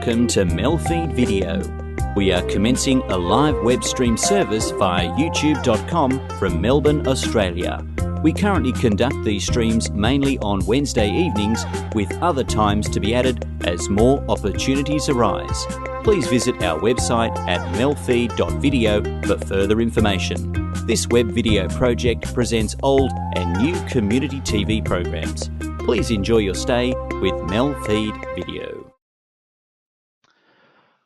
Welcome to MELfeed.video. We are commencing a live web stream service via youtube.com from Melbourne, Australia. We currently conduct these streams mainly on Wednesday evenings, with other times to be added as more opportunities arise. Please visit our website at MELfeed.video for further information. This web video project presents old and new community TV programs. Please enjoy your stay with MELfeed.video.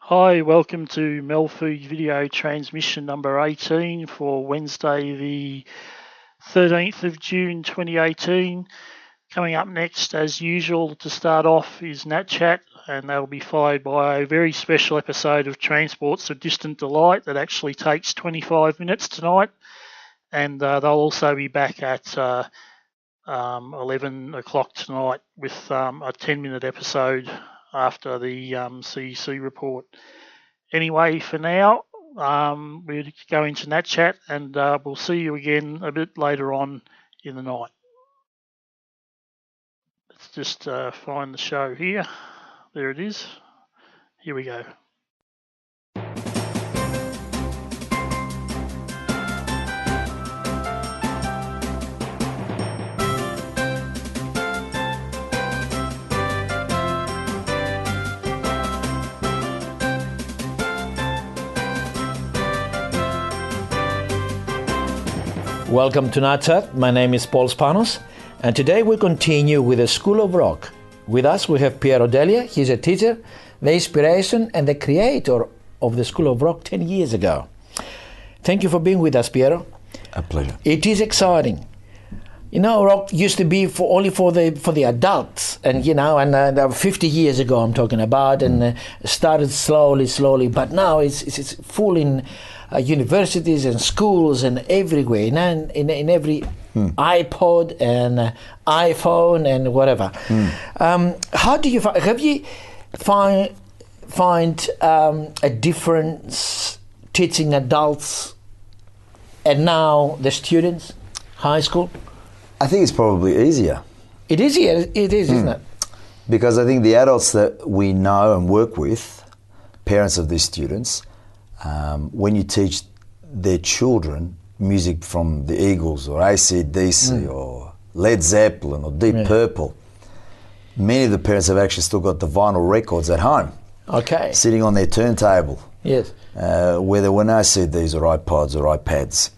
Hi, welcome to MELfeed.video transmission number 18 for Wednesday the 13th of June 2018. Coming up next, as usual, to start off is NAT Chat, and that'll be followed by a very special episode of Transports of Distant Delight that actually takes 25 minutes tonight. And they'll also be back at 11 o'clock tonight with a 10-minute episode after the CEC report. Anyway, for now, we'll go into NAT Chat, and we'll see you again a bit later on in the night. Let's just find the show here. There it is. Here we go. Welcome to NAT Chat. My name is Paul Spanos, and today we continue with the School of Rock. With us we have Piero Delia. He's a teacher, the inspiration and the creator of the School of Rock 10 years ago. Thank you for being with us, Piero. A pleasure. It is exciting. You know, rock used to be only for the adults, and 50 years ago I'm talking about, and started slowly, but now it's full in universities and schools and everywhere, in every iPod and iPhone and whatever. How do you find a difference teaching adults and now the students, high school? I think it's probably easier. It is, isn't it? Because I think the adults that we know and work with, parents of these students, when you teach their children music from the Eagles or AC/DC or Led Zeppelin or Deep Purple, many of the parents have actually still got the vinyl records at home, sitting on their turntable, where there were no CDs or iPods or iPads.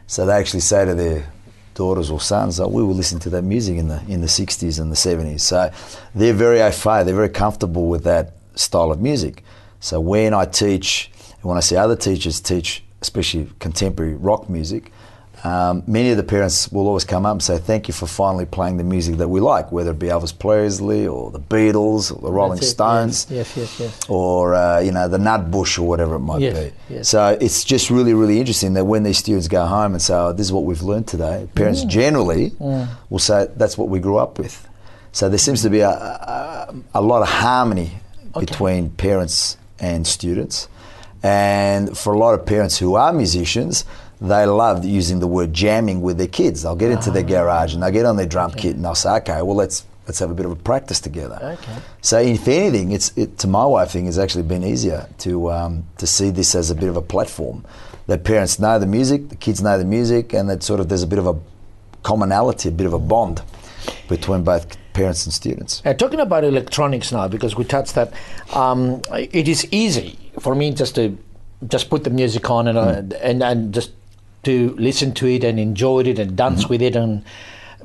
So they actually say to their daughters or sons, we will listen to that music in the 60s and the 70s. So they're very au fait, they're very comfortable with that style of music. So when I teach, and when I see other teachers teach, especially contemporary rock music, many of the parents will always come up and say, thank you for finally playing the music that we like, whether it be Elvis Presley or the Beatles or the Rolling Stones, or the Nutbush or whatever it might be. So it's just really, really interesting that when these students go home and say, this is what we've learned today, parents generally will say, that's what we grew up with. So there seems to be a lot of harmony between parents and students. And for a lot of parents who are musicians, they love using the word jamming with their kids. They'll get into their garage and they'll get on their drum kit and they'll say, okay, well, let's have a bit of a practice together. So if anything, to my way of thinking, it's actually been easier to see this as a bit of a platform, that parents know the music, the kids know the music, and that sort of there's a bit of a commonality, a bit of a bond between both parents and students. Talking about electronics now, because we touched that, it is easy for me just to put the music on and just to listen to it and enjoy it and dance with it.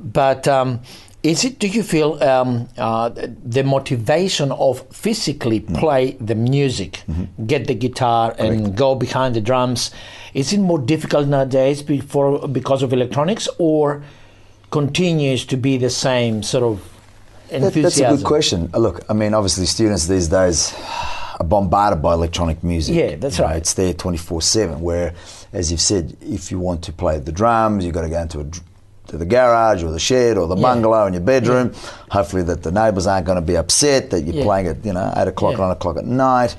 But do you feel the motivation of physically play the music, get the guitar and go behind the drums, is it more difficult nowadays because of electronics, or continues to be the same sort of enthusiasm? That's a good question. Look, I mean, obviously students these days are bombarded by electronic music. Yeah, that's right. It's there 24/7, where, as you've said, if you want to play the drums, you've got to go into the garage or the shed or the bungalow in your bedroom. Hopefully that the neighbours aren't going to be upset that you're playing at 8 o'clock, 9 o'clock at night.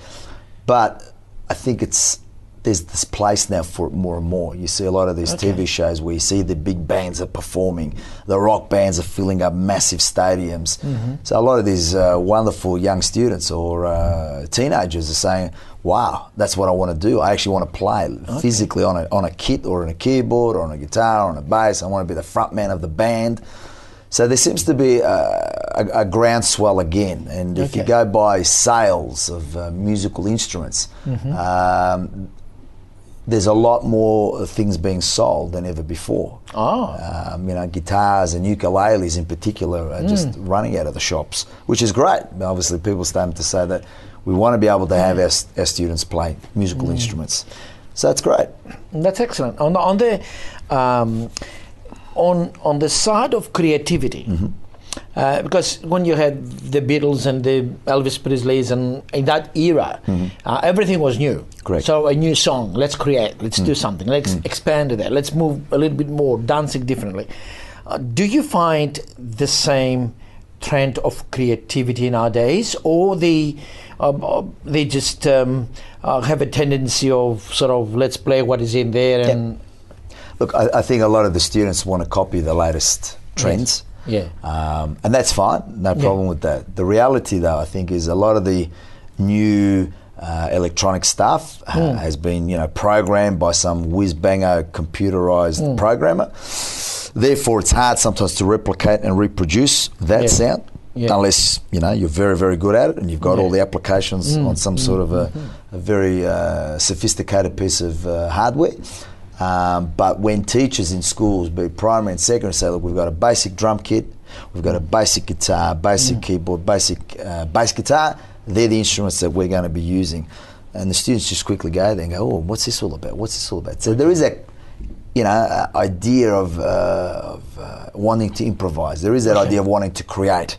But I think it's there's this place now for it more and more. You see a lot of these TV shows where you see the big bands are performing, the rock bands are filling up massive stadiums. So a lot of these wonderful young students or teenagers are saying, wow, that's what I want to do. I actually want to play physically on a kit or on a keyboard or on a guitar or on a bass. I want to be the front man of the band. So there seems to be a groundswell again. And if you go by sales of musical instruments, there's a lot more things being sold than ever before. Guitars and ukuleles in particular are just running out of the shops, which is great. Obviously, people are starting to say that we want to be able to have our students play musical instruments. So that's great. That's excellent. On the side of creativity, because when you had the Beatles and the Elvis Presleys, and in that era, everything was new. Correct. So a new song, let's create, let's do something, let's expand that, let's move a little bit more, dancing differently. Do you find the same trend of creativity nowadays, or they just have a tendency of sort of let's play what is in there and... Look, I think a lot of the students want to copy the latest trends. And that's fine, no problem with that. The reality, though, I think, is a lot of the new electronic stuff has been, programmed by some whiz-banger computerised programmer. Therefore, it's hard sometimes to replicate and reproduce that sound, unless, you're very, very good at it and you've got all the applications on some sort of a very sophisticated piece of hardware. But when teachers in schools, be it primary and secondary, say, look, we've got a basic drum kit, we've got a basic guitar, basic keyboard, basic bass guitar, they're the instruments that we're going to be using. And the students just quickly go there and go, oh, what's this all about? What's this all about? So there is that, idea of wanting to improvise. There is that idea of wanting to create.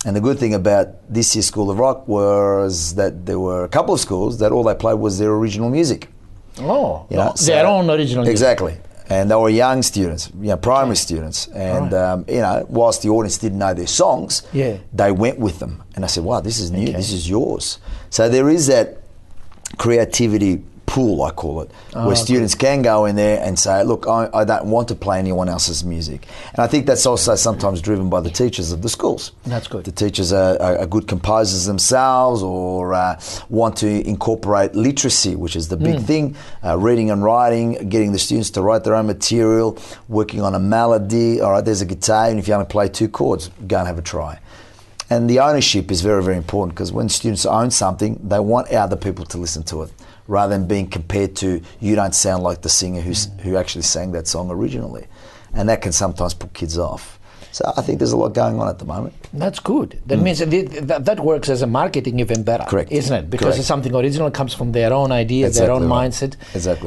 And the good thing about this year's School of Rock was that there were a couple of schools that all they played was their original music. Their own original music. Exactly. And they were young students, primary students. And, whilst the audience didn't know their songs, they went with them. And I said, wow, this is new, this is yours. So there is that creativity pool, I call it, where students can go in there and say, look, I don't want to play anyone else's music. And I think that's also sometimes driven by the teachers of the schools. That's good. The teachers are good composers themselves, or want to incorporate literacy, which is the big thing, reading and writing, getting the students to write their own material, working on a melody. All right, there's a guitar, and if you only play 2 chords, go and have a try. And the ownership is very, very important, because when students own something, they want other people to listen to it, rather than being compared to, you don't sound like the singer who actually sang that song originally. And that can sometimes put kids off. So I think there's a lot going on at the moment. That's good. That means that works as a marketing even better. Correct. Isn't it? Because it's something original, comes from their own ideas, their own mindset,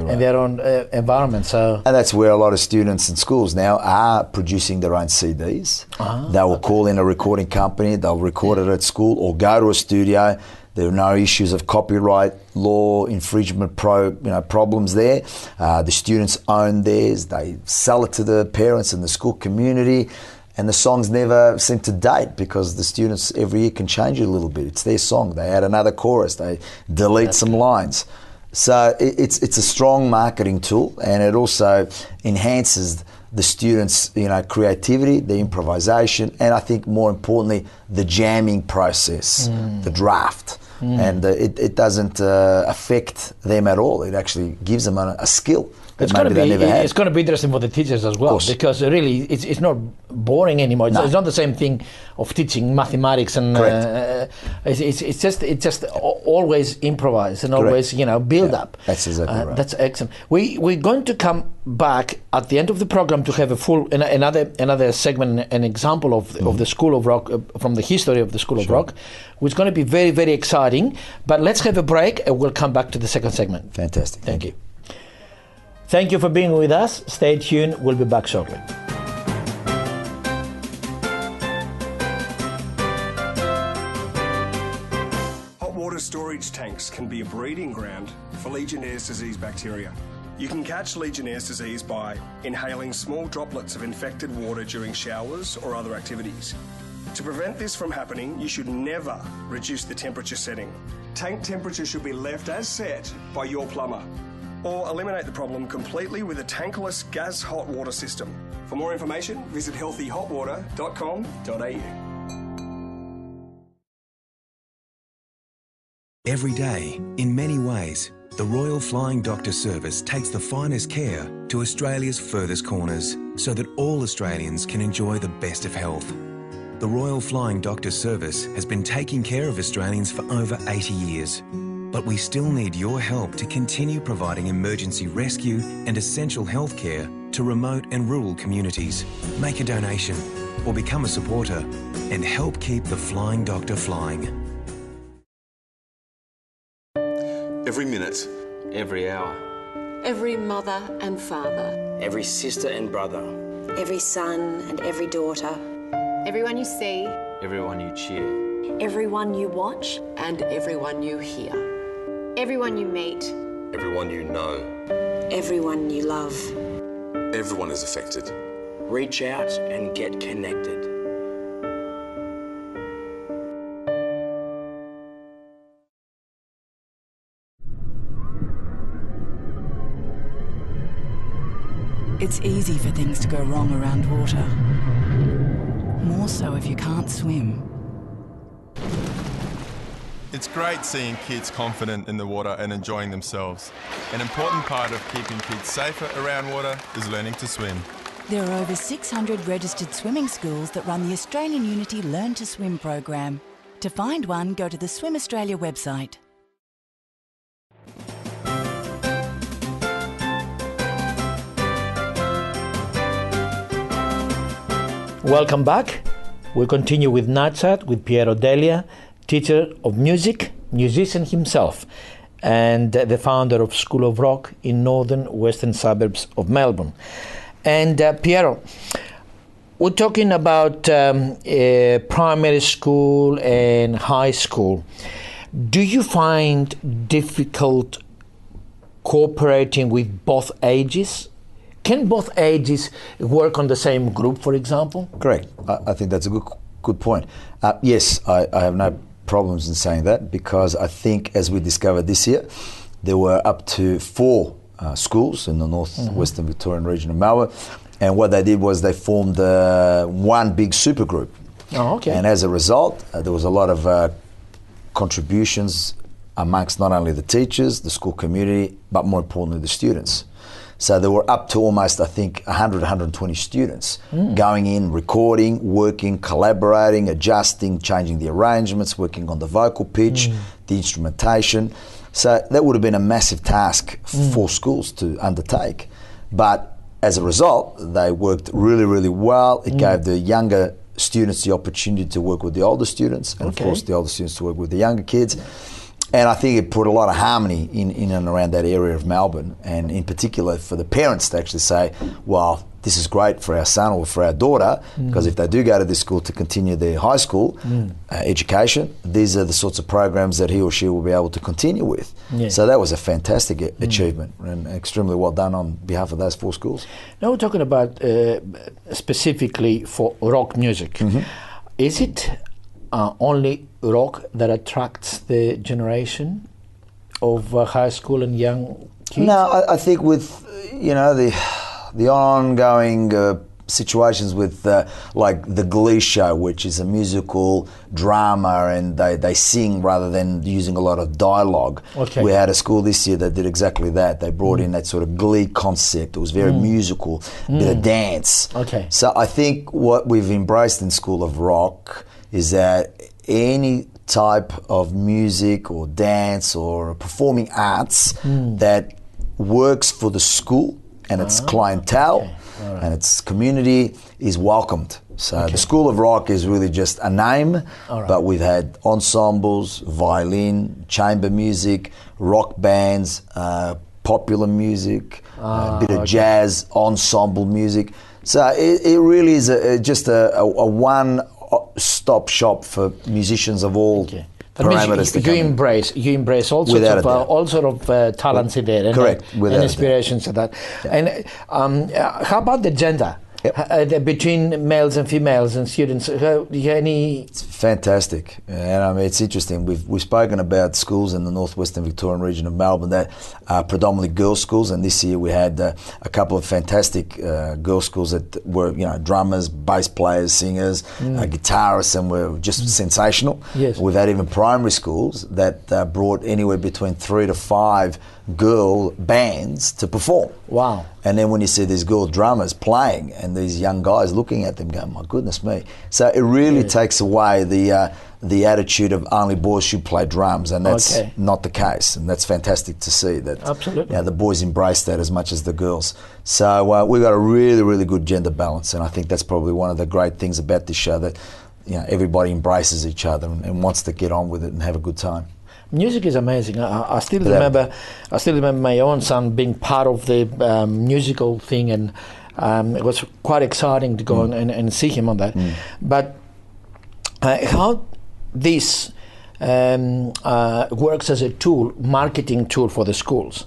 and their own environment. So, and that's where a lot of students in schools now are producing their own CDs. They will call in a recording company, they'll record it at school or go to a studio. There are no issues of copyright law infringement problems there. The students own theirs. They sell it to the parents and the school community. And the songs never seem to date, because the students every year can change it a little bit. It's their song. They add another chorus. They delete some lines. So it's a strong marketing tool, and it also enhances the students' creativity, the improvisation, and I think more importantly, the jamming process, the draft. And it doesn't affect them at all. It actually gives them a skill that maybe they never had. It's going to be interesting for the teachers as well, because really it's not boring anymore. It's not the same thing of teaching mathematics, and it's just always improvise and always build up. That's exactly right. That's excellent. We're going to come back at the end of the program to have a full another segment, an example of the School of Rock, from the history of the School of Rock, which is going to be very, very exciting. But let's have a break and we'll come back to the second segment. Fantastic. Thank you. Thank you for being with us. Stay tuned. We'll be back shortly. Hot water storage tanks can be a breeding ground for Legionnaire's disease bacteria. You can catch Legionnaire's disease by inhaling small droplets of infected water during showers or other activities. To prevent this from happening, you should never reduce the temperature setting. Tank temperature should be left as set by your plumber. or eliminate the problem completely with a tankless gas hot water system. For more information, visit healthyhotwater.com.au. Every day, in many ways, the Royal Flying Doctor Service takes the finest care to Australia's furthest corners so that all Australians can enjoy the best of health. The Royal Flying Doctor Service has been taking care of Australians for over 80 years. But we still need your help to continue providing emergency rescue and essential health care to remote and rural communities. Make a donation or become a supporter and help keep the Flying Doctor flying. Every minute. Every hour. Every mother and father. Every sister and brother. Every son and every daughter. Everyone you see. Everyone you cheer. Everyone you watch. And everyone you hear. Everyone you meet. Everyone you know. Everyone you love. Everyone is affected. Reach out and get connected. It's easy for things to go wrong around water. More so if you can't swim. It's great seeing kids confident in the water and enjoying themselves. An important part of keeping kids safer around water is learning to swim. There are over 600 registered swimming schools that run the Australian Unity Learn to Swim program. To find one, go to the Swim Australia website. Welcome back. We continue with NAT Chat with Piero Delia, teacher of music, musician himself, and the founder of School of Rock in northern western suburbs of Melbourne. And Piero, we're talking about primary school and high school. Do you find difficult cooperating with both ages? Can both ages work on the same group, for example? Correct. I think that's a good point. Yes, I have no problems in saying that, because I think, as we discovered this year, there were up to 4 schools in the northwestern Victorian region of Melbourne, and what they did was they formed one big super group. Oh, okay. And as a result, there was a lot of contributions amongst not only the teachers, the school community, but more importantly the students. So there were up to almost, I think, 100, 120 students going in, recording, working, collaborating, adjusting, changing the arrangements, working on the vocal pitch, the instrumentation. So that would have been a massive task for schools to undertake. But as a result, they worked really, really well. It gave the younger students the opportunity to work with the older students, and of course the older students to work with the younger kids. And I think it put a lot of harmony in and around that area of Melbourne, and in particular for the parents to actually say, well, this is great for our son or for our daughter, because if they do go to this school to continue their high school education, these are the sorts of programs that he or she will be able to continue with. Yeah. So that was a fantastic achievement, and extremely well done on behalf of those 4 schools. Now we're talking about specifically for rock music. Is it only rock that attracts the generation of high school and young kids? No, I think with the ongoing situations with like the Glee show, which is a musical drama, and they sing rather than using a lot of dialogue. Okay. We had a school this year that did exactly that. They brought in that sort of Glee concept. It was very musical, a bit of dance. Okay. So I think what we've embraced in School of Rock is that any type of music or dance or performing arts that works for the school and its clientele and its community is welcomed. So the School of Rock is really just a name, but we've had ensembles, violin, chamber music, rock bands, popular music, a bit of jazz, ensemble music. So it really is just a one-stop shop for musicians of all parameters. You embrace all sorts of talents in there, and inspirations of that. Yeah. And how about the gender? Between males and females and students, do you have any fantastic. And I mean, it's interesting. We've spoken about schools in the northwestern Victorian region of Melbourne that are predominantly girls' schools, and this year we had a couple of fantastic girls' schools that were, drummers, bass players, singers, guitarists, and were just sensational. Yes. We've had even primary schools that brought anywhere between 3 to 5 girl bands to perform. Wow. And then when you see these girl drummers playing and these young guys looking at them going, my goodness me. So it really takes away the attitude of only boys should play drums, and that's not the case. And that's fantastic to see that. Absolutely. The boys embrace that as much as the girls. So we've got a really, really good gender balance, and I think that's probably one of the great things about this show, that everybody embraces each other and wants to get on with it and have a good time. Music is amazing. I still remember my own son being part of the musical thing, and it was quite exciting to go and see him on that. But how this works as a tool, marketing tool for the schools?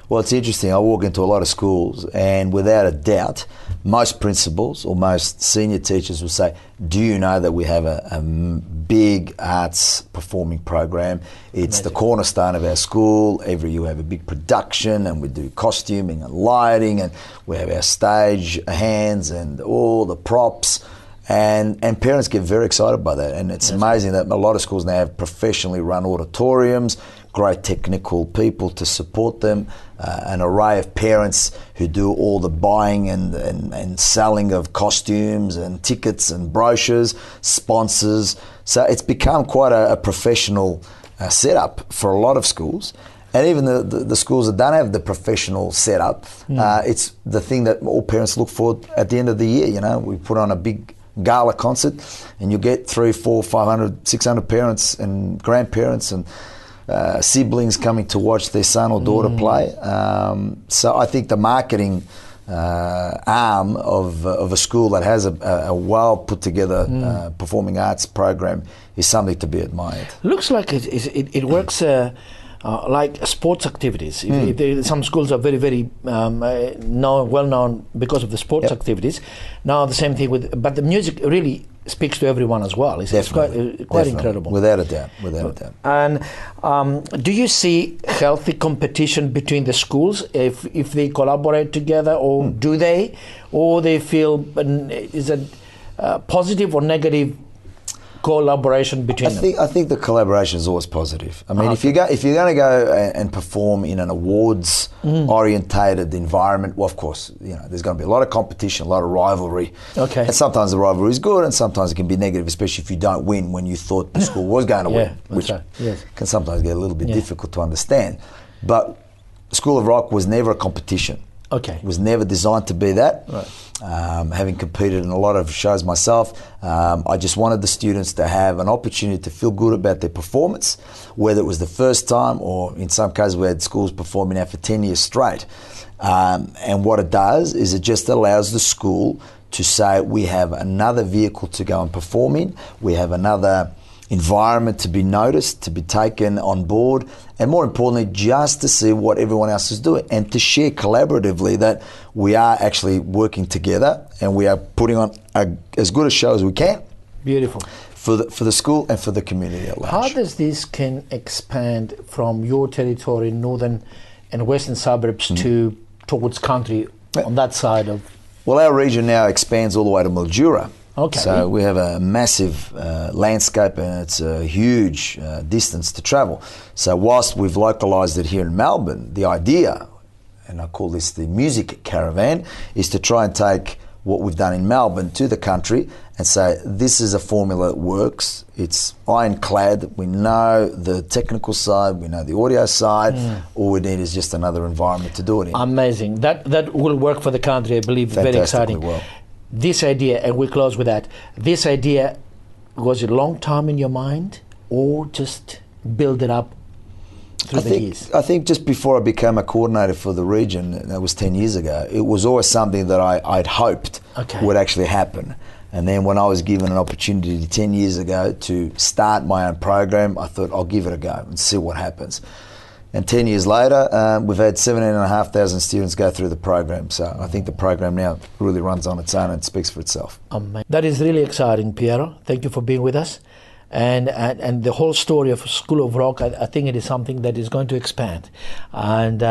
Well, it's interesting. I walk into a lot of schools, and without a doubt, most principals or most senior teachers will say, do you know that we have a big arts performing program? It's the cornerstone of our school. Every year we have a big production, and we do costuming and lighting, and we have our stage hands and all the props. And parents get very excited by that. And it's amazing that a lot of schools now have professionally run auditoriums, great technical people to support them, an array of parents who do all the buying and selling of costumes and tickets and brochures, sponsors. So it's become quite a professional setup for a lot of schools. And even the schools that don't have the professional setup, it's the thing that all parents look for at the end of the year. We put on a big gala concert, and you get 300, 400, 500, 600 parents and grandparents and siblings coming to watch their son or daughter play. So I think the marketing arm of a school that has a well put together performing arts program is something to be admired. Looks like it works like sports activities. Some schools are very, very well known because of the sports activities. Now the same thing but the music really speaks to everyone as well. It's quite incredible. Without a doubt. And do you see healthy competition between the schools if they collaborate together, or do they, or they feel is it positive or negative collaboration between them? I think the collaboration is always positive. I mean, if you're going to go and perform in an awards orientated environment, well, of course, there's going to be a lot of competition, a lot of rivalry. Okay. And sometimes the rivalry is good, and sometimes it can be negative, especially if you don't win when you thought the school was going to win, which can sometimes get a little bit difficult to understand. But School of Rock was never a competition. Okay. It was never designed to be that. Right. Having competed in a lot of shows myself, I just wanted the students to have an opportunity to feel good about their performance, whether it was the first time or in some cases we had schools performing now for 10 years straight. And what it does is it just allows the school to say, we have another vehicle to go and perform in, we have another environment to be noticed, to be taken on board, and more importantly, just to see what everyone else is doing and to share collaboratively that we are actually working together and we are putting on as good a show as we can. Beautiful. For the school and for the community at large. How does this can expand from your territory, northern and western suburbs, towards country on that side of? Well, our region now expands all the way to Mildura. Okay. So we have a massive landscape, and it's a huge distance to travel. So whilst we've localised it here in Melbourne, the idea, and I call this the music caravan, is to try and take what we've done in Melbourne to the country and say, this is a formula that works. It's ironclad. We know the technical side, we know the audio side. All we need is just another environment to do it in. Amazing. That will work for the country, I believe. Very exciting. Well. This idea, and we close with that, this idea, was it a long time in your mind, or just build it up through the years? I think just before I became a coordinator for the region, that was 10 years ago, it was always something that I'd hoped would actually happen. And then when I was given an opportunity 10 years ago to start my own program, I thought I'll give it a go and see what happens. And 10 years later, we've had 17,500 students go through the program. So I think the program now really runs on its own and speaks for itself. That is really exciting, Piero. Thank you for being with us. And the whole story of School of Rock, I think it is something that is going to expand. And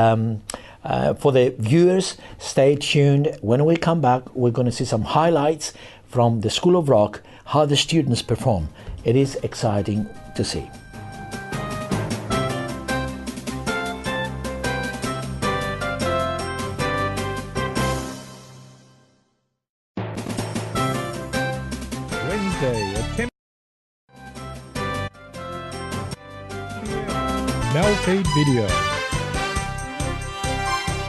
for the viewers, stay tuned. When we come back, we're going to see some highlights from the School of Rock, how the students perform. It is exciting to see. Wednesday at 10 MELfeed.video.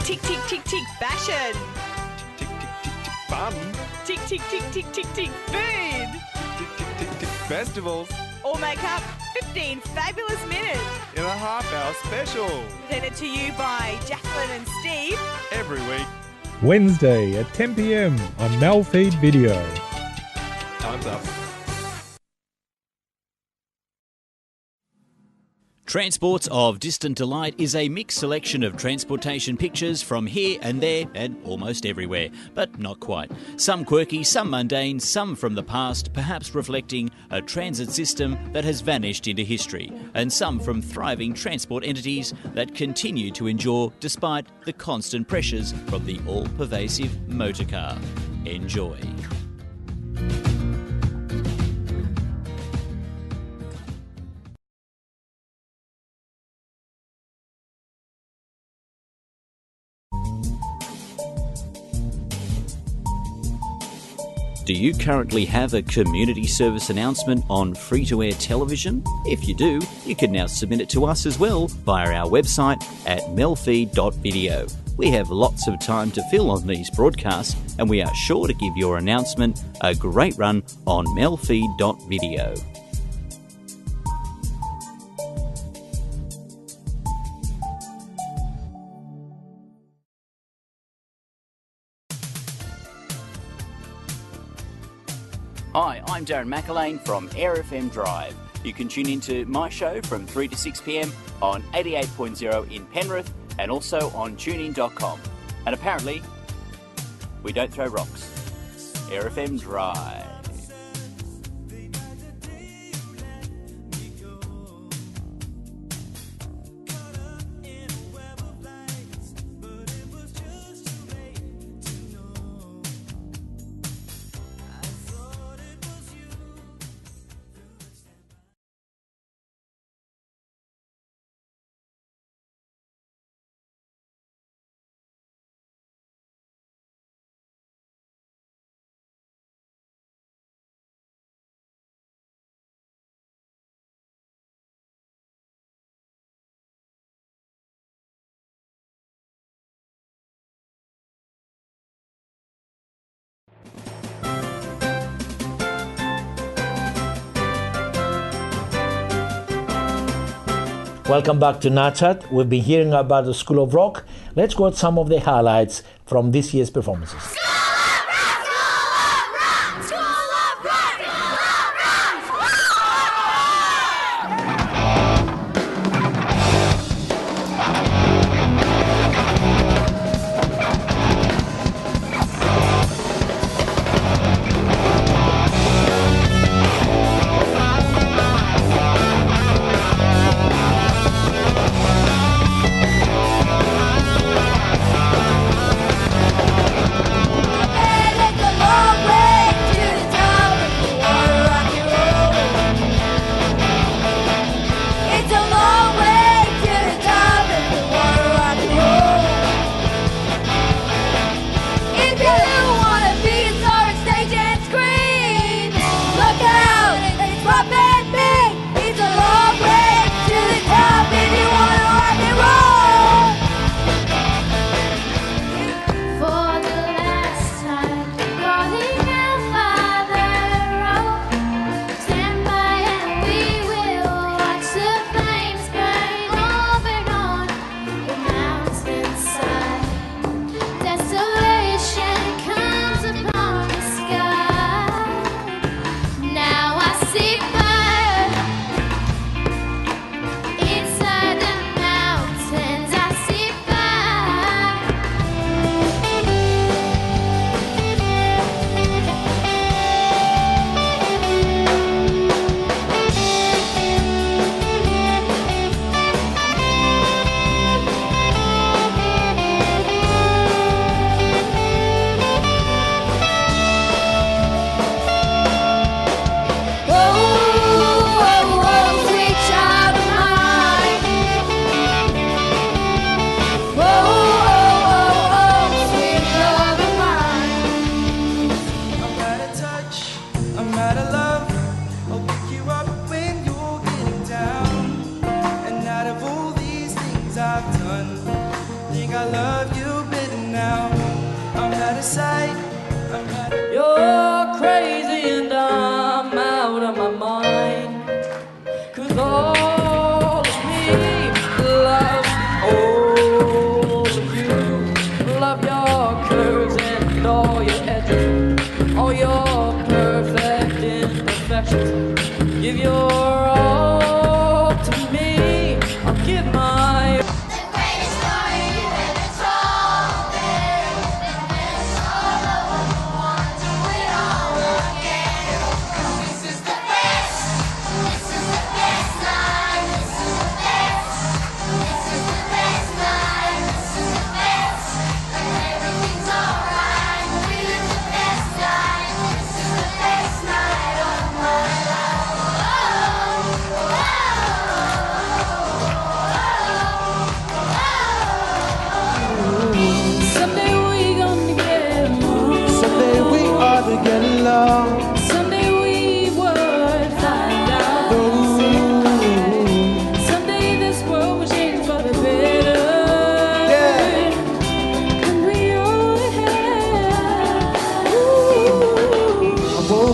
Tick, tick, tick, tick, fashion. Tick, tick, tick, tick, fun. Tick, tick, tick, tick, tick, tick, food. Tick, tick, tick, tick, festivals. All make up 15 fabulous minutes. In a half-hour special. Presented to you by Jacqueline and Steve. Every week. Wednesday at 10 p.m. on MELfeed.video. Time's up. Transports of Distant Delight is a mixed selection of transportation pictures from here and there and almost everywhere, but not quite. Some quirky, some mundane, some from the past, perhaps reflecting a transit system that has vanished into history, and some from thriving transport entities that continue to endure despite the constant pressures from the all-pervasive motorcar. Enjoy. Do you currently have a community service announcement on free-to-air television? If you do, you can now submit it to us as well via our website at MELfeed.video. We have lots of time to fill on these broadcasts, and we are sure to give your announcement a great run on MELfeed.video. Hi, I'm Darren McElwain from Air FM Drive. You can tune into my show from 3 to 6 p.m. on 88.0 in Penrith and also on tunein.com. And apparently, we don't throw rocks. Air FM Drive. Welcome back to NAT Chat. We've been hearing about the School of Rock. Let's go at some of the highlights from this year's performances.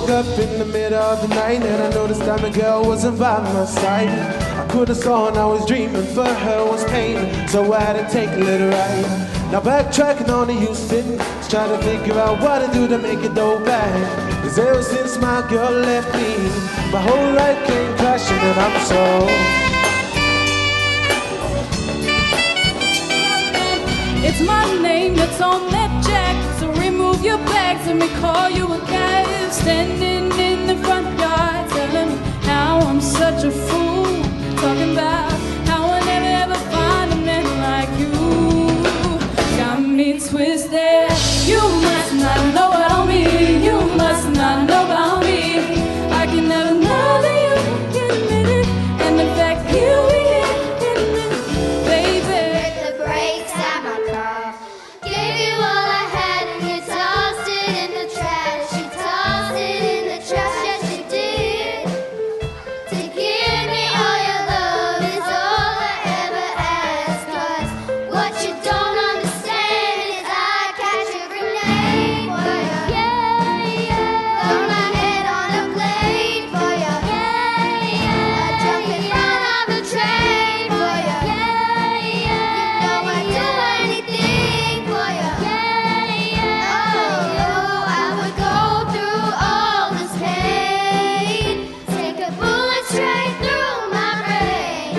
woke up in the middle of the night and I noticed that my girl wasn't by my side. I could have sworn I was dreaming, for her was pain, so I had to take a little ride. Now backtracking on the Houston, just trying to figure out what to do to make it go back. Cause ever since my girl left me, my whole life came crashing and I'm so... It's my name that's on that jacket, so remove your bags, let me call you a cab. Standing in the front yard, telling me how I'm such a fool. Talking about how I'll never ever find a man like you. Got me twisted. You must not know about me. You must not know about me. I can never know that you can admit it, and the fact here we in a minute, baby. Hit the brakes at my car. Gave you all I had and you tossed it in the trash. You tossed it in the trash, yes you did. To give me all your love is all I ever ask. 'Cause what you don't understand is I catch a grenade for you. Yeah, yeah. Throw my head on a blade for you. Yeah, yeah. I jump in front of the train for you. Yeah, yeah. You know I'd do anything for you. Yeah, yeah. Oh, I would go through all this pain. Take a bullet straight through my brain.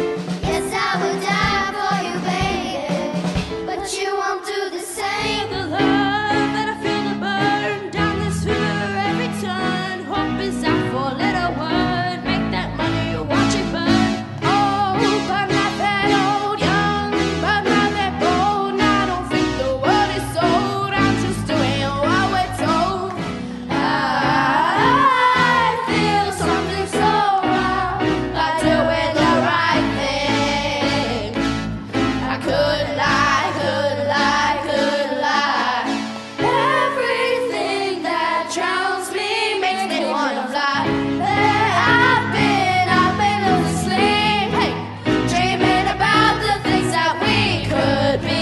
Yes, I would die for you, baby. But you won't do the same. The love that I feel the burn down this river every turn. Hope is out for a little word. Make that money, you watch it burn. Oh, but not that old, young, but not that bold. And I don't think the world is sold. I'm just doing what we're told. I feel something so wrong. Like doing the right thing. I could lie, could lie, could lie. Everything that drowns me makes me wanna fly. There I've been losing sleep. Hey, dreaming about the things that we could be.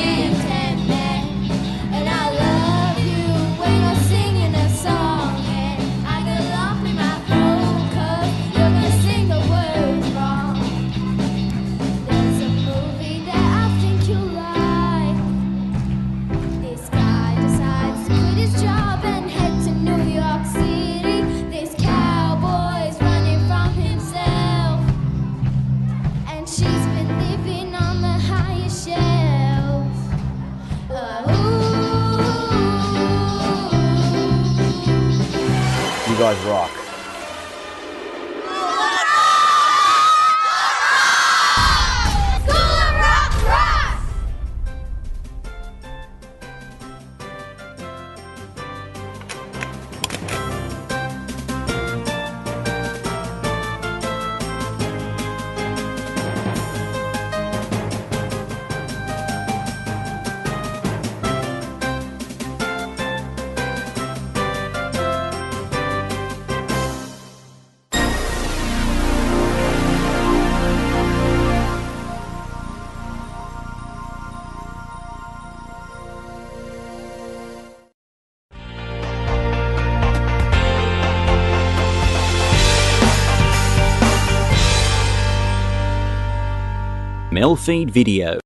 And I love you when you're singing a song. And I get lump in my throat 'cause you're gonna sing the words wrong. There's a movie that I think you like. This guy decides to quit his job and head to New York City. This cowboy's running from himself, and she's been living on the highest shelf. You guys rock. School of Rock rocks! MELfeed video.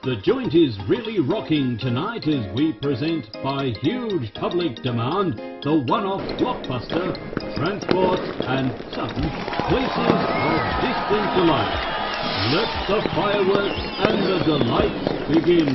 The joint is really rocking tonight as we present, by huge public demand, the one-off blockbuster, Transport and some Places of Distant Delight. Let the fireworks and the delights begin.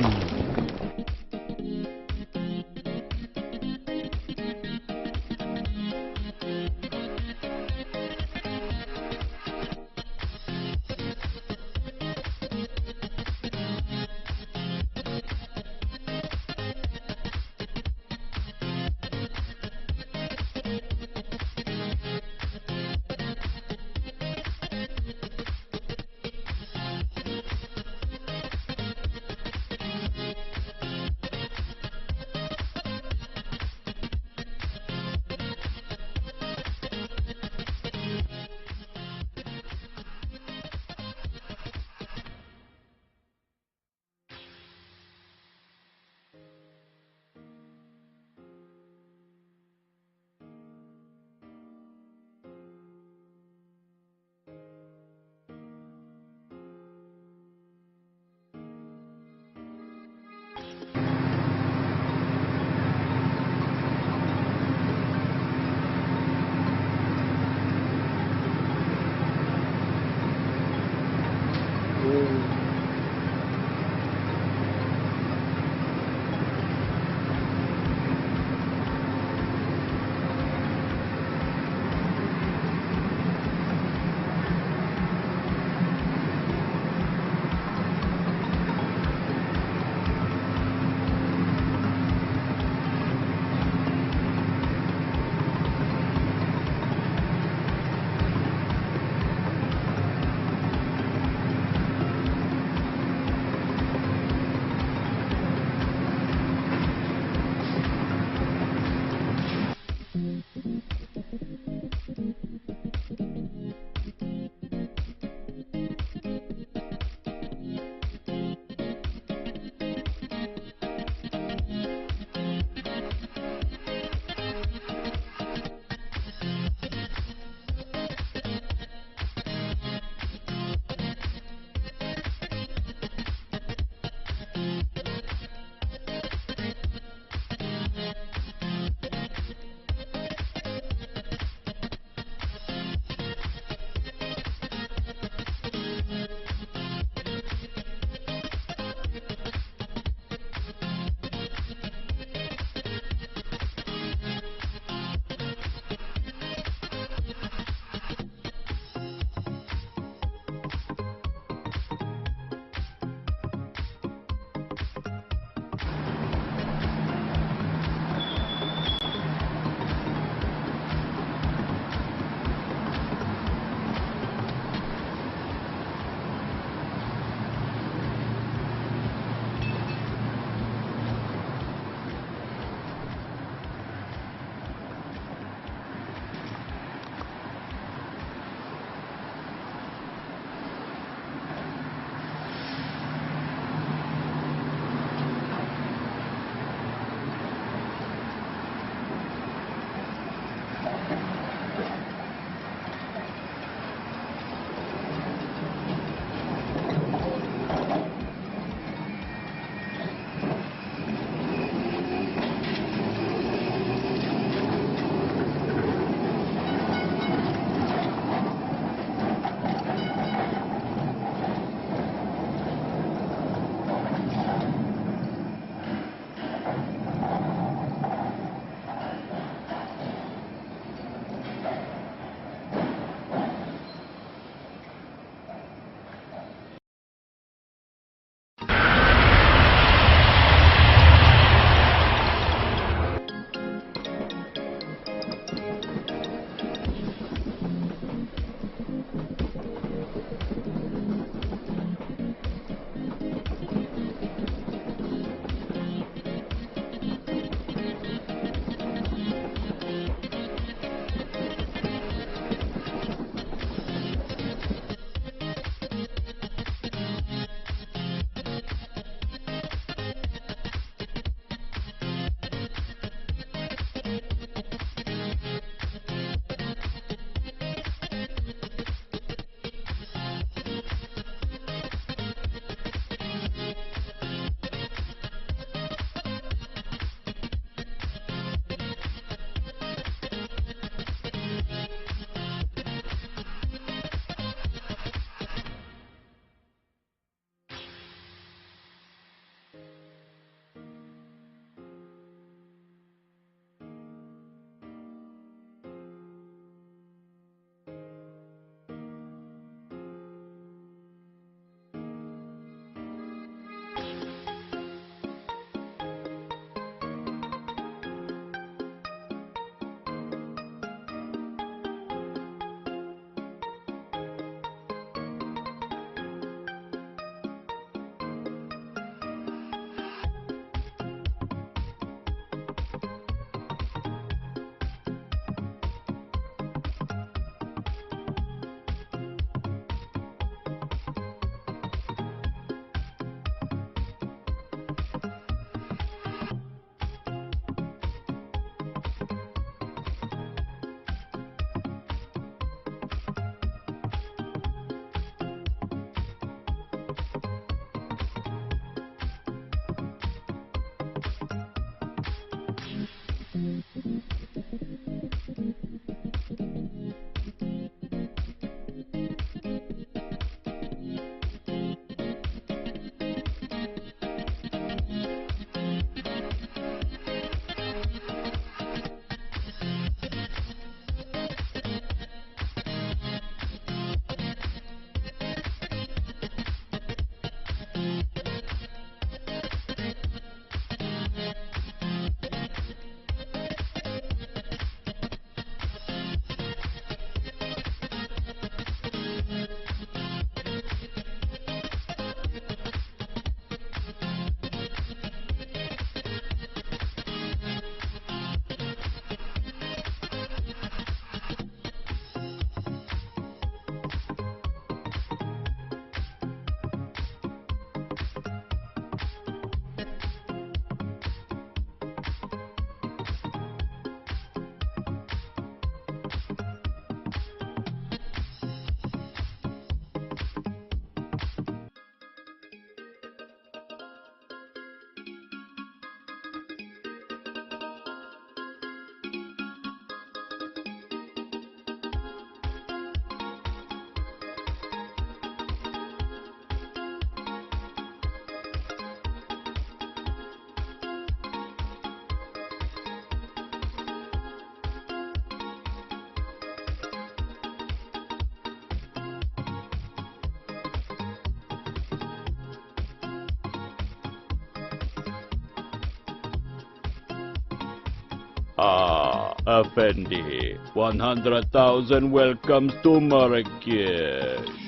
Ah, Effendi, 100,000 welcomes to Marrakesh.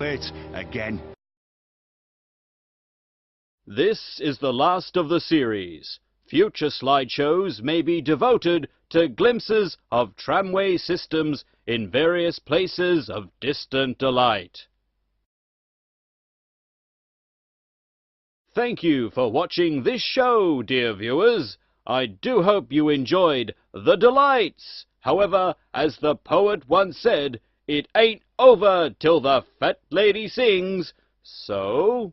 Wait, again. This is the last of the series. Future slideshows may be devoted to glimpses of tramway systems in various places of distant delight. Thank you for watching this show, dear viewers. I do hope you enjoyed the delights. However, as the poet once said, it ain't over till the fat lady sings. So...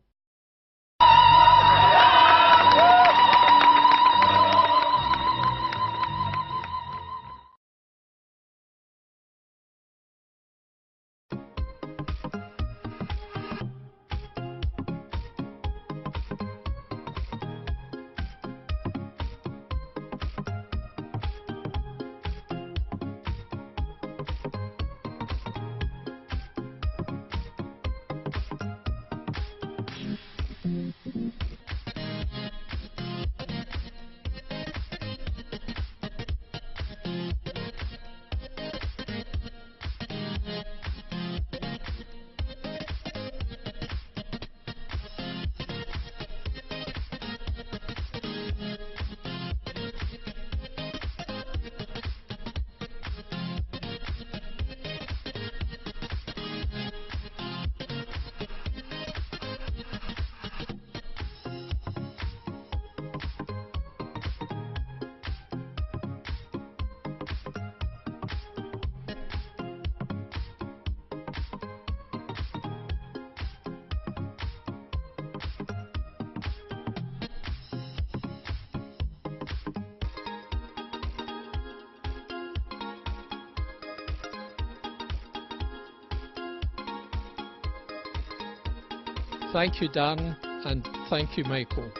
Thank you, Dan, and thank you, Michael.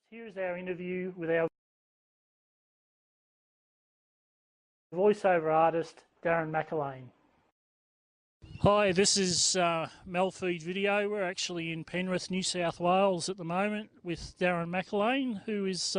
Here's our interview with our voiceover artist, Darren McElwain. Hi, this is MELfeed.video. We're actually in Penrith, New South Wales at the moment with Darren McElwain, who is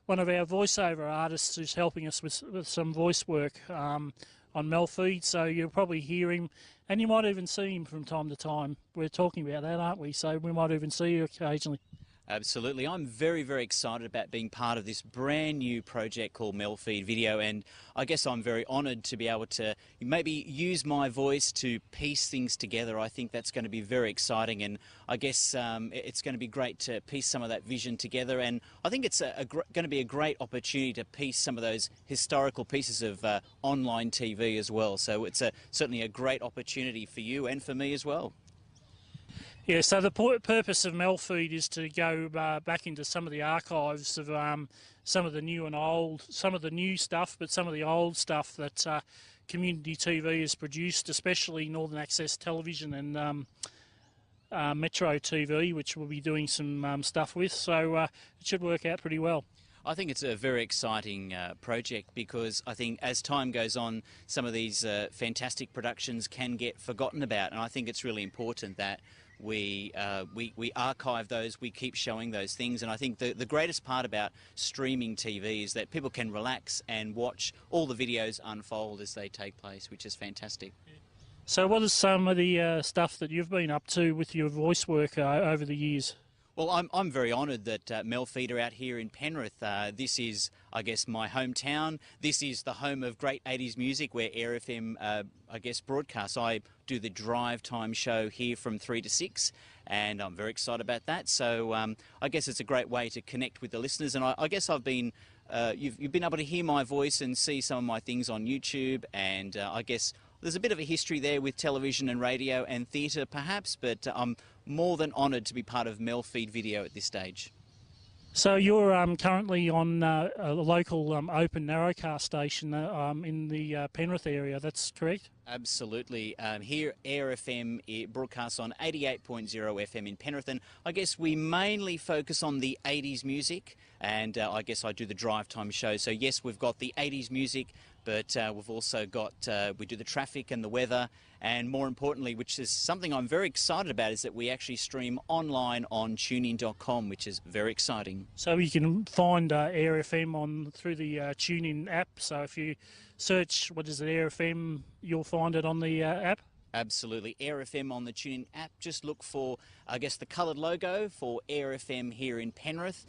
one of our voiceover artists who's helping us with some voice work on MELfeed. So you'll probably hear him, and you might even see him from time to time. We're talking about that, aren't we? So we might even see you occasionally. Absolutely. I'm very, very excited about being part of this brand new project called MELfeed.video, and I guess I'm very honoured to be able to maybe use my voice to piece things together. I think that's going to be very exciting, and I guess it's going to be great to piece some of that vision together, and I think it's going to be a great opportunity to piece some of those historical pieces of online TV as well. So it's certainly a great opportunity for you and for me as well. Yeah, so the purpose of MELfeed is to go back into some of the archives of some of the new and old, some of the new stuff, but some of the old stuff that community TV has produced, especially Northern Access Television and Metro TV, which we'll be doing some stuff with. So it should work out pretty well. I think it's a very exciting project because I think as time goes on, some of these fantastic productions can get forgotten about, and I think it's really important that we archive those, we keep showing those things, and I think the greatest part about streaming TV is that people can relax and watch all the videos unfold as they take place, which is fantastic. So what is some of the stuff that you've been up to with your voice work over the years? Well, I'm very honoured that MELfeed are out here in Penrith. This is, I guess, my hometown. This is the home of great 80s music where Air FM, I guess, broadcasts. I do the drive time show here from 3 to 6, and I'm very excited about that. So I guess it's a great way to connect with the listeners, and I guess I've been, you've been able to hear my voice and see some of my things on YouTube, and I guess there's a bit of a history there with television and radio and theatre perhaps, but I'm more than honoured to be part of MELfeed.video at this stage. So you're currently on a local open narrowcast station in the Penrith area, that's correct? Absolutely. Here, Air FM it broadcasts on 88.0 FM in Penrith, and I guess we mainly focus on the 80s music, and I guess I do the drive time show. So yes, we've got the 80s music, but we've also got, we do the traffic and the weather, and more importantly, which is something I'm very excited about, is that we actually stream online on tunein.com, which is very exciting. So you can find Air FM through the TuneIn app. So if you search, what is it, Air FM, you'll find it on the app? Absolutely. Air FM on the TuneIn app. Just look for, I guess, the coloured logo for Air FM here in Penrith,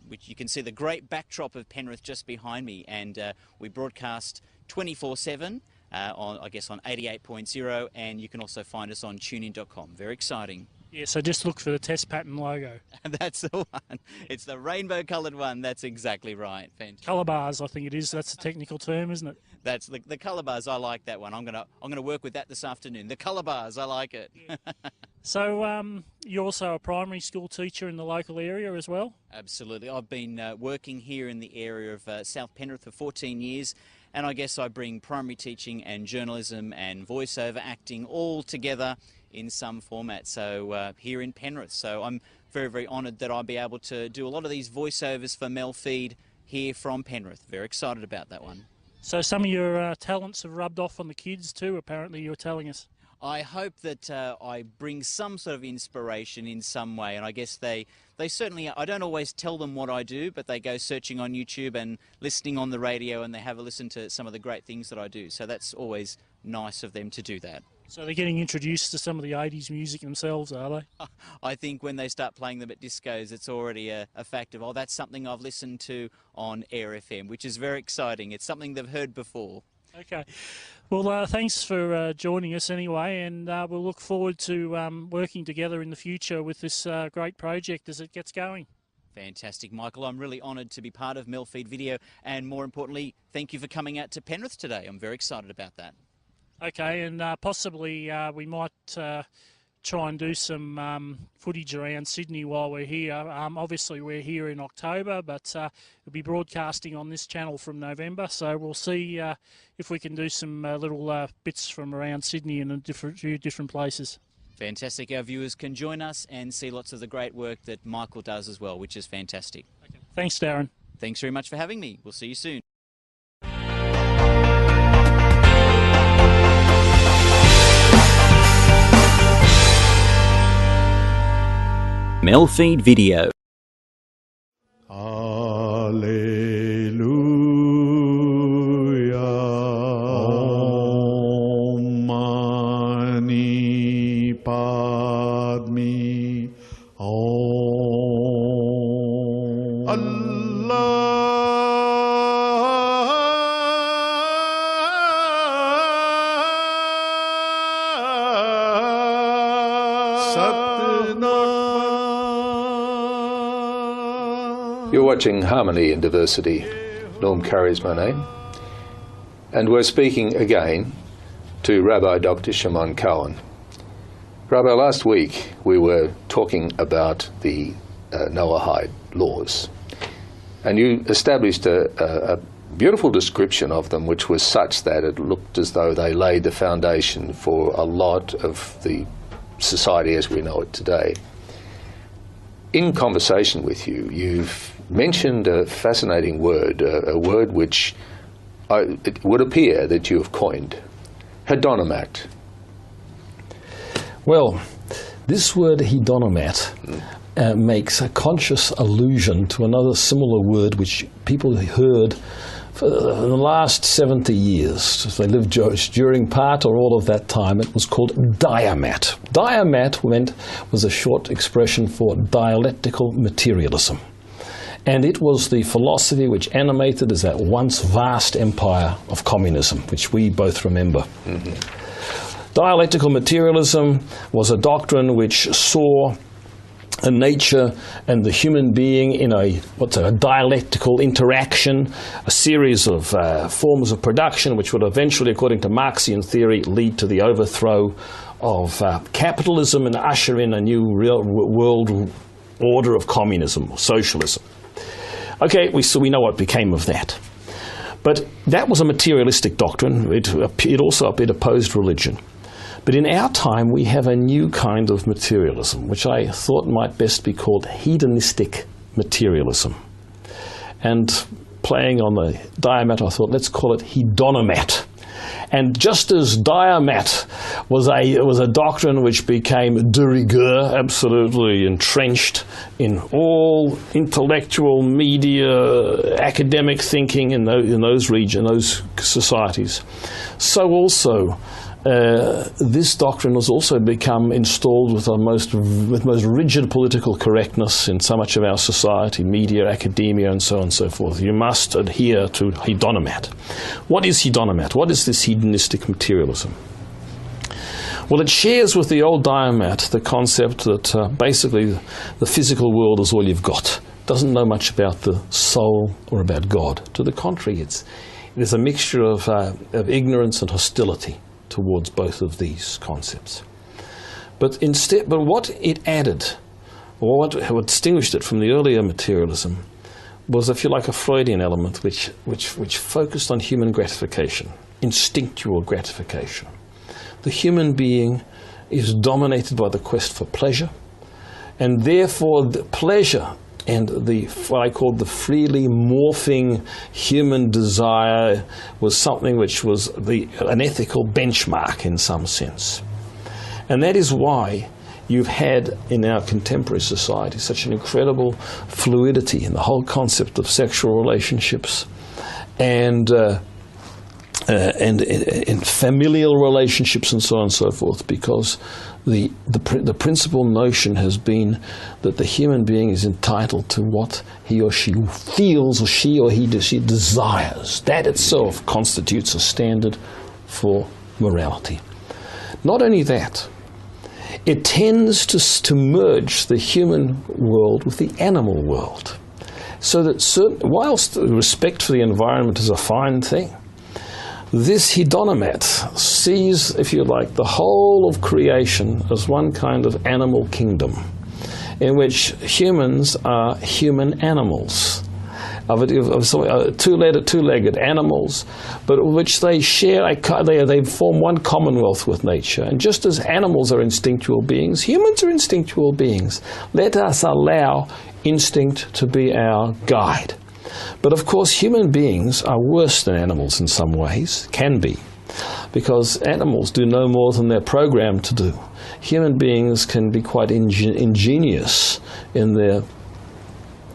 which you can see the great backdrop of Penrith just behind me, and we broadcast 24/7 on, I guess, on 88.0, and you can also find us on tunein.com. Very exciting. Yeah, so just look for the test pattern logo. That's the one. It's the rainbow coloured one. That's exactly right. Fantastic. Colour bars, I think it is. That's a technical term, isn't it? That's the colour bars. I like that one. I'm gonna work with that this afternoon. The colour bars. I like it. Yeah. So you're also a primary school teacher in the local area as well? Absolutely. I've been working here in the area of South Penrith for 14 years, and I guess I bring primary teaching and journalism and voiceover acting all together in some format. So here in Penrith. So I'm very, very honoured that I'll be able to do a lot of these voiceovers for MELfeed here from Penrith. Very excited about that one. So some of your talents have rubbed off on the kids too, apparently, you were telling us. I hope that I bring some sort of inspiration in some way, and I guess they certainly, I don't always tell them what I do, but they go searching on YouTube and listening on the radio, and they have a listen to some of the great things that I do. So that's always nice of them to do that. So they're getting introduced to some of the 80s music themselves, are they? I think when they start playing them at discos, it's already a fact of, oh, that's something I've listened to on Air FM, which is very exciting. It's something they've heard before. Okay. Well, thanks for joining us anyway, and we'll look forward to working together in the future with this great project as it gets going. Fantastic, Michael. I'm really honoured to be part of MELfeed Video, and more importantly, thank you for coming out to Penrith today. I'm very excited about that. Okay, and possibly we might try and do some footage around Sydney while we're here. Obviously we're here in October, but we'll be broadcasting on this channel from November, so we'll see if we can do some little bits from around Sydney and a few different places. Fantastic. Our viewers can join us and see lots of the great work that Michael does as well, which is fantastic. Okay. Thanks, Darren. Thanks very much for having me. We'll see you soon. MELfeed Video. Alleluia. Om Mani Padme. Om Allah. You're watching Harmony in Diversity. Norm Curry's my name. And we're speaking again to Rabbi Dr. Shimon Cohen. Rabbi, last week we were talking about the Noahide laws. And you established a beautiful description of them, which was such that it looked as though they laid the foundation for a lot of the society as we know it today. In conversation with you, you've mentioned a fascinating word, a word which it would appear that you have coined, hedonimat. Well, this word hedonimat makes a conscious allusion to another similar word which people heard for the last 70 years. If they lived during part or all of that time, it was called diamat. Diamat was a short expression for dialectical materialism. And it was the philosophy which animated as that once vast empire of communism, which we both remember. Mm-hmm. Dialectical materialism was a doctrine which saw a nature and the human being in a dialectical interaction, a series of forms of production which would eventually, according to Marxian theory, lead to the overthrow of capitalism and usher in a new world order of communism or socialism. Okay, we know what became of that. But that was a materialistic doctrine. It also opposed religion. But in our time, we have a new kind of materialism, which I thought might best be called hedonistic materialism. And playing on the diamat, I thought, let's call it hedonomat. And just as diamat was a doctrine which became de rigueur, absolutely entrenched in all intellectual, media, academic thinking in those regions, those societies, so also this doctrine has also become installed with most rigid political correctness in so much of our society, media, academia, and so on and so forth. You must adhere to hedonomat. What is hedonomat? What is this hedonistic materialism? Well, it shares with the old diamat the concept that basically the physical world is all you've got. It doesn't know much about the soul or about God. To the contrary, it is a mixture of ignorance and hostility towards both of these concepts. But what it added, or what distinguished it from the earlier materialism, was, if you like, a Freudian element which focused on human gratification, instinctual gratification. The human being is dominated by the quest for pleasure, and therefore the pleasure and what I called the freely morphing human desire was something which was an ethical benchmark in some sense. And that is why you've had in our contemporary society such an incredible fluidity in the whole concept of sexual relationships and familial relationships and so on and so forth, because the principal notion has been that the human being is entitled to what he or she feels, or she desires. That itself constitutes a standard for morality. Not only that, it tends to merge the human world with the animal world, so that whilst respect for the environment is a fine thing, this hedonomat sees, if you like, the whole of creation as one kind of animal kingdom, in which humans are human animals, two-legged animals, but which they share, they form one commonwealth with nature. And just as animals are instinctual beings, humans are instinctual beings. Let us allow instinct to be our guide. But of course, human beings are worse than animals in some ways, can be, because animals do no more than they're programmed to do. Human beings can be quite ingenious in their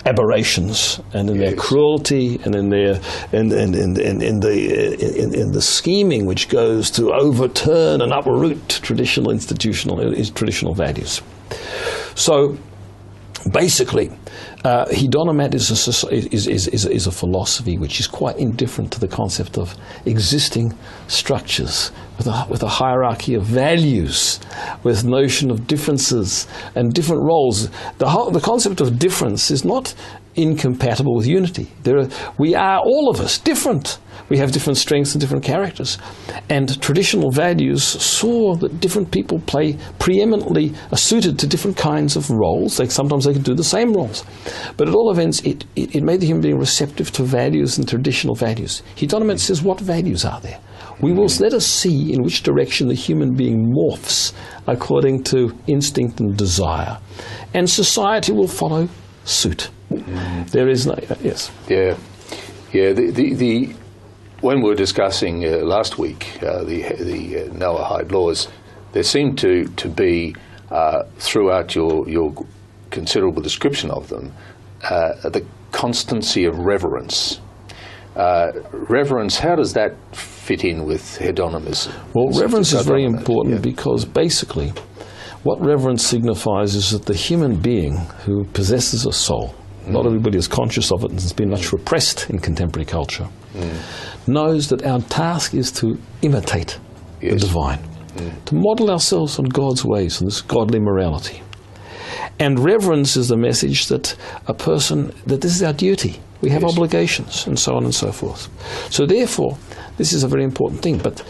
aberrations and in their cruelty and in their in the scheming which goes to overturn and uproot traditional values. So basically, hedonomat is a philosophy which is quite indifferent to the concept of existing structures with a hierarchy of values, with notion of differences and different roles. The concept of difference is not incompatible with unity. We are, all of us, different. We have different strengths and different characters. And traditional values saw that different people play preeminently suited to different kinds of roles. Sometimes they could do the same roles. But at all events, it made the human being receptive to values and traditional values. Hedonomat says, what values are there? Let us see in which direction the human being morphs according to instinct and desire. And society will follow suit. There is no... yes. Yeah. When we were discussing last week the Noahide laws, there seemed to be, throughout your considerable description of them, the constancy of reverence. Reverence, how does that fit in with hedonimism? Well, reverence is very important because basically what reverence signifies is that the human being who possesses a soul, not everybody is conscious of it and it's been much repressed in contemporary culture, knows that our task is to imitate the divine, to model ourselves on God's ways and this godly morality. And reverence is the message that that this is our duty. We have obligations and so on and so forth. So therefore, this is a very important thing. But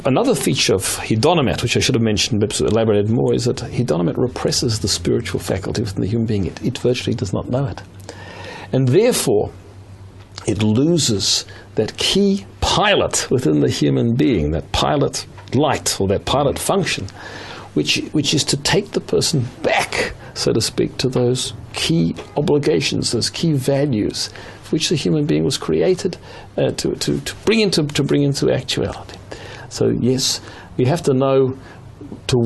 Another feature of hedonomet, which I should have mentioned, elaborated more, is that hedonomet represses the spiritual faculty within the human being. It virtually does not know it. And therefore, it loses that key pilot within the human being, that pilot light or that pilot function, which is to take the person back, so to speak, to those key obligations, those key values for which the human being was created to bring into actuality. So yes, we have to know to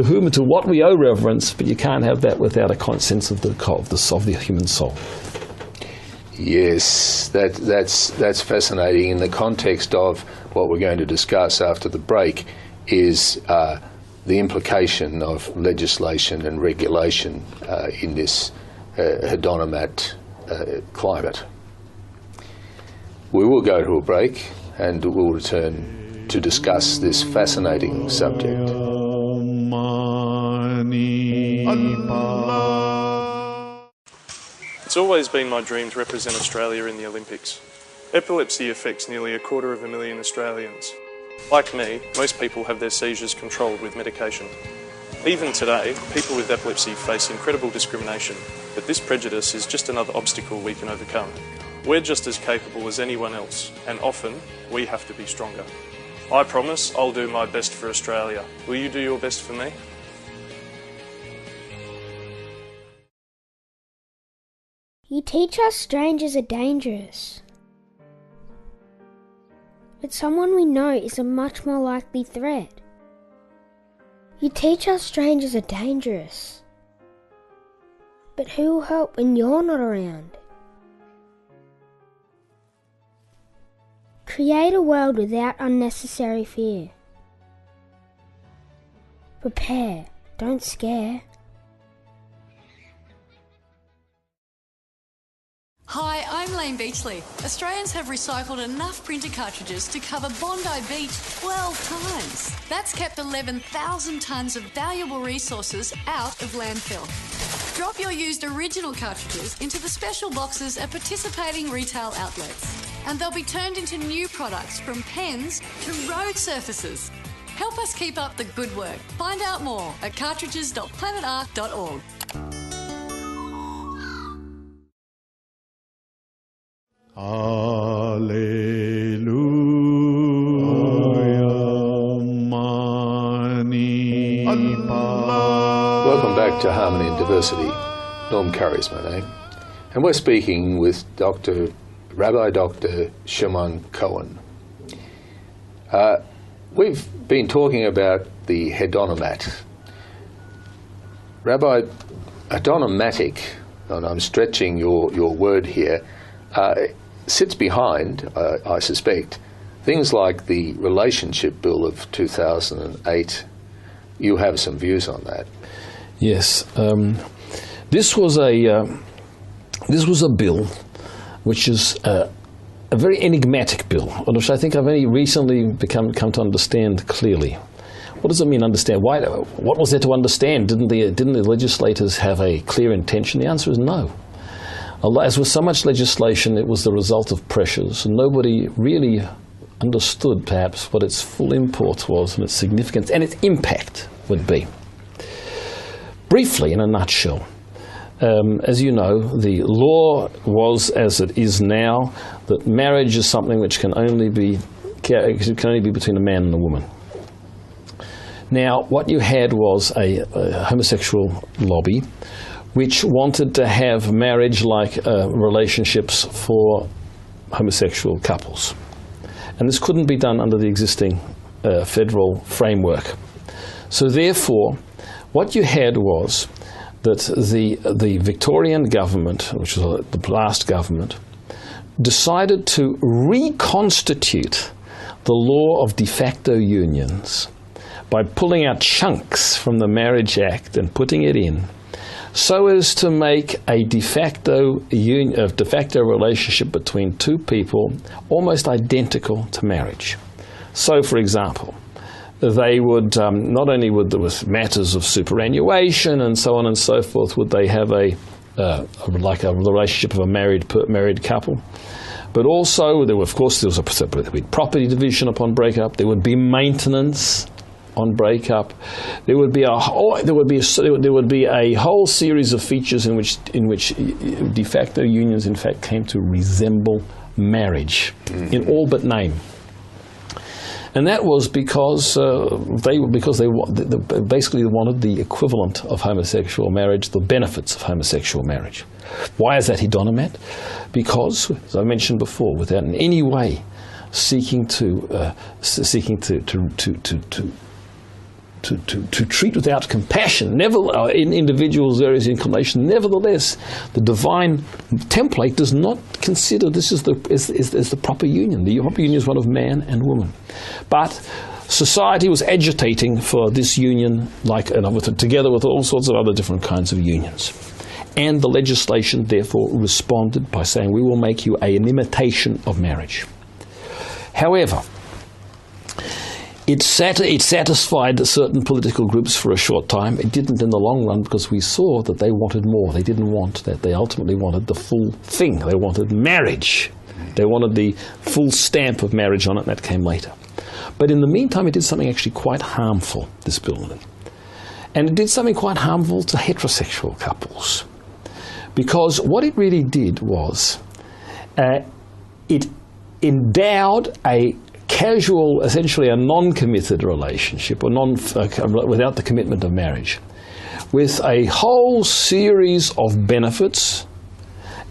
whom and to what we owe reverence, but you can't have that without a sense of the human soul. Yes, that's fascinating. In the context of what we're going to discuss after the break is the implication of legislation and regulation in this hedonomat climate. We will go to a break and we'll return to discuss this fascinating subject. It's always been my dream to represent Australia in the Olympics. Epilepsy affects nearly 250,000 Australians. Like me, most people have their seizures controlled with medication. Even today, people with epilepsy face incredible discrimination, but this prejudice is just another obstacle we can overcome. We're just as capable as anyone else, and often we have to be stronger. I promise I'll do my best for Australia. Will you do your best for me? You teach us strangers are dangerous. But someone we know is a much more likely threat. You teach us strangers are dangerous. But who will help when you're not around? Create a world without unnecessary fear. Prepare, don't scare. Hi, I'm Lane Beachley. Australians have recycled enough printer cartridges to cover Bondi Beach 12 times. That's kept 11,000 tonnes of valuable resources out of landfill. Drop your used original cartridges into the special boxes at participating retail outlets, and they'll be turned into new products from pens to road surfaces. Help us keep up the good work. Find out more at cartridges.planetark.org. Welcome back to Harmony and Diversity. Norm Curry's my name. And we're speaking with Rabbi Dr. Shimon Cohen. We've been talking about the hedonomat. Rabbi, hedonomatic, and I'm stretching your word here, sits behind, I suspect, things like the Relationship Bill of 2008. You have some views on that. Yes, this was a bill which is a very enigmatic bill, which I think I've only recently come to understand clearly. What does it mean, understand? Why? What was there to understand? Didn't the legislators have a clear intention? The answer is no. As with so much legislation, it was the result of pressures, and nobody really understood, perhaps, what its full import was and its significance and its impact would be. Briefly, in a nutshell, as you know, the law was, as it is now, that marriage is something which can only be between a man and a woman. Now, what you had was a homosexual lobby which wanted to have marriage-like relationships for homosexual couples. And this couldn't be done under the existing federal framework. So therefore, what you had was that the Victorian government, which was the last government, decided to reconstitute the law of de facto unions by pulling out chunks from the Marriage Act and putting it in, so as to make a de facto relationship between two people almost identical to marriage. So, for example, they would not only would there was matters of superannuation and so on and so forth, would they have like a relationship of a married couple, But also, there would be property division upon breakup. There would be maintenance on breakup. There would be a whole series of features in which de facto unions, in fact, came to resemble marriage in all but name. And that was because they basically wanted the equivalent of homosexual marriage, the benefits of homosexual marriage. Why is that hedonimat? Because, as I mentioned before, without in any way seeking to treat without compassion, in individuals' various inclinations. Nevertheless, the divine template does not consider this is the proper union. The proper union is one of man and woman. But society was agitating for this union, together with all sorts of other different kinds of unions. And the legislation therefore responded by saying, we will make you an imitation of marriage. However, it satisfied certain political groups for a short time. It didn't in the long run, because we saw that they wanted more. They didn't want that. They ultimately wanted the full thing. They wanted marriage. They wanted the full stamp of marriage on it, and that came later. But in the meantime, it did something actually quite harmful, this bill. And it did something quite harmful to heterosexual couples. Because what it really did was it endowed a casual, essentially a non-committed relationship, or without the commitment of marriage, with a whole series of benefits,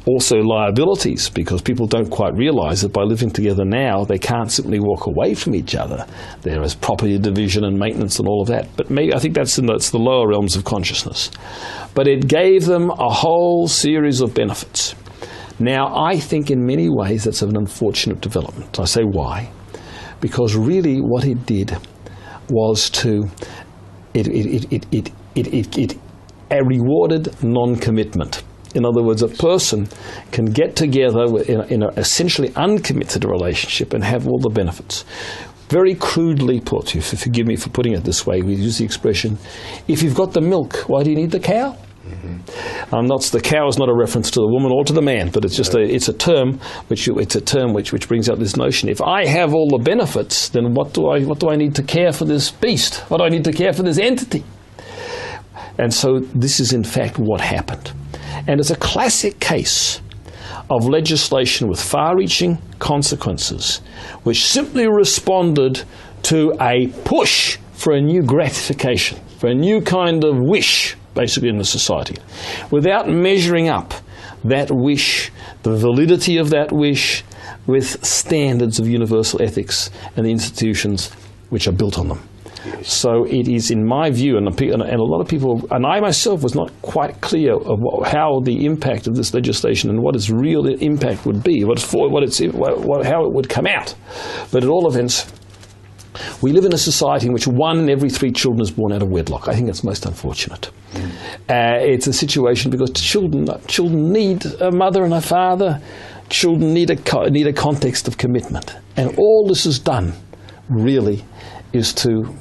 also liabilities, because people don't quite realise that by living together now, they can't simply walk away from each other. There is property division and maintenance and all of that. But maybe I think that's the lower realms of consciousness. But it gave them a whole series of benefits. Now, I think in many ways that's an unfortunate development. I say why? Because really what it did was it rewarded non-commitment. In other words, a person can get together in an essentially uncommitted relationship and have all the benefits. Very crudely put, if you forgive me for putting it this way, we use the expression, if you've got the milk, why do you need the cow? The cow is not a reference to the woman or to the man, but it's just a term which brings out this notion. If I have all the benefits, then what do I need to care for this beast? What do I need to care for this entity? And so this is in fact what happened. And it's a classic case of legislation with far-reaching consequences, which simply responded to a push for a new gratification, for a new kind of wish, basically, in the society, without measuring up that wish, the validity of that wish, with standards of universal ethics and the institutions which are built on them. Yes. So it is, in my view, and a lot of people, and I myself was not quite clear of how the impact of this legislation and what its real impact would be, how it would come out. But at all events, we live in a society in which 1 in every 3 children is born out of wedlock. I think it's most unfortunate. It's a situation because children need a mother and a father. Children need a context of commitment, and all this is done, really, is to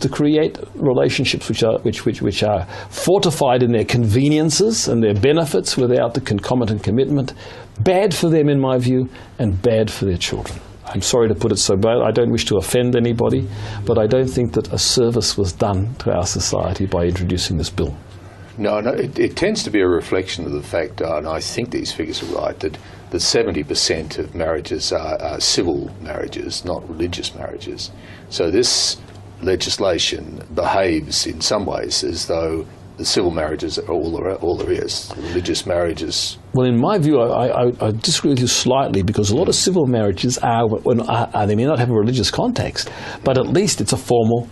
create relationships which are fortified in their conveniences and their benefits without the concomitant commitment. Bad for them, in my view, and bad for their children. I'm sorry to put it so bad. I don't wish to offend anybody, but I don't think that a service was done to our society by introducing this bill. No, it tends to be a reflection of the fact, and I think these figures are right, that 70% of marriages are civil marriages, not religious marriages. So this legislation behaves in some ways as though the civil marriages are all there is. The religious marriages. Well, in my view, I disagree with you slightly, because a lot of civil marriages they may not have a religious context, but at least it's a formal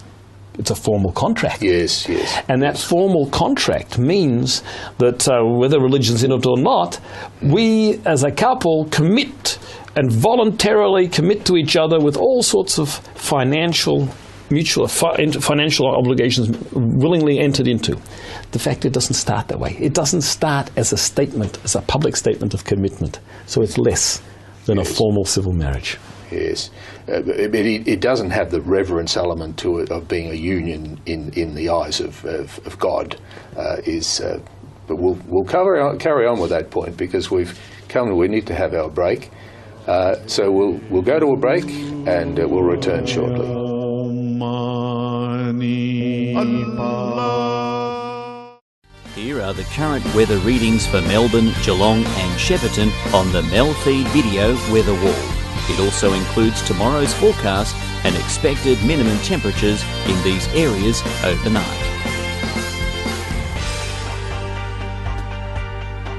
contract. Yes, yes. And that formal contract means that whether religion's in it or not, we as a couple commit and voluntarily commit to each other with all sorts of financial obligations willingly entered into. The fact it doesn't start that way. It doesn't start as a public statement of commitment. So it's less than a formal civil marriage. Yes. It doesn't have the reverence element to it of being a union in the eyes of God. But we'll carry on with that point, because we need to have our break. So we'll go to a break and we'll return shortly. Here are the current weather readings for Melbourne, Geelong and Shepparton on the MELfeed.video weather wall. It also includes tomorrow's forecast and expected minimum temperatures in these areas overnight.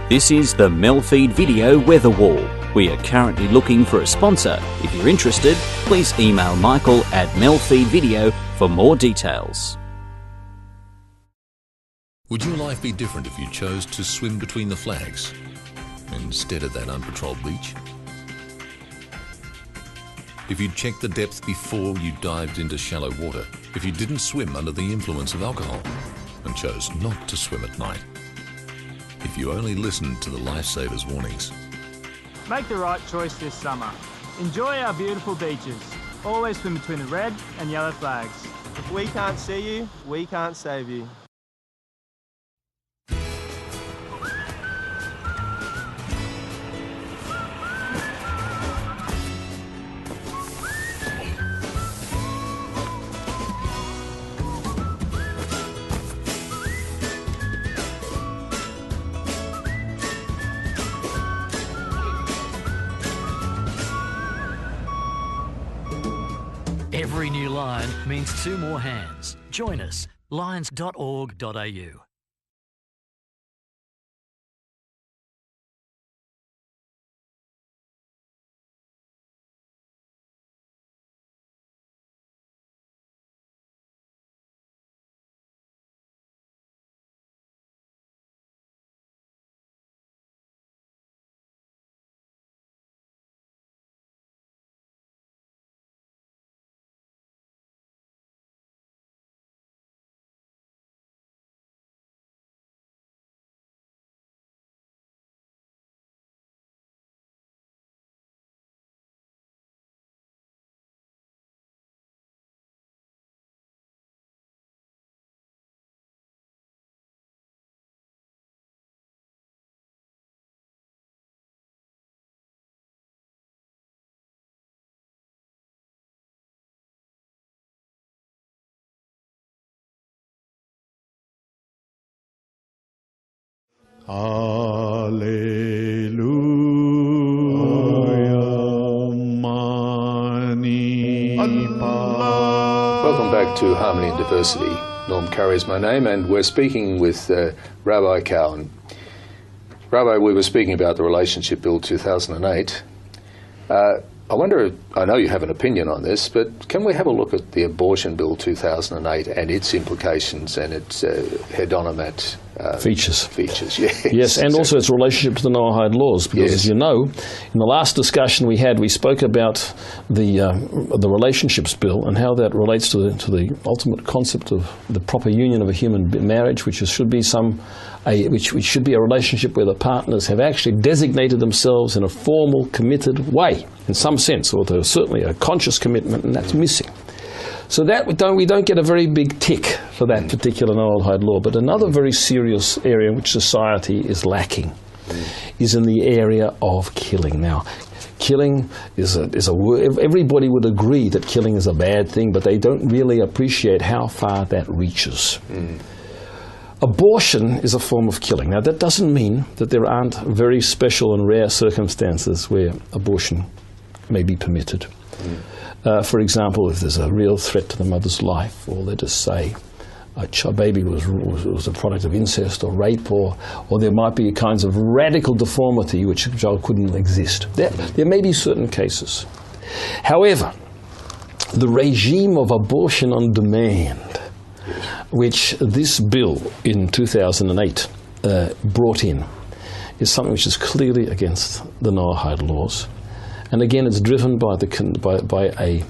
This is the MELfeed.video weather wall. We are currently looking for a sponsor. If you're interested, please email Michael at MELfeed.video for more details. Would your life be different if you chose to swim between the flags instead of that unpatrolled beach? If you'd checked the depth before you dived into shallow water? If you didn't swim under the influence of alcohol and chose not to swim at night? If you only listened to the lifesavers warnings? Make the right choice this summer. Enjoy our beautiful beaches. Always swim between the red and yellow flags. If we can't see you, we can't save you. Every new line means 2 more hands. Join us, lions.org.au. Welcome back to Harmony and Diversity. Norm Curry is my name, and we're speaking with Rabbi Cowan. Rabbi, we were speaking about the Relationship Bill 2008. I wonder, I know you have an opinion on this, but can we have a look at the Abortion Bill 2008 and its implications and its hedonimat features, yes. Yes, and also its relationship to the Noahide laws, because as you know, in the last discussion we had, we spoke about the Relationships Bill and how that relates to the ultimate concept of the proper union of a human marriage, which should be which should be a relationship where the partners have actually designated themselves in a formal, committed way, in some sense, or there's certainly a conscious commitment, and that's missing. So that we don't get a very big tick for that particular Noahide law. But another very serious area in which society is lacking is in the area of killing. Now, killing is a word. Everybody would agree that killing is a bad thing, but they don't really appreciate how far that reaches. Abortion is a form of killing. Now, that doesn't mean that there aren't very special and rare circumstances where abortion may be permitted. For example, if there's a real threat to the mother's life, or let us say a baby was a product of incest or rape, or there might be kinds of radical deformity which a child couldn't exist. There may be certain cases. However, the regime of abortion on demand, which this bill in 2008 brought in, is something which is clearly against the Noahide laws. And again, it's driven by a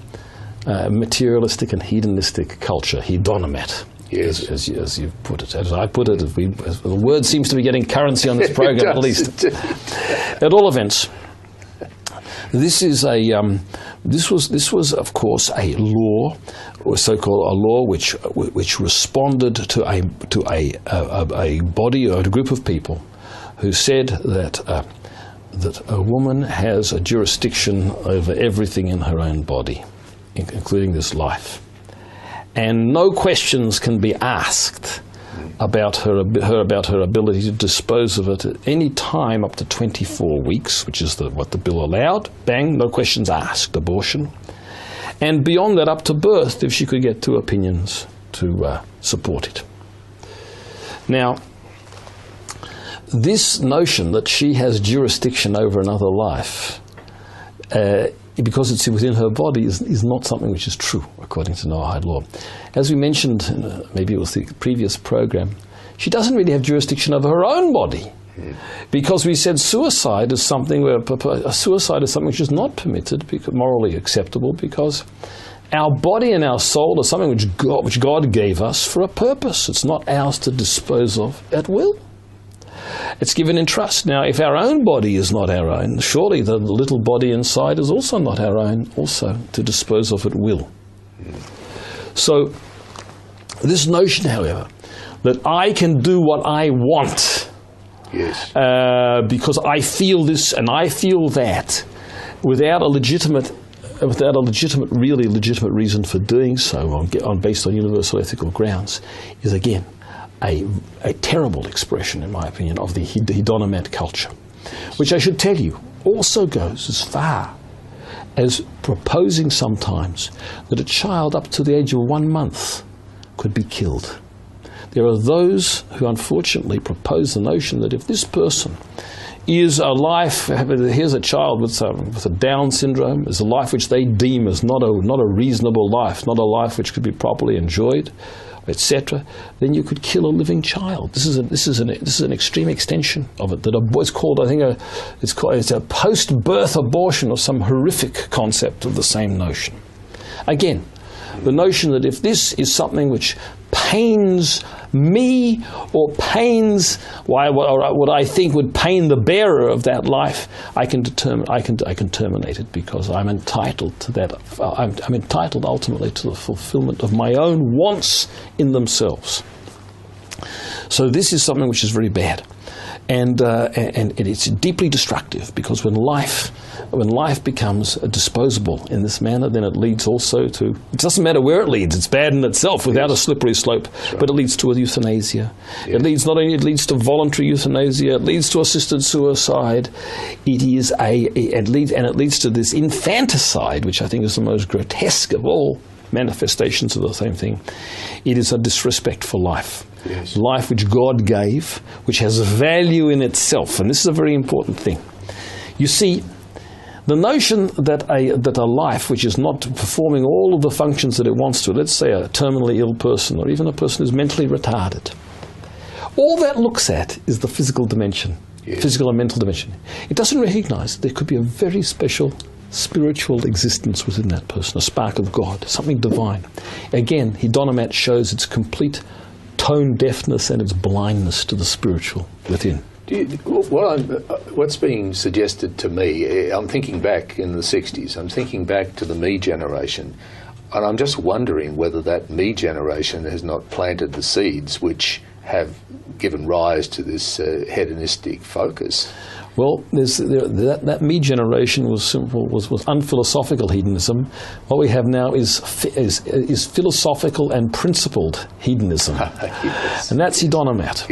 materialistic and hedonistic culture, hedonimat, as you've put it. As I put it, the word seems to be getting currency on this program, at least. At all events, this was of course a law, or so-called a law which responded to a body or a group of people who said that that a woman has a jurisdiction over everything in her own body, including this life. And no questions can be asked about her ability to dispose of it at any time up to 24 weeks, which is what the bill allowed. Bang, no questions asked, abortion. And beyond that, up to birth, if she could get two opinions to support it. Now, this notion that she has jurisdiction over another life, because it's within her body, is not something which is true, according to Noahide law. As we mentioned, maybe it was the previous program, she doesn't really have jurisdiction over her own body, because we said suicide is something which is not permitted, morally acceptable, because our body and our soul are something which God gave us for a purpose. It's not ours to dispose of at will. It's given in trust. Now, if our own body is not our own, surely the little body inside is also not our own, also to dispose of at will. So, this notion, however, that I can do what I want, because I feel this and I feel that, without a legitimate, really legitimate reason for doing so, based on universal ethical grounds, is again a terrible expression, in my opinion, of the hedonomat culture, which I should tell you also goes as far as proposing sometimes that a child up to the age of 1 month could be killed. There are those who unfortunately propose the notion that if this person is a life, here's a child with a Down syndrome, is a life which they deem as not a reasonable life, not a life which could be properly enjoyed, etc., then you could kill a living child. This is an extreme extension of it. It's called, I think, it's a post-birth abortion, or some horrific concept of the same notion. Again, the notion that if this is something which pains me, or pains what I think would pain the bearer of that life, I can terminate it, because I'm entitled to that. I'm entitled ultimately to the fulfillment of my own wants in themselves. So this is something which is very bad, and it's deeply destructive, because when life becomes disposable in this manner, then it leads also to, it doesn't matter where it leads, it's bad in itself without a slippery slope, but it leads to a euthanasia. It leads to voluntary euthanasia, it leads to assisted suicide, it leads to this infanticide, which I think is the most grotesque of all manifestations of the same thing. It is a disrespect for life. Life which God gave, which has value in itself, and this is a very important thing. You see, the notion that a life which is not performing all of the functions that it wants to, let's say a terminally ill person, or even a person who's mentally retarded, all that looks at is the physical dimension, physical and mental dimension. It doesn't recognize that there could be a very special spiritual existence within that person, a spark of God, something divine. Again, hedonomat shows its complete tone deafness and its blindness to the spiritual within. What's being suggested to me, I'm thinking back in the 60s, I'm thinking back to the me generation, and I'm just wondering whether that me generation has not planted the seeds which have given rise to this hedonistic focus. Well, that me generation was unphilosophical hedonism. What we have now is philosophical and principled hedonism, and that's hedonomat.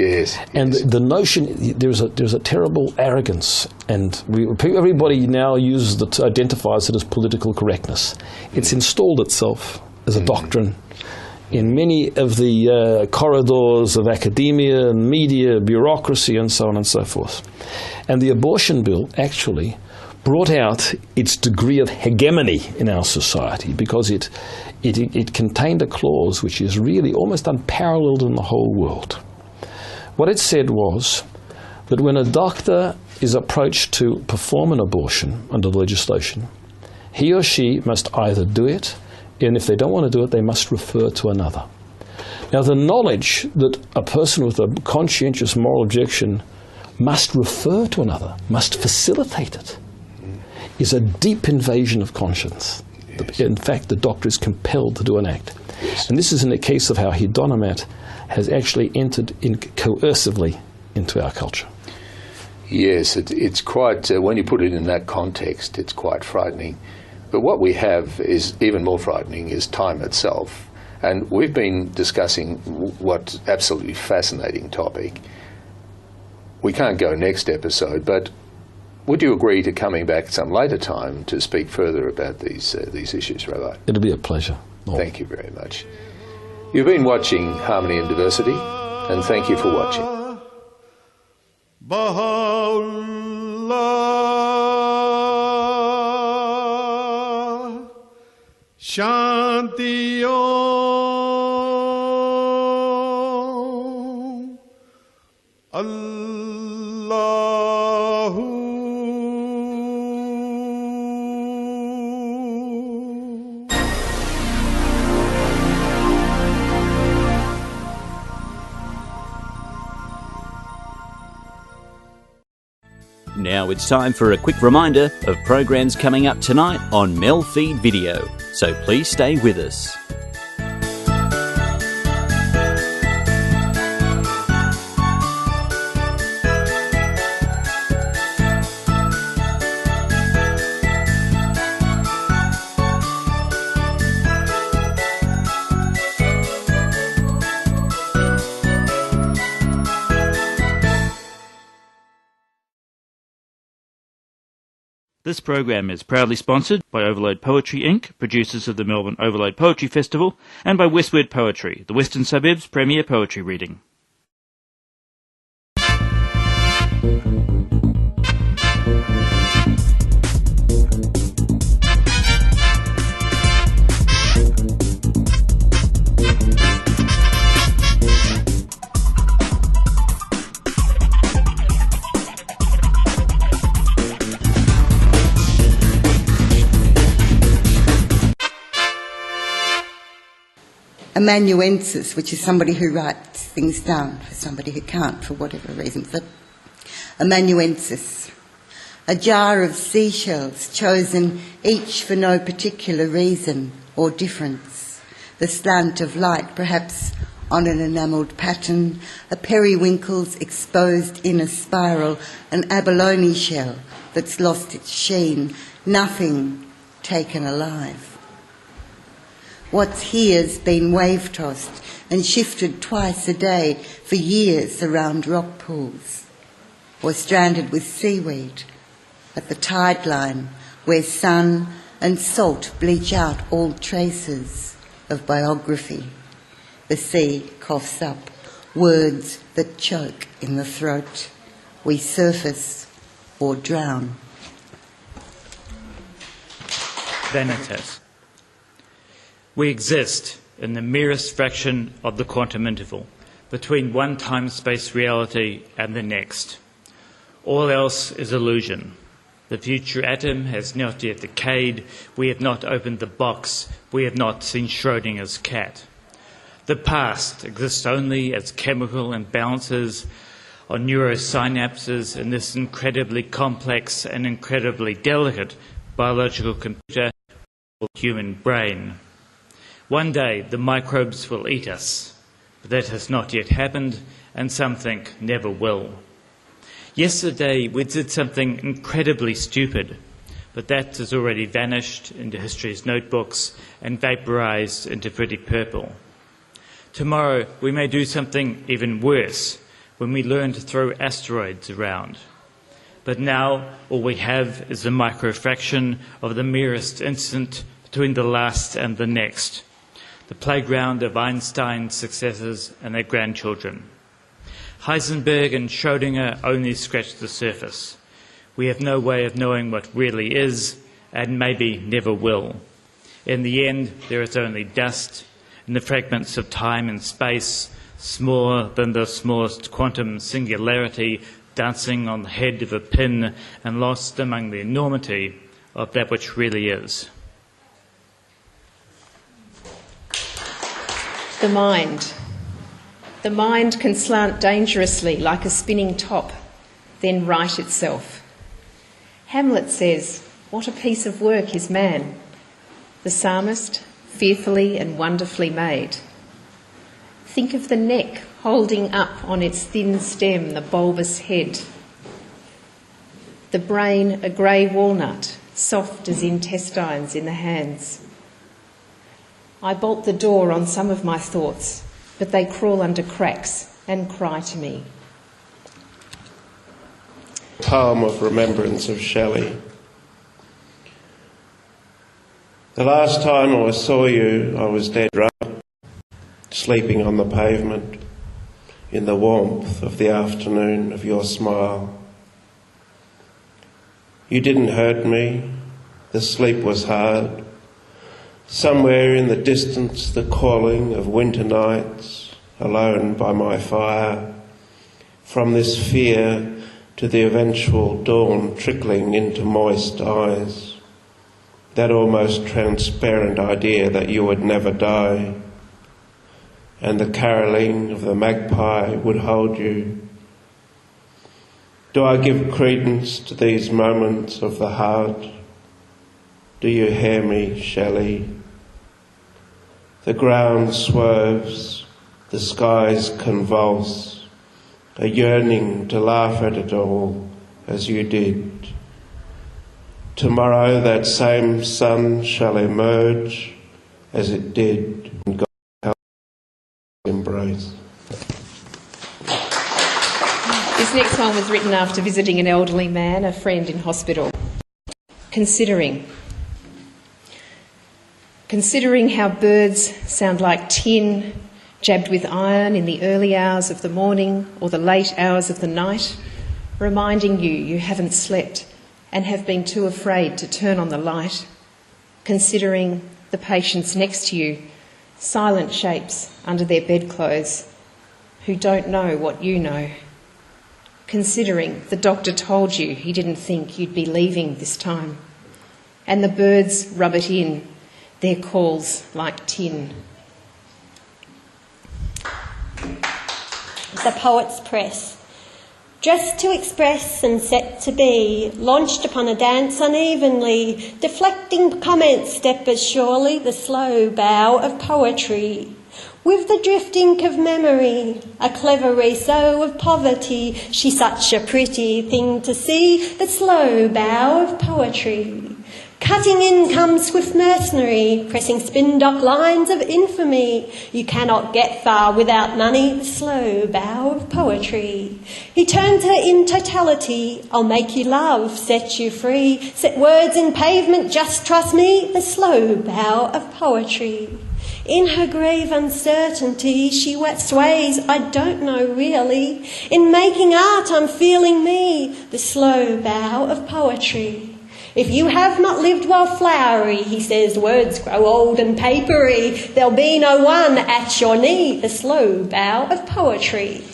And the notion, there's a terrible arrogance, and everybody now identifies it as political correctness. It's installed itself as a doctrine in many of the corridors of academia and media, bureaucracy, and so on and so forth. And the abortion bill actually brought out its degree of hegemony in our society, because it contained a clause which is really almost unparalleled in the whole world. What it said was that when a doctor is approached to perform an abortion under the legislation, he or she must either do it, and if they don't want to do it, they must refer to another. Now, the knowledge that a person with a conscientious moral objection must refer to another, must facilitate it, is a deep invasion of conscience. In fact, the doctor is compelled to do an act. And this is in the case of how hedonomat has actually entered coercively into our culture. Yes, it's quite, when you put it in that context, it's quite frightening. But what we have is even more frightening is time itself. And we've been discussing what's absolutely fascinating topic. We can't go next episode, but would you agree to coming back at some later time to speak further about these issues, Rabbi? It'll be a pleasure. Thank you very much. You've been watching Harmony and Diversity, and thank you for watching. Baha'u'llah, Shanti Om, Allahu. Now it's time for a quick reminder of programs coming up tonight on MELfeed.video, so please stay with us. This program is proudly sponsored by Overload Poetry Inc., producers of the Melbourne Overload Poetry Festival, and by Westward Poetry, the Western Suburbs' premier poetry reading. Amanuensis, which is somebody who writes things down for somebody who can't for whatever reason. Amanuensis, a jar of seashells chosen each for no particular reason or difference, the slant of light perhaps on an enamelled pattern, a periwinkle's exposed inner spiral, an abalone shell that's lost its sheen, nothing taken alive. What's here's been wave-tossed and shifted twice a day for years around rock pools, or stranded with seaweed at the tide line where sun and salt bleach out all traces of biography. The sea coughs up words that choke in the throat. We surface or drown. Vanitas. We exist in the merest fraction of the quantum interval, between one time-space reality and the next. All else is illusion. The future atom has not yet decayed. We have not opened the box. We have not seen Schrodinger's cat. The past exists only as chemical imbalances on neurosynapses in this incredibly complex and incredibly delicate biological computer called human brain. One day the microbes will eat us, but that has not yet happened, and some think never will. Yesterday we did something incredibly stupid, but that has already vanished into history's notebooks and vaporized into pretty purple. Tomorrow we may do something even worse when we learn to throw asteroids around. But now all we have is a microfraction of the merest instant between the last and the next. The playground of Einstein's successors and their grandchildren. Heisenberg and Schrödinger only scratched the surface. We have no way of knowing what really is, and maybe never will. In the end, there is only dust in the fragments of time and space, smaller than the smallest quantum singularity, dancing on the head of a pin and lost among the enormity of that which really is. The mind. The mind can slant dangerously like a spinning top, then right itself. Hamlet says, "What a piece of work is man." The psalmist, fearfully and wonderfully made. Think of the neck holding up on its thin stem the bulbous head. the brain a grey walnut, soft as intestines in the hands. I bolt the door on some of my thoughts, but they crawl under cracks and cry to me. Poem of remembrance of Shelley. The last time I saw you, I was dead drunk, sleeping on the pavement in the warmth of the afternoon of your smile. You didn't hurt me, the sleep was hard. Somewhere in the distance, the calling of winter nights, alone by my fire, from this fear to the eventual dawn trickling into moist eyes, that almost transparent idea that you would never die, and the carolling of the magpie would hold you. Do I give credence to these moments of the heart? Do you hear me, Shelley? The ground swerves, the skies convulse, a yearning to laugh at it all as you did. Tomorrow that same sun shall emerge as it did in God's embrace. This next one was written after visiting an elderly man, a friend in hospital. Considering how birds sound like tin jabbed with iron in the early hours of the morning or the late hours of the night, reminding you haven't slept and have been too afraid to turn on the light. Considering the patients next to you, silent shapes under their bedclothes who don't know what you know. Considering the doctor told you he didn't think you'd be leaving this time. And the birds rub it in, their calls like tin. The Poet's Press. Dressed to express and set to be, launched upon a dance unevenly, deflecting comments step as surely the slow bow of poetry. With the drift ink of memory, a clever reso of poverty, she's such a pretty thing to see, the slow bow of poetry. Cutting in comes swift mercenary, pressing spin-dock lines of infamy. You cannot get far without money, the slow bow of poetry. He turned her in totality, I'll make you love, set you free, set words in pavement, just trust me, the slow bow of poetry. In her grave uncertainty, she sways, I don't know really. In making art, I'm feeling me, the slow bow of poetry. If you have not lived while flowery, he says, words grow old and papery. There'll be no one at your knee, the slow bow of poetry.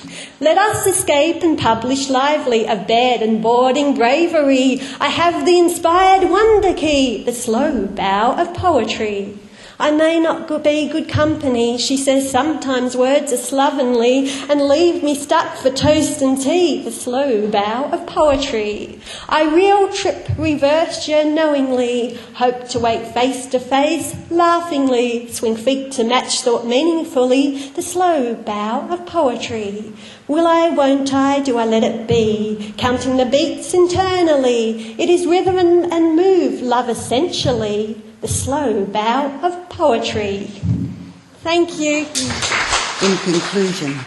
Let us escape and publish lively of bed and boarding bravery. I have the inspired wonder key, the slow bow of poetry. I may not be good company, she says sometimes words are slovenly and leave me stuck for toast and tea, the slow bow of poetry. I reel trip reverse you knowingly, hope to wake face to face laughingly, swing feet to match thought meaningfully, the slow bow of poetry. Will I, won't I, do I let it be, counting the beats internally, it is rhythm and move, love essentially, the slow bow of poetry. Thank you. In conclusion,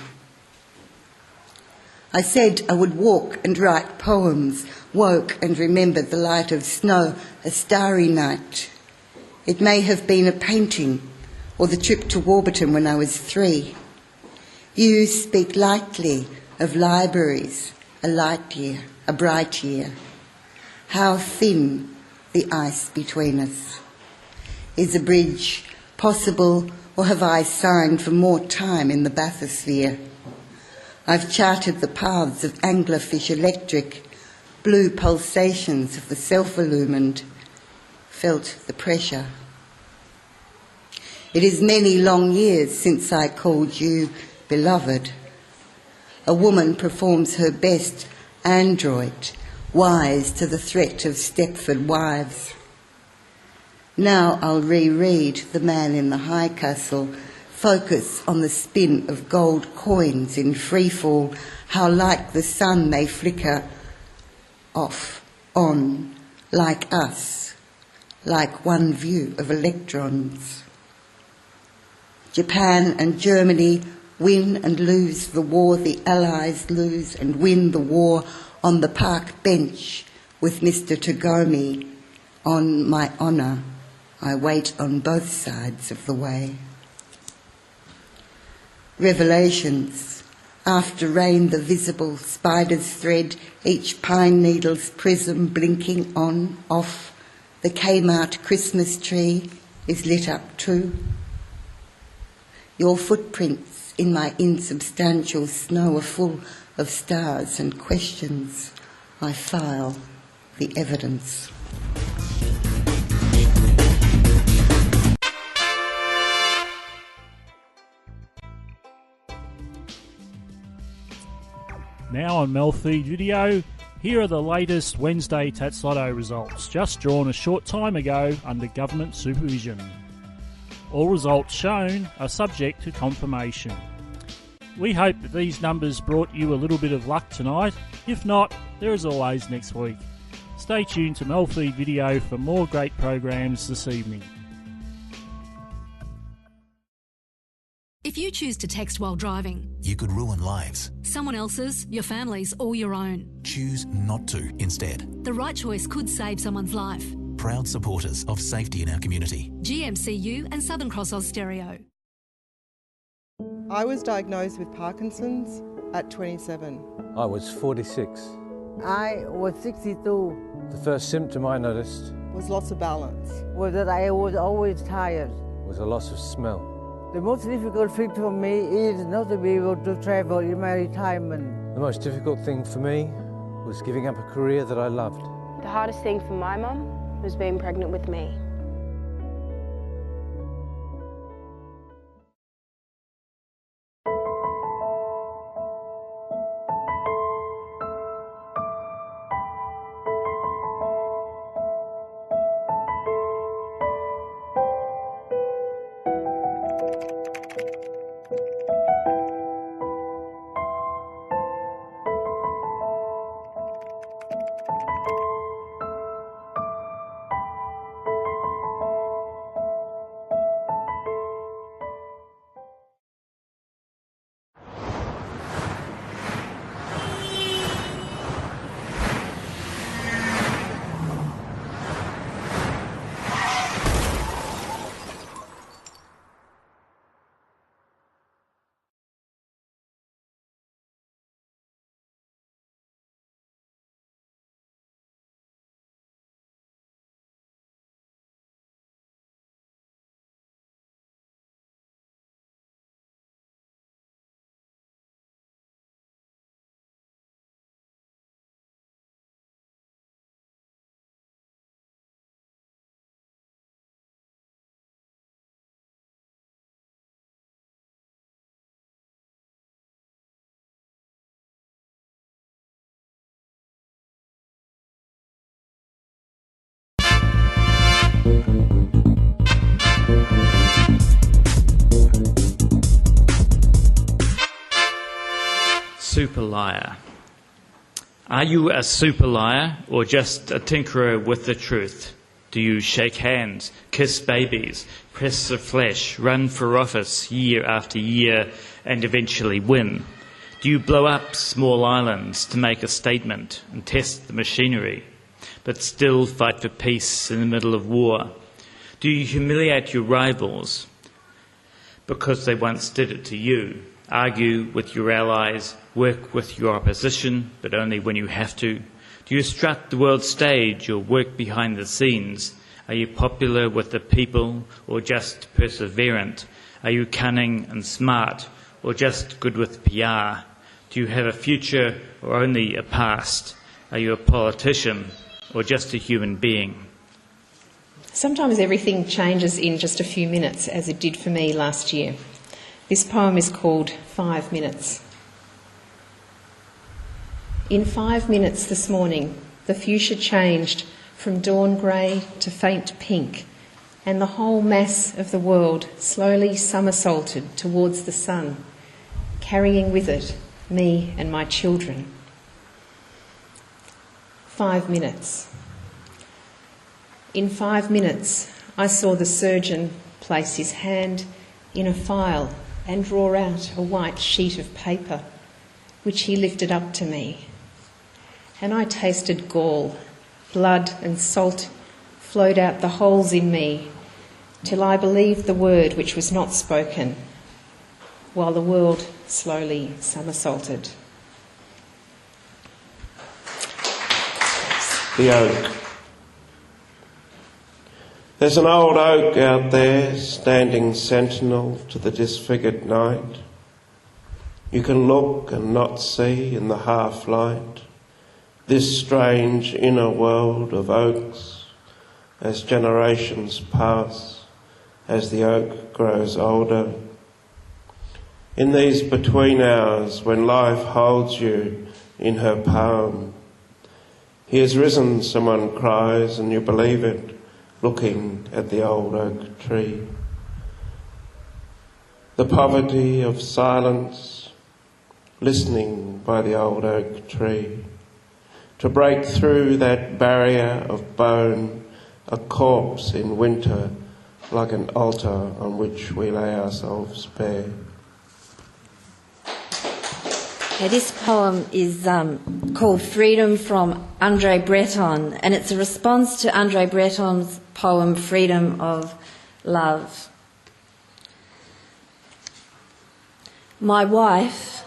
I said I would walk and write poems, woke and remembered the light of snow, a starry night. It may have been a painting or the trip to Warburton when I was 3. You speak lightly of libraries, a light year, a bright year. How thin the ice between us. Is a bridge possible, or have I signed for more time in the bathysphere? I've charted the paths of anglerfish electric, blue pulsations of the self-illumined, felt the pressure. It is many long years since I called you beloved. A woman performs her best android, wise to the threat of Stepford wives. Now I'll reread The Man in the High Castle, focus on the spin of gold coins in freefall, how like the sun they flicker off on, like us, like one view of electrons. Japan and Germany win and lose the war, the Allies lose and win the war on the park bench with Mr. Tagomi. On my honour, I wait on both sides of the way. Revelations. After rain, the visible spider's thread, each pine needle's prism blinking on, off. The Kmart Christmas tree is lit up too. Your footprints in my insubstantial snow are full of stars and questions. I file the evidence. Now on MELfeed video, here are the latest Wednesday Tats Lotto results, just drawn a short time ago under government supervision. All results shown are subject to confirmation. We hope that these numbers brought you a little bit of luck tonight. If not, there is always next week. Stay tuned to MELfeed video for more great programs this evening. If you choose to text while driving, you could ruin lives. someone else's, your family's, or your own. Choose not to instead. The right choice could save someone's life. Proud supporters of safety in our community. GMCU and Southern Cross Austereo. I was diagnosed with Parkinson's at 27. I was 46. I was 62. The first symptom I noticed Was loss of balance. Was that I was always tired. was a loss of smell. The most difficult thing for me is not to be able to travel in my retirement. The most difficult thing for me was giving up a career that I loved. The hardest thing for my mum was being pregnant with me. Super liar. Are you a super liar or just a tinkerer with the truth? Do you shake hands, kiss babies, press the flesh, run for office year after year and eventually win? Do you blow up small islands to make a statement and test the machinery, but still fight for peace in the middle of war? Do you humiliate your rivals because they once did it to you? Argue with your allies, work with your opposition, but only when you have to? Do you strut the world stage or work behind the scenes? Are you popular with the people or just perseverant? Are you cunning and smart or just good with PR? Do you have a future or only a past? Are you a politician or just a human being? Sometimes everything changes in just a few minutes, as it did for me last year. This poem is called 5 Minutes. In 5 minutes this morning, the fuchsia changed from dawn grey to faint pink, and the whole mass of the world slowly somersaulted towards the sun, carrying with it me and my children. 5 minutes. In 5 minutes, I saw the surgeon place his hand in a file and draw out a white sheet of paper, which he lifted up to me. And I tasted gall, blood and salt flowed out the holes in me, till I believed the word which was not spoken, while the world slowly somersaulted. The oak. There's an old oak out there, standing sentinel to the disfigured night. You can look and not see in the half-light this strange inner world of oaks as generations pass, as the oak grows older. In these between hours when life holds you in her palm, he has risen, someone cries, and you believe it, looking at the old oak tree. The poverty of silence, listening by the old oak tree, to break through that barrier of bone, a corpse in winter, like an altar on which we lay ourselves bare. Okay, this poem is called Freedom from Andre Breton, and it's a response to Andre Breton's poem Freedom of Love. My wife,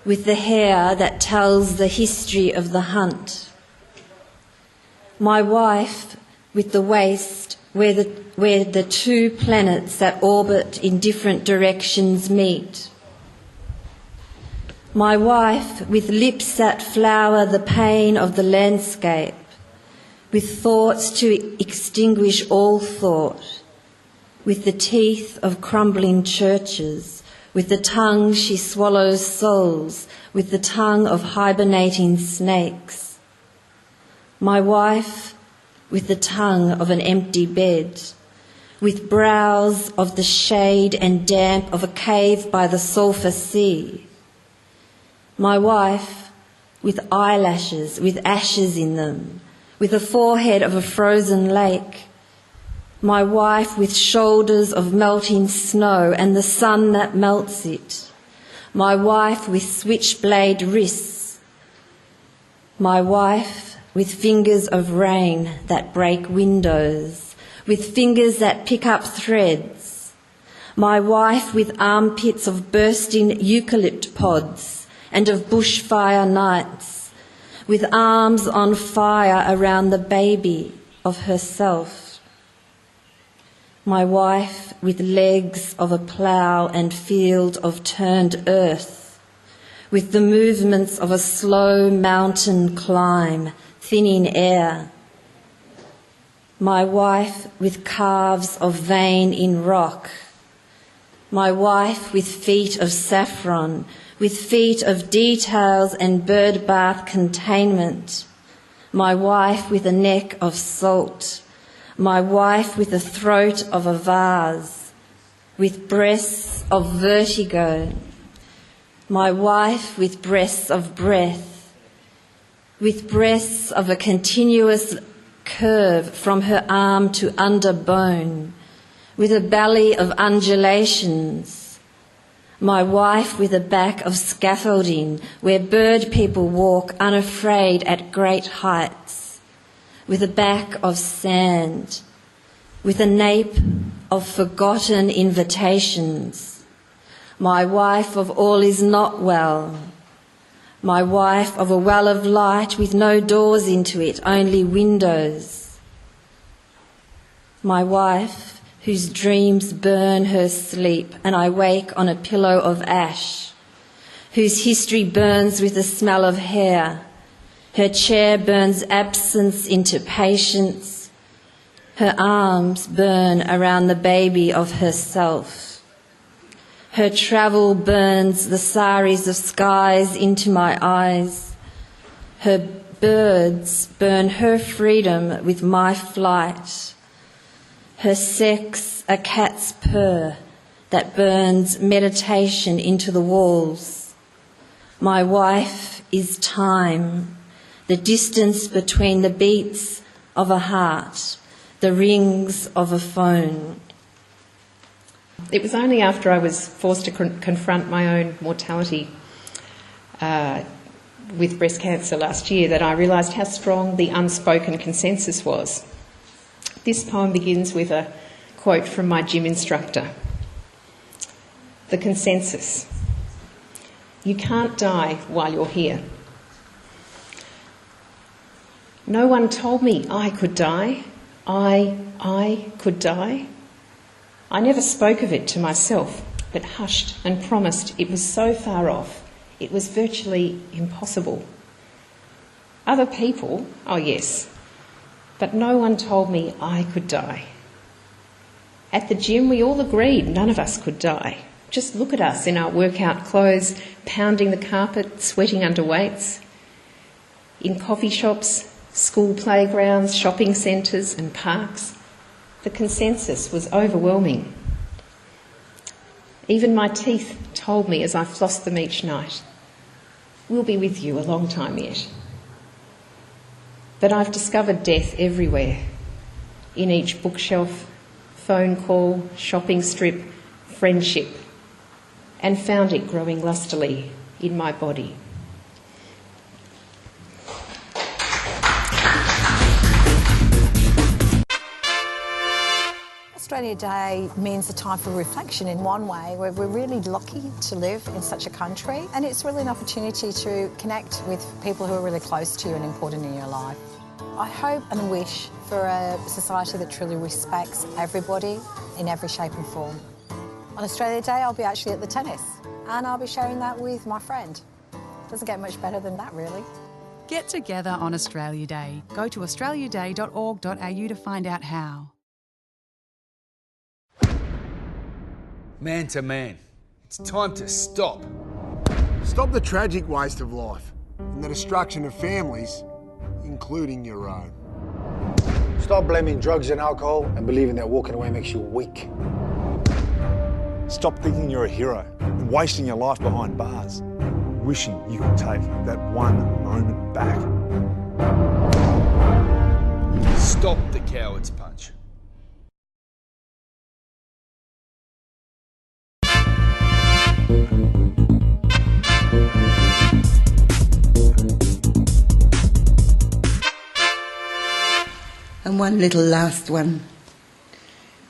with the hair that tells the history of the hunt. My wife, with the waist where the two planets that orbit in different directions meet. My wife, with lips that flower the pain of the landscape, with thoughts to extinguish all thought, with the teeth of crumbling churches, with the tongue she swallows souls, with the tongue of hibernating snakes. My wife, with the tongue of an empty bed, with brows of the shade and damp of a cave by the sulphur sea. My wife, with eyelashes, with ashes in them, with the forehead of a frozen lake. My wife, with shoulders of melting snow and the sun that melts it. My wife, with switchblade wrists. My wife, with fingers of rain that break windows, with fingers that pick up threads. My wife, with armpits of bursting eucalypt pods and of bushfire nights, with arms on fire around the baby of herself. My wife, with legs of a plough and field of turned earth, with the movements of a slow mountain climb, thinning air. My wife, with calves of vein in rock. My wife, with feet of saffron, with feet of details and bird bath containment. My wife, with a neck of salt. My wife, with the throat of a vase, with breasts of vertigo. My wife, with breasts of breath, with breasts of a continuous curve from her arm to under bone, with a belly of undulations. My wife, with a back of scaffolding where bird people walk unafraid at great heights, with a back of sand, with a nape of forgotten invitations. My wife of all is not well. My wife of a well of light with no doors into it, only windows. My wife whose dreams burn her sleep and I wake on a pillow of ash, whose history burns with the smell of hair. Her chair burns absence into patience. Her arms burn around the baby of herself. Her travel burns the saris of skies into my eyes. Her birds burn her freedom with my flight. Her sex a cat's purr that burns meditation into the walls. My wife is time, the the distance between the beats of a heart, the rings of a phone. It was only after I was forced to confront my own mortality with breast cancer last year that I realised how strong the unspoken consensus was. This poem begins with a quote from my gym instructor. The consensus. You can't die while you're here. No one told me I could die. I could die. I never spoke of it to myself, but hushed and promised it was so far off, it was virtually impossible. Other people, oh yes, but no one told me I could die. At the gym, we all agreed none of us could die. Just look at us in our workout clothes, pounding the carpet, sweating under weights. In coffee shops, school playgrounds, shopping centres and parks, the consensus was overwhelming. Even my teeth told me as I flossed them each night, we'll be with you a long time yet. But I've discovered death everywhere, in each bookshelf, phone call, shopping strip, friendship, and found it growing lustily in my body. Australia Day means a time for reflection in one way, where we're really lucky to live in such a country, and it's really an opportunity to connect with people who are really close to you and important in your life. I hope and wish for a society that truly respects everybody in every shape and form. On Australia Day, I'll be actually at the tennis, and I'll be sharing that with my friend. Doesn't get much better than that, really. Get together on Australia Day. Go to australiaday.org.au to find out how. Man to man, it's time to stop. Stop the tragic waste of life and the destruction of families, including your own. Stop blaming drugs and alcohol and believing that walking away makes you weak. Stop thinking you're a hero and wasting your life behind bars, wishing you could take that one moment back. Stop the coward's punch. And one little last one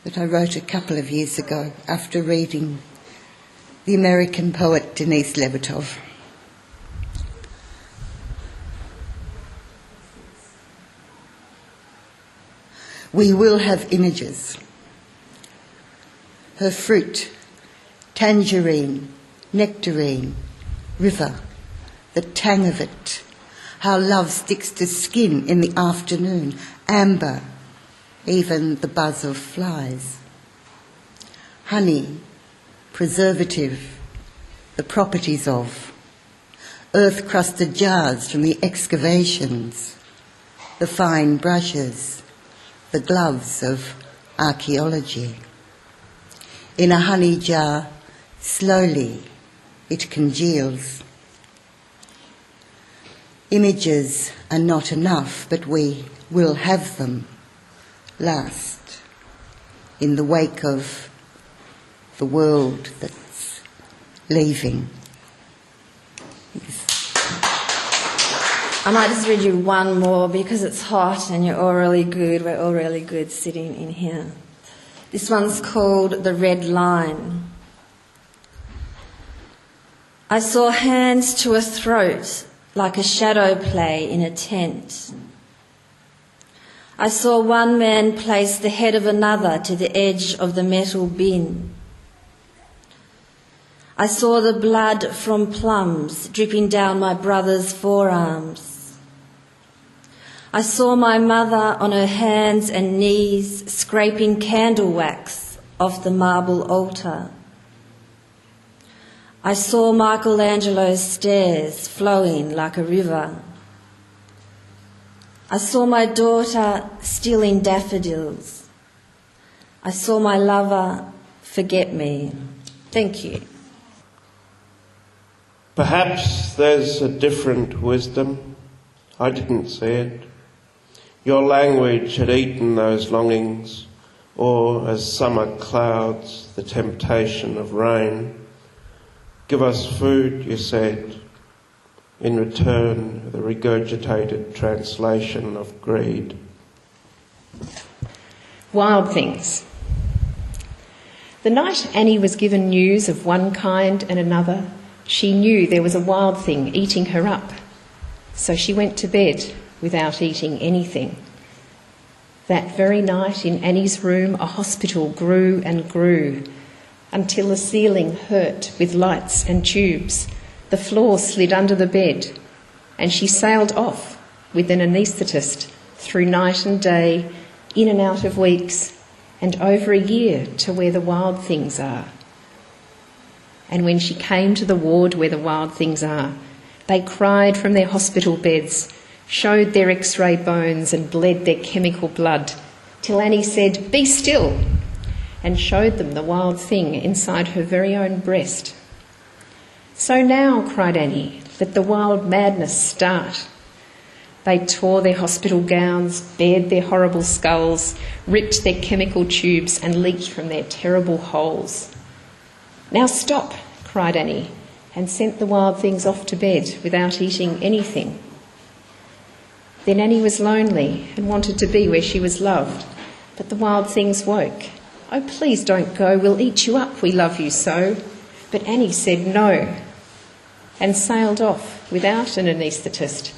that I wrote a couple of years ago after reading the American poet Denise Levertov. We will have images. Her fruit, tangerine, nectarine, river, the tang of it, how love sticks to skin in the afternoon, amber, even the buzz of flies. Honey, preservative, the properties of, earth-crusted jars from the excavations, the fine brushes, the gloves of archaeology. In a honey jar, slowly it congeals. Images are not enough, but we will have them last in the wake of the world that's leaving. I might just read you one more because it's hot and you're all really good. We're all really good sitting in here. This one's called The Red Line. I saw hands to a throat like a shadow play in a tent. I saw one man place the head of another to the edge of the metal bin. I saw the blood from plums dripping down my brother's forearms. I saw my mother on her hands and knees scraping candle wax off the marble altar. I saw Michelangelo's stairs flowing like a river. I saw my daughter stealing daffodils. I saw my lover forget me. Thank you. Perhaps there's a different wisdom, I didn't see it. Your language had eaten those longings, or as summer clouds, the temptation of rain. Give us food, you said. In return, the regurgitated translation of greed. Wild things. The night Annie was given news of one kind and another, she knew there was a wild thing eating her up. So she went to bed without eating anything. That very night in Annie's room, a hospital grew and grew until the ceiling hurt with lights and tubes. The floor slid under the bed, and she sailed off with an anaesthetist through night and day, in and out of weeks, and over a year to where the wild things are. And when she came to the ward where the wild things are, they cried from their hospital beds, showed their X-ray bones and bled their chemical blood, till Annie said, "Be still," and showed them the wild thing inside her very own breast. "So now," cried Annie, "let the wild madness start." They tore their hospital gowns, bared their horrible skulls, ripped their chemical tubes and leaked from their terrible holes. "Now stop," cried Annie, and sent the wild things off to bed without eating anything. Then Annie was lonely and wanted to be where she was loved, but the wild things woke. "Oh, please don't go, we'll eat you up, we love you so." But Annie said no, and sailed off without an anaesthetist,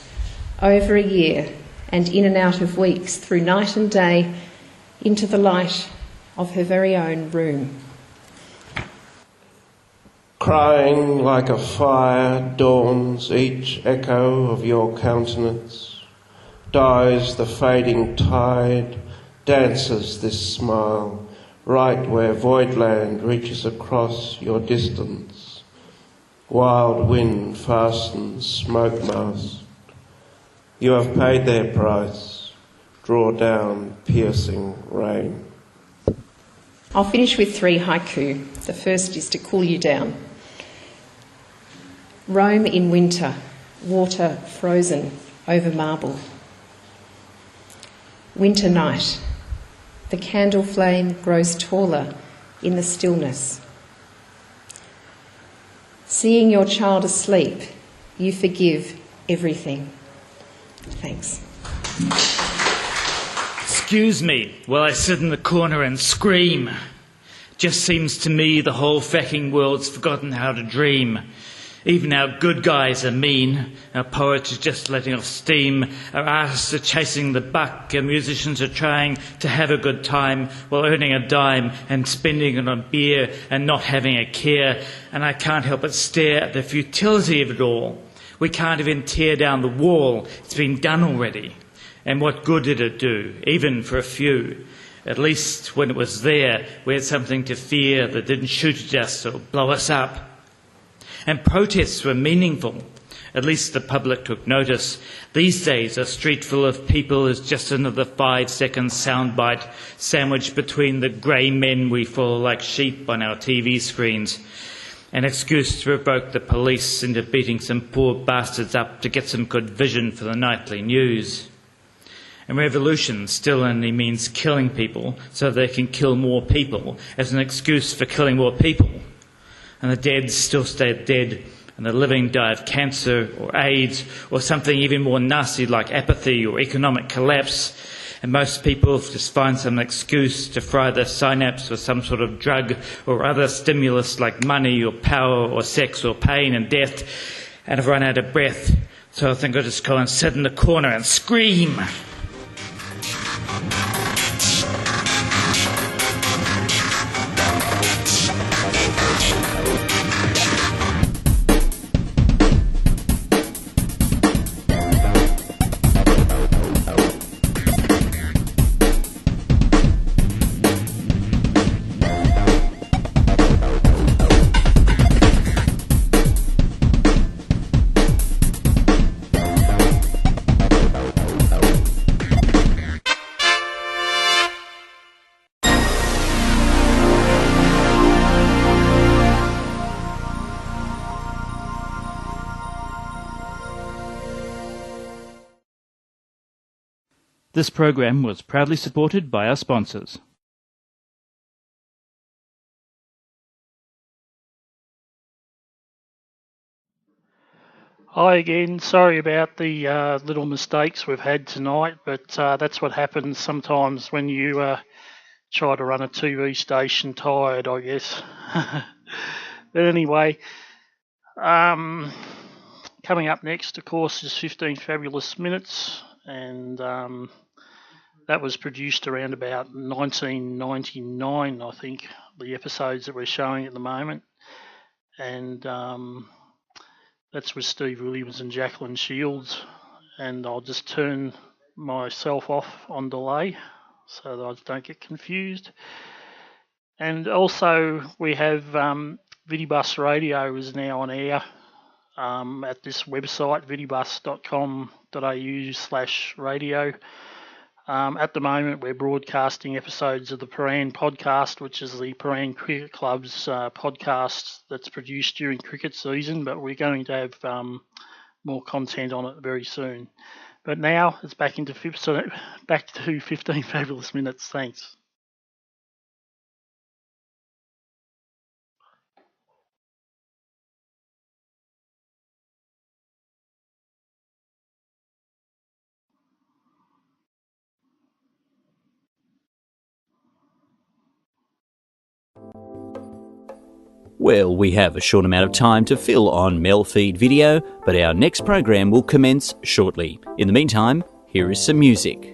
over a year and in and out of weeks, through night and day, into the light of her very own room. Crying like a fire dawns each echo of your countenance, dies the fading tide, dances this smile, right where voidland reaches across your distance. Wild wind fastens smoke masked. You have paid their price. Draw down piercing rain. I'll finish with 3 haiku. The first is to cool you down. Rome in winter, water frozen over marble. Winter night, the candle flame grows taller in the stillness. Seeing your child asleep, you forgive everything. Thanks. Excuse me while I sit in the corner and scream. Just seems to me the whole fracking world's forgotten how to dream. Even our good guys are mean. Our poets are just letting off steam. Our artists are chasing the buck. Our musicians are trying to have a good time while earning a dime and spending it on beer and not having a care. And I can't help but stare at the futility of it all. We can't even tear down the wall. It's been done already. And what good did it do, even for a few? At least when it was there, we had something to fear that didn't shoot at us or blow us up. And protests were meaningful. At least the public took notice. These days, a street full of people is just another 5-second soundbite sandwiched between the grey men we follow like sheep on our TV screens. An excuse to provoke the police into beating some poor bastards up to get some good vision for the nightly news. And revolution still only means killing people so they can kill more people as an excuse for killing more people. And the dead still stay dead, and the living die of cancer or AIDS or something even more nasty like apathy or economic collapse. And most people just find some excuse to fry their synapse with some sort of drug or other stimulus like money or power or sex or pain and death, and have run out of breath. So I think I'll just go and sit in the corner and scream. This program was proudly supported by our sponsors. Hi again, sorry about the little mistakes we've had tonight, but that's what happens sometimes when you try to run a TV station tired, I guess. But anyway, coming up next, of course, is 15 Fabulous Minutes, and that was produced around about 1999, I think, the episodes that we're showing at the moment. And that's with Steve Williams and Jacqueline Shields, and I'll just turn myself off on delay so that I don't get confused. And also we have Vidibus Radio is now on air at this website, vidibus.com.au/radio. At the moment, we're broadcasting episodes of the Paran podcast, which is the Paran Cricket Club's podcast that's produced during cricket season, but we're going to have more content on it very soon. But now it's back to 15 Fabulous Minutes. Thanks. Well, we have a short amount of time to fill on MELfeed video, but our next program will commence shortly. In the meantime, here is some music.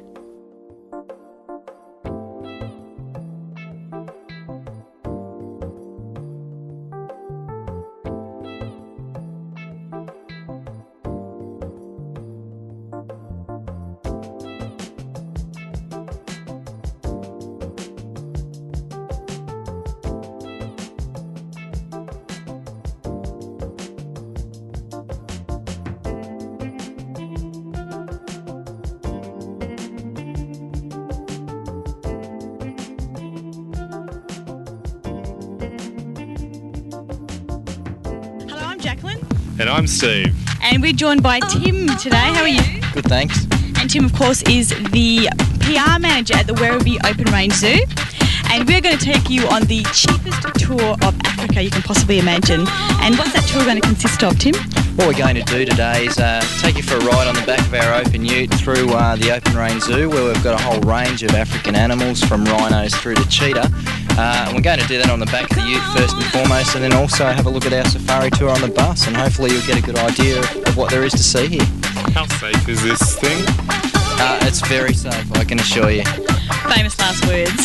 And I'm Steve. And we're joined by Tim today. How are you? Good, thanks. And Tim, of course, is the PR manager at the Werribee Open Range Zoo. And we're going to take you on the cheapest tour of Africa you can possibly imagine. And what's that tour going to consist of, Tim? What we're going to do today is take you for a ride on the back of our open ute through the Open Range Zoo, where we've got a whole range of African animals, from rhinos through to cheetah. And we're going to do that on the back of the ute first and foremost, and then also have a look at our safari tour on the bus, and hopefully you'll get a good idea of what there is to see here. How safe is this thing? It's very safe, I can assure you. Famous last words.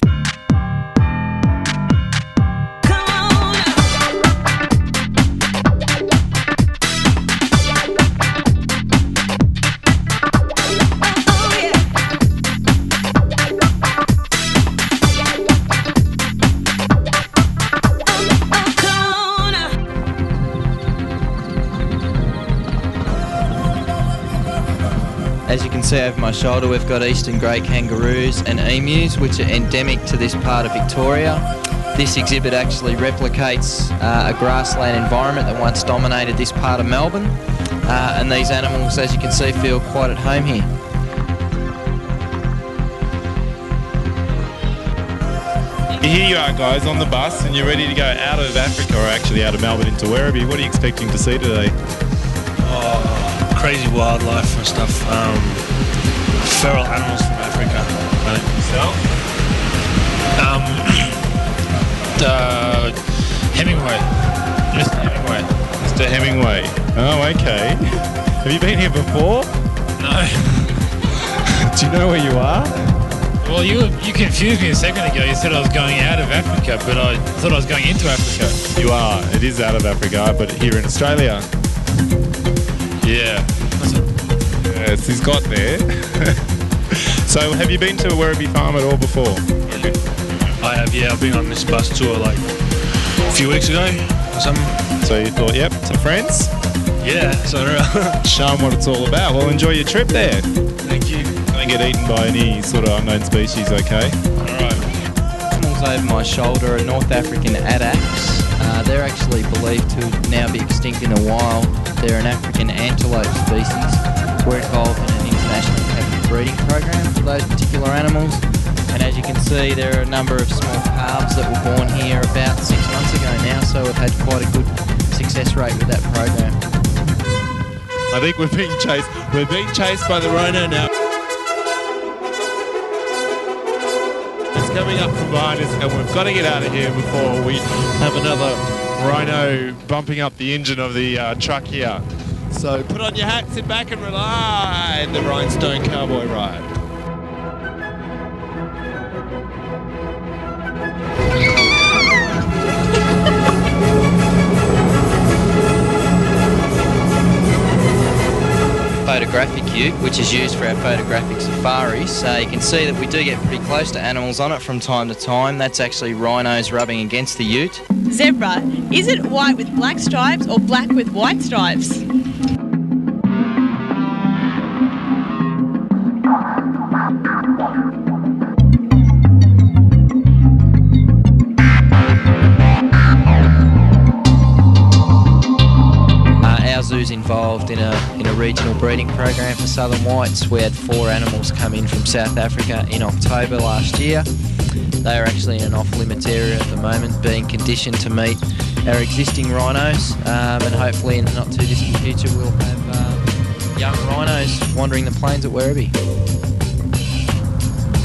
As you can see over my shoulder, we've got eastern grey kangaroos and emus, which are endemic to this part of Victoria. This exhibit actually replicates a grassland environment that once dominated this part of Melbourne, and these animals, as you can see, feel quite at home here. Here you are, guys, on the bus, and you're ready to go out of Africa, or actually out of Melbourne into Werribee. What are you expecting to see today? Crazy wildlife and stuff, feral animals from Africa. Yourself? Hemingway. Mr. Hemingway. Mr. Hemingway. Oh, okay. Have you been here before? No. Do you know where you are? Well, you confused me a second ago. You said I was going out of Africa, but I thought I was going into Africa. You are. It is out of Africa, but here in Australia. Yeah. Yes, he's got there. So, have you been to a Werribee farm at all before? I have, yeah. I've been on this bus tour like a few weeks ago or something. So you thought, yep, some friends? Yeah, so show them what it's all about. Well, enjoy your trip there. Thank you. Don't get eaten by any sort of unknown species, okay? Alright. Animals over my shoulder are North African addax. They're actually believed to now be extinct in a while. They're an African antelope species. We're involved in an international breeding program for those particular animals. And as you can see, there are a number of small calves that were born here about 6 months ago now, so we've had quite a good success rate with that program. I think we're being chased. We're being chased by the rhino now. It's coming up from behind us, and we've got to get out of here before we have another rhino bumping up the engine of the truck here. So put on your hat, sit back and ride the Rhinestone Cowboy Ride. Photographic ute, which is used for our photographic safaris. So you can see that we do get pretty close to animals on it from time to time. That's actually rhinos rubbing against the ute. Zebra, is it white with black stripes or black with white stripes? Our zoo's involved in a regional breeding program for southern whites. We had 4 animals come in from South Africa in October last year. They are actually in an off-limits area at the moment, being conditioned to meet our existing rhinos, and hopefully in the not too distant future we'll have young rhinos wandering the plains at Werribee.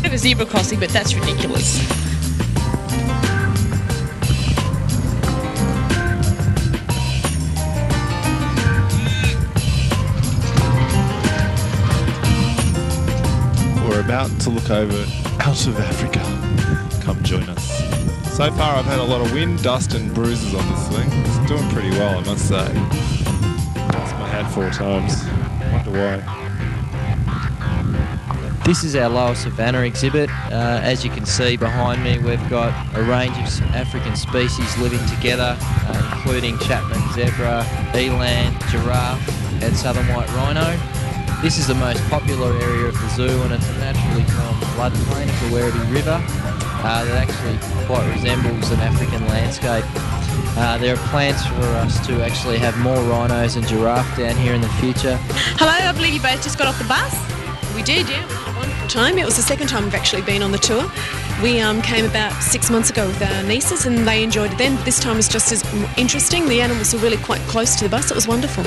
Bit of a zebra crossing, but that's ridiculous. We're about to look over out of Africa. Come join us. So far I've had a lot of wind, dust and bruises on this thing. It's doing pretty well, I must say. Lost my hat 4 times. Wonder why. This is our lower savannah exhibit. As you can see behind me, we've got a range of African species living together, including Chapman zebra, eland, giraffe and southern white rhino. This is the most popular area of the zoo, and it's a naturally formed floodplain of the Werribee River that actually quite resembles an African landscape. There are plans for us to actually have more rhinos and giraffe down here in the future. Hello, I believe you both just got off the bus. We did, yeah. We had a wonderful time. It was the second time we've actually been on the tour. We came about 6 months ago with our nieces and they enjoyed it then. This time was just as interesting. The animals were really quite close to the bus. It was wonderful.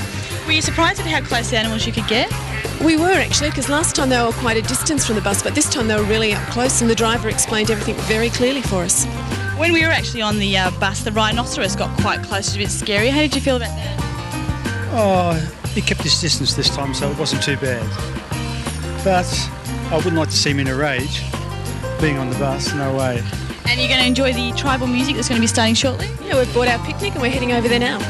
Were you surprised at how close the animals you could get? We were actually, because last time they were quite a distance from the bus, but this time they were really up close and the driver explained everything very clearly for us. When we were actually on the bus, the rhinoceros got quite close. It was a bit scary. How did you feel about that? Oh, he kept his distance this time, so it wasn't too bad. But I wouldn't like to see him in a rage, being on the bus, no way. And you're going to enjoy the tribal music that's going to be starting shortly? Yeah, we've bought our picnic and we're heading over there now.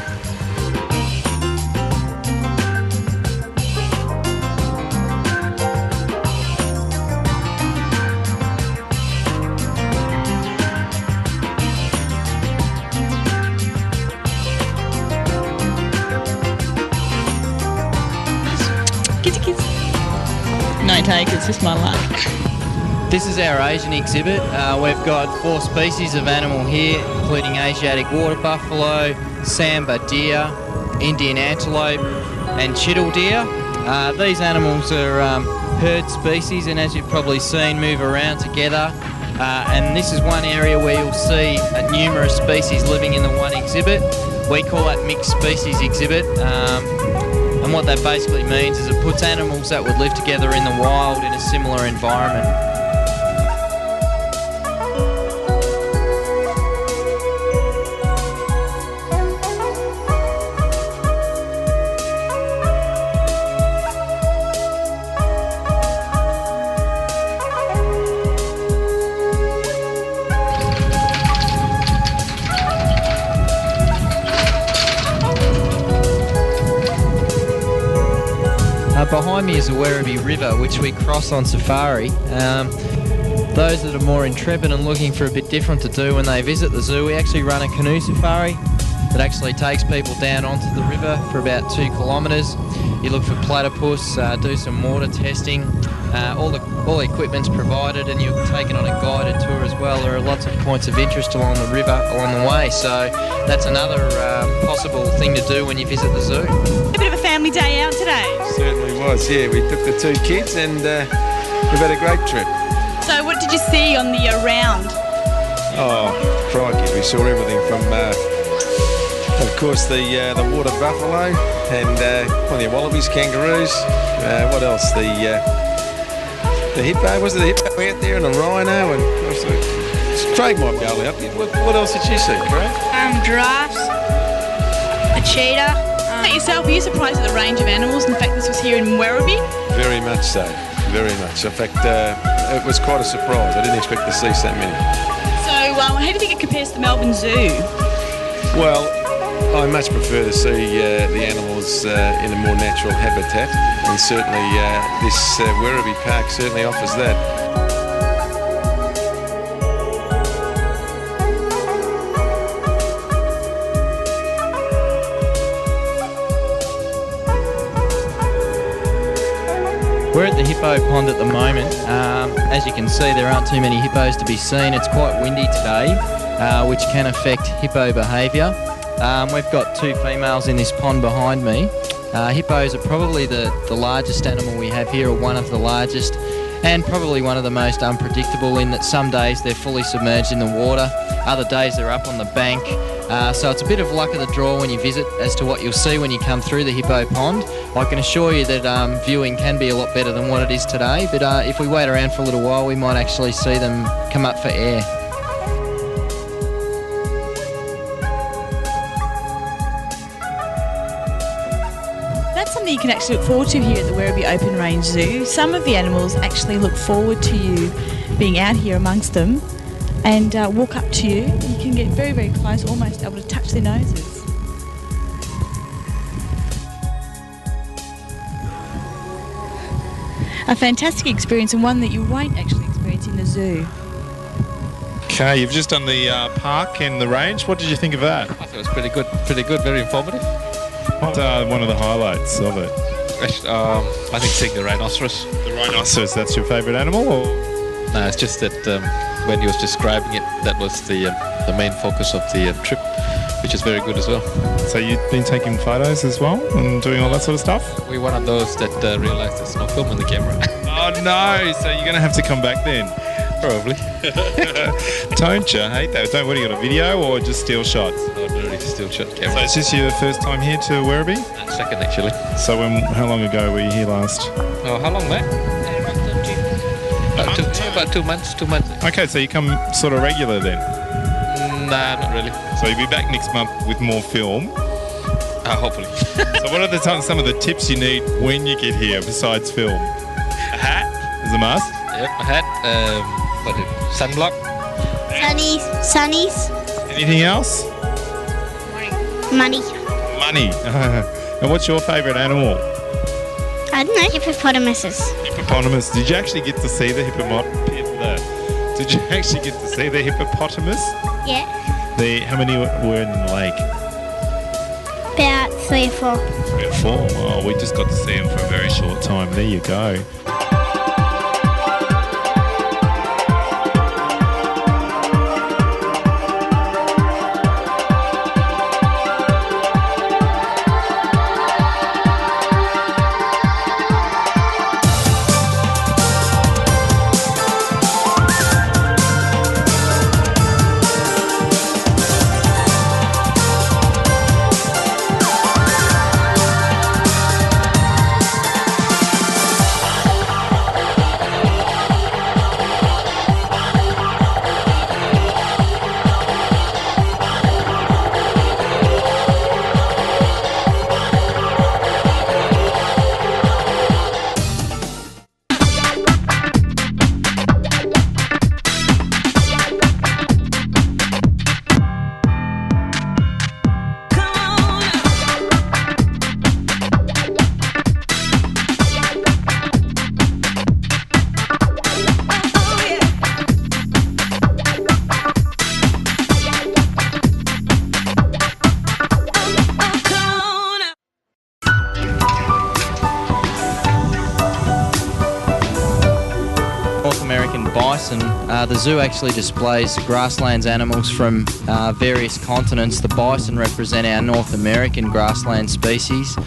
No takers, just my luck. This is our Asian exhibit. We've got 4 species of animal here, including Asiatic water buffalo, Samba deer, Indian antelope and chital deer. These animals are herd species and, as you've probably seen, move around together. And this is one area where you'll see numerous species living in the one exhibit. We call that mixed species exhibit. And what that basically means is it puts animals that would live together in the wild in a similar environment. Behind me is the Werribee River, which we cross on safari. Those that are more intrepid and looking for a bit different to do when they visit the zoo, we actually run a canoe safari that actually takes people down onto the river for about 2 kilometres. You look for platypus, do some water testing. All the equipment's provided and you're taken on a guided tour as well. There are lots of points of interest along the river along the way, so that's another possible thing to do when you visit the zoo. A bit of a family day out today. Certainly was, yeah. We took the 2 kids and We've had a great trip. So what did you see on the round? Oh, crikey, we saw everything from, of course, the water buffalo and plenty of wallabies, kangaroos. What else? The hippo, was there the hippo out there, and a rhino, and Craig might be able to help you. What else did you see, Craig? Giraffes, a cheetah. Yourself, were you surprised at the range of animals? In fact, this was here in Werribee. Very much so, very much. In fact, it was quite a surprise. I didn't expect to see so many. So, how do you think it compares to the Melbourne Zoo? Well, I much prefer to see the animals in a more natural habitat, and certainly this Werribee Park certainly offers that. We're at the hippo pond at the moment. As you can see, there aren't too many hippos to be seen. It's quite windy today, which can affect hippo behaviour. We've got 2 females in this pond behind me. Hippos are probably the largest animal we have here, or one of the largest, and probably one of the most unpredictable, in that some days they're fully submerged in the water, other days they're up on the bank. So it's a bit of luck of the draw when you visit as to what you'll see when you come through the hippo pond. I can assure you that viewing can be a lot better than what it is today, but if we wait around for a little while, we might actually see them come up for air. That's something you can actually look forward to here at the Werribee Open Range Zoo. Some of the animals actually look forward to you being out here amongst them and walk up to you. You can get very, very close, almost able to touch their noses. A fantastic experience, and one that you won't actually experience in the zoo. Okay, you've just done the park and the range. What did you think of that? I thought it was pretty good, very informative. What's one of the highlights of it? I think seeing the rhinoceros. The rhinoceros, that's your favourite animal? Or? No, it's just that when he was describing it, that was the main focus of the trip, which is very good as well. So you've been taking photos as well and doing all that sort of stuff? We're one of those that realised there's no film in the camera. Oh no, so you're going to have to come back then? Probably. Don't you? Hate that. Don't. What, you got a video or just still shots? Ordinary still shot camera. So is this your first time here to Werribee? Second, actually. So how long ago were you here last? Oh, how long, mate? About 2 months. 2 months. Okay, so you come sort of regular then? Nah, not really. So you'll be back next month with more film? Hopefully. So what are some of the tips you need when you get here besides film? A hat is a must? Yep, a hat. Sunblock. Sunnies. Anything else? Money. Money. And what's your favourite animal? I don't know, hippopotamuses. Hippopotamus. Did you actually get to see the hippopotamus? Did you actually get to see the hippopotamus? Yeah. How many were in the lake? About 3 or 4. 3 or 4. Oh, we just got to see them for a very short time. There you go. Bison. The zoo actually displays grasslands animals from various continents. The bison represent our North American grassland species.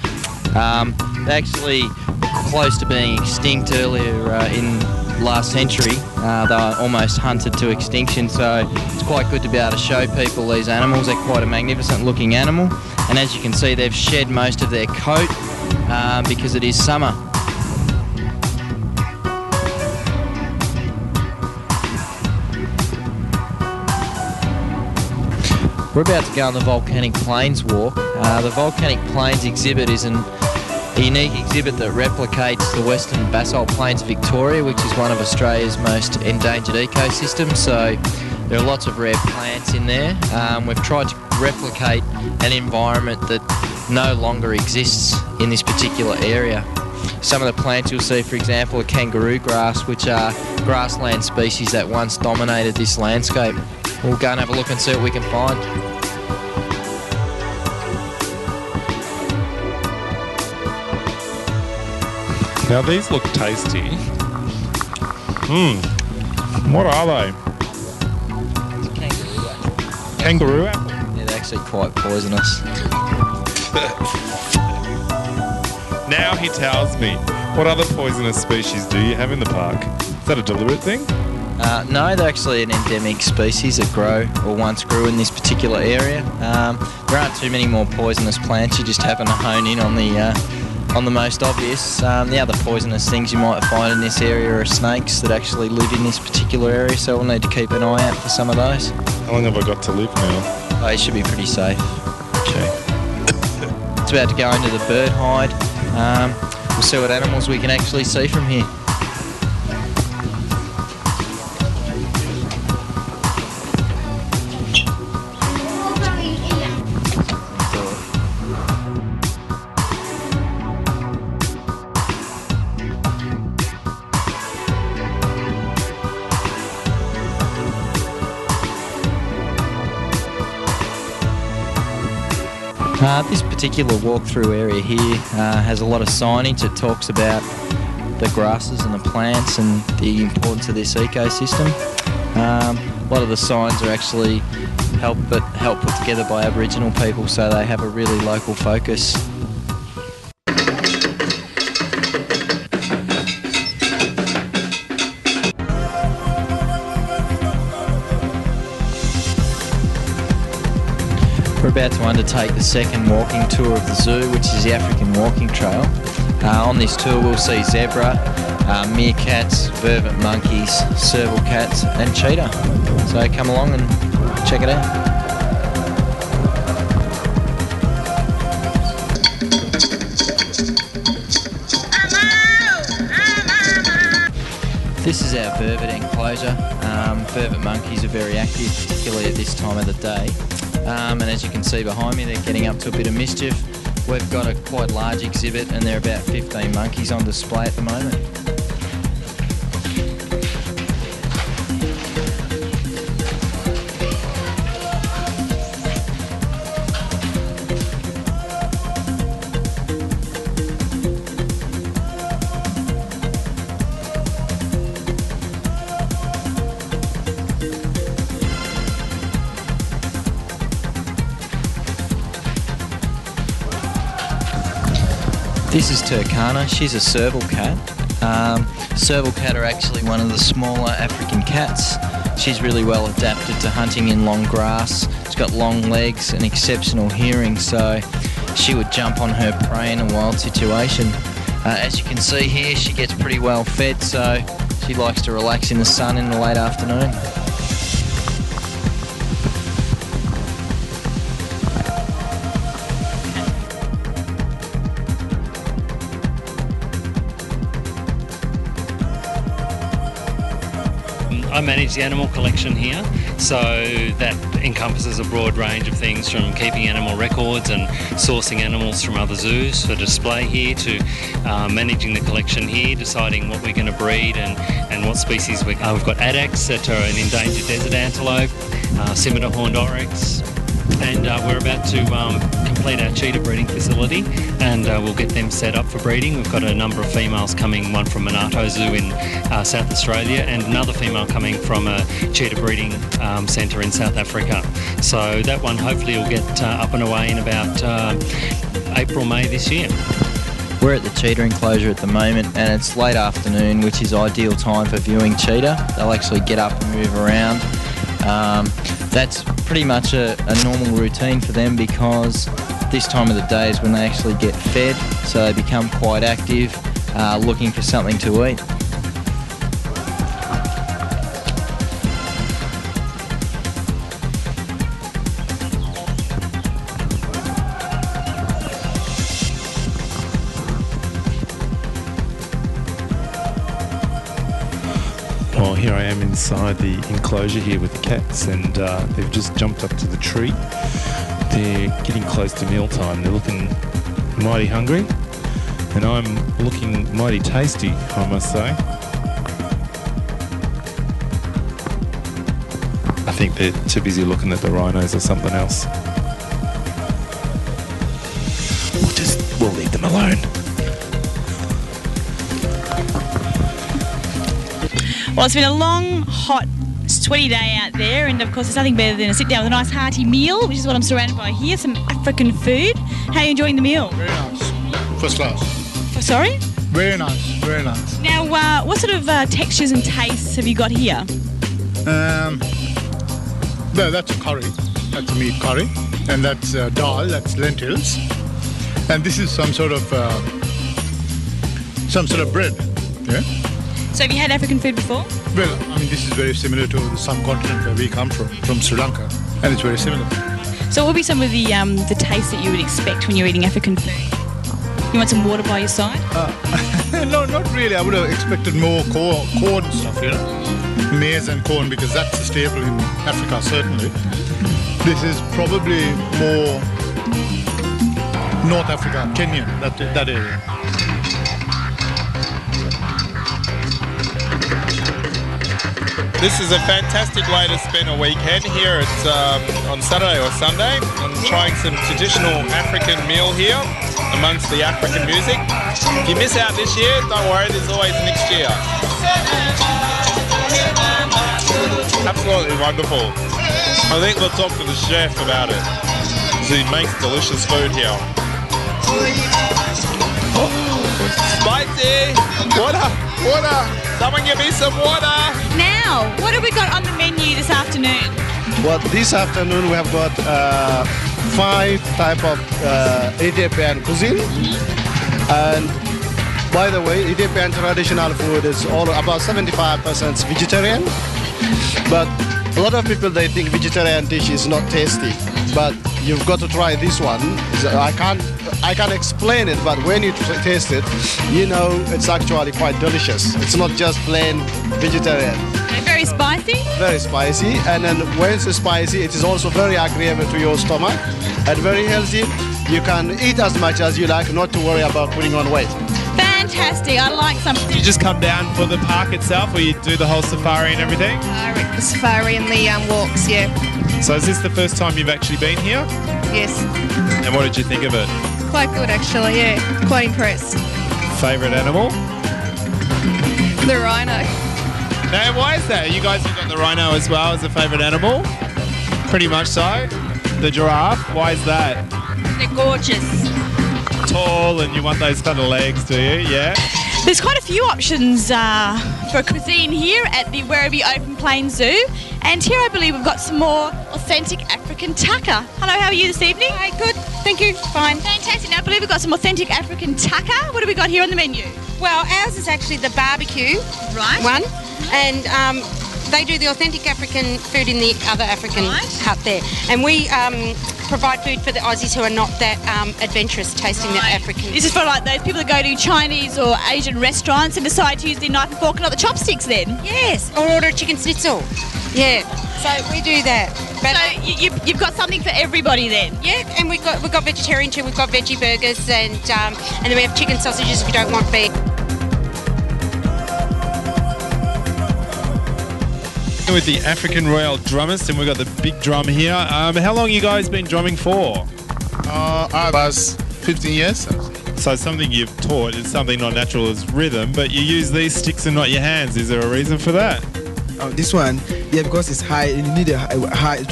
They actually were close to being extinct earlier in last century. They were almost hunted to extinction, so it's quite good to be able to show people these animals. They're quite a magnificent looking animal, and as you can see, they've shed most of their coat because it is summer. We're about to go on the Volcanic Plains walk. The Volcanic Plains exhibit is a unique exhibit that replicates the Western Basalt Plains of Victoria, which is one of Australia's most endangered ecosystems. So there are lots of rare plants in there. We've tried to replicate an environment that no longer exists in this particular area. Some of the plants you'll see, for example, are kangaroo grass, which are grassland species that once dominated this landscape. We'll go and have a look and see what we can find. Now these look tasty. What are they? Kangaroo apple. Yeah, they're actually quite poisonous. Now he tells me. What other poisonous species do you have in the park? Is that a deliberate thing? No, they're actually an endemic species that grow or once grew in this particular area. There aren't too many more poisonous plants. You just happen to hone in on the most obvious. The other poisonous things you might find in this area are snakes that actually live in this particular area, so we'll need to keep an eye out for some of those. How long have I got to live now? Oh, you should be pretty safe. Okay. It's about to go into the bird hide. We'll see what animals we can actually see from here. This particular walkthrough area here has a lot of signage that talks about the grasses and the plants and the importance of this ecosystem. A lot of the signs are actually helped put together by Aboriginal people, so they have a really local focus. We're about to undertake the second walking tour of the zoo, which is the African Walking Trail. On this tour we'll see zebra, meerkats, vervet monkeys, serval cats and cheetah. So come along and check it out. This is our vervet enclosure. Vervet monkeys are very active, particularly at this time of the day. And as you can see behind me, they're getting up to a bit of mischief. We've got a quite large exhibit and there are about 15 monkeys on display at the moment. This is Turkana. She's a serval cat. Serval cat are actually one of the smaller African cats. She's really well adapted to hunting in long grass. She's got long legs and exceptional hearing, so she would jump on her prey in a wild situation. As you can see here, she gets pretty well fed, so she likes to relax in the sun in the late afternoon. I manage the animal collection here, so that encompasses a broad range of things from keeping animal records and sourcing animals from other zoos for display here to managing the collection here, deciding what we're going to breed and what species we've got addax that are an endangered desert antelope, scimitar horned oryx, and we're about to complete our cheetah breeding facility and we'll get them set up for breeding. We've got a number of females coming, one from Monato Zoo in South Australia and another female coming from a cheetah breeding centre in South Africa. So that one hopefully will get up and away in about April, May this year. We're at the cheetah enclosure at the moment, and it's late afternoon, which is ideal time for viewing cheetah. They'll actually get up and move around. That's pretty much a normal routine for them, because this time of the day is when they actually get fed, so they become quite active, looking for something to eat. Well, here I am inside the enclosure here with the cats, and they've just jumped up to the tree. They're getting close to mealtime. They're looking mighty hungry, and I'm looking mighty tasty, I must say. I think they're too busy looking at the rhinos or something else. We'll leave them alone. Well, it's been a long, hot, sweaty day out there, and of course there's nothing better than a sit down with a nice hearty meal, which is what I'm surrounded by here, some African food. How are you enjoying the meal? Very nice. First class. Sorry? Very nice, very nice. Now, what sort of textures and tastes have you got here? Well, that's a curry. That's a meat curry. And that's dal, that's lentils. And this is some sort of bread. Yeah? So have you had African food before? Well, I mean, this is very similar to the subcontinent where we come from Sri Lanka, and it's very similar. So what would be some of the tastes that you would expect when you're eating African food? You want some water by your side? No, not really. I would have expected more corn stuff, you know? Maize and corn, because that's a staple in Africa, certainly. This is probably more North Africa, Kenyan, that area. This is a fantastic way to spend a weekend here on Saturday or Sunday. I'm trying some traditional African meal here amongst the African music. If you miss out this year, don't worry, there's always next year. Absolutely wonderful. I think we'll talk to the chef about it, because he makes delicious food here. Spicy! Water! Someone give me some water! Now, what have we got on the menu this afternoon? Well, this afternoon we have got 5 type of Ethiopian cuisine. And by the way, Ethiopian traditional food is all about 75% vegetarian. But a lot of people, they think vegetarian dish is not tasty. But you've got to try this one. I can't explain it, but when you taste it, you know it's actually quite delicious. It's not just plain vegetarian. Very spicy? Very spicy, and then when it's spicy, it is also very agreeable to your stomach and very healthy. You can eat as much as you like, not to worry about putting on weight. Fantastic, I like something. You just come down for the park itself, or you do the whole safari and everything? The safari and the walks, yeah. So is this the first time you've actually been here? Yes. And what did you think of it? Quite good, actually, yeah. Quite impressed. Favourite animal? The rhino. Now, why is that? You guys have got the rhino as well as a favourite animal? Pretty much so. The giraffe, why is that? They're gorgeous. Tall, and you want those kind of legs, do you? Yeah? There's quite a few options for cuisine here at the Werribee Open Plains Zoo. And here I believe we've got some more authentic African tucker. Hello, how are you this evening? Hi, good. Thank you. Fine. Fantastic. Now I believe we've got some authentic African tucker. What have we got here on the menu? Well, ours is actually the barbecue one. And they do the authentic African food in the other African hut there. And we provide food for the Aussies who are not that adventurous tasting the African. This is for like those people that go to Chinese or Asian restaurants and decide to use their knife and fork and not the chopsticks then? Yes, or order a chicken schnitzel. Yeah, so we do that. But so you've got something for everybody then? Yeah, and we've got vegetarian too. We've got veggie burgers and then we have chicken sausages if you don't want beef. With the African Royal Drummist, and we've got the big drum here. How long you guys been drumming for? About 15 years. So something you've taught is something not natural as rhythm, but you use these sticks and not your hands. Is there a reason for that? This one, yeah, because it's high, and you need a high,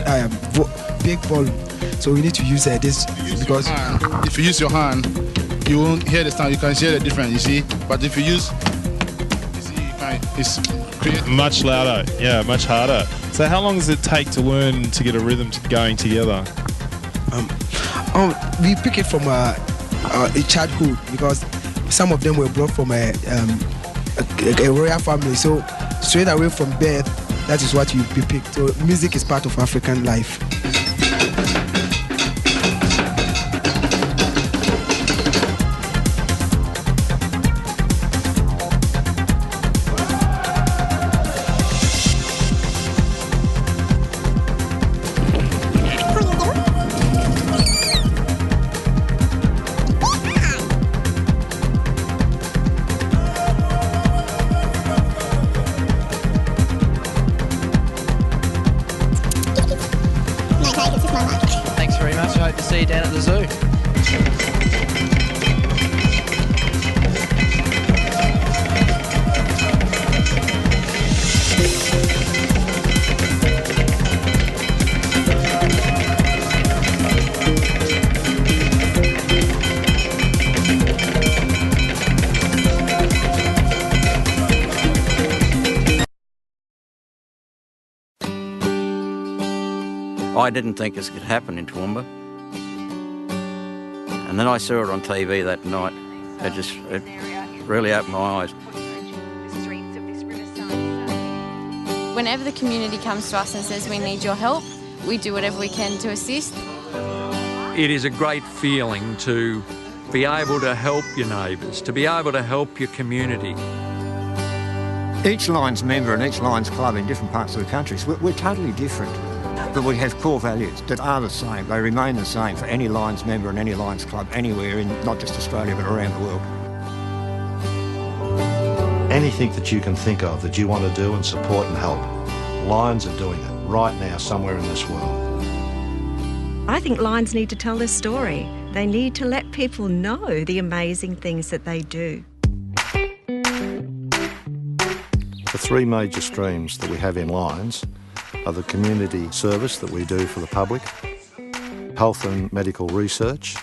big volume. So we need to use this because if you use your hand, you won't hear the sound. You can hear the difference, you see. But if you use, you see, it's much louder. Yeah, much harder. So how long does it take to learn to get a rhythm going together? We pick it from a childhood because some of them were brought from a royal family. So straight away from birth, that is what you pick. So music is part of African life. Thanks very much. I hope to see you down at the zoo. I didn't think this could happen in Toowoomba. And then I saw it on TV that night. It really opened my eyes. Whenever the community comes to us and says we need your help, we do whatever we can to assist. It is a great feeling to be able to help your neighbours, to be able to help your community. Each Lions member and each Lions club in different parts of the country, we're totally different. But we have core values that are the same. They remain the same for any Lions member and any Lions club anywhere in not just Australia but around the world. Anything that you can think of that you want to do and support and help, Lions are doing it right now somewhere in this world. I think Lions need to tell their story. They need to let people know the amazing things that they do. The three major streams that we have in Lions are the community service that we do for the public, health and medical research,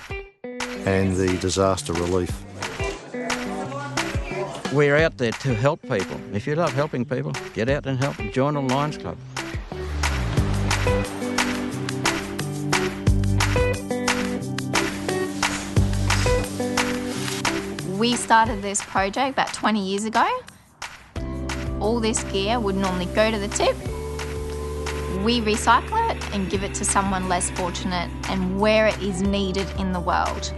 and the disaster relief. We're out there to help people. If you love helping people, get out and help. Join a Lions Club. We started this project about 20 years ago. All this gear would normally go to the tip. We recycle it and give it to someone less fortunate and where it is needed in the world.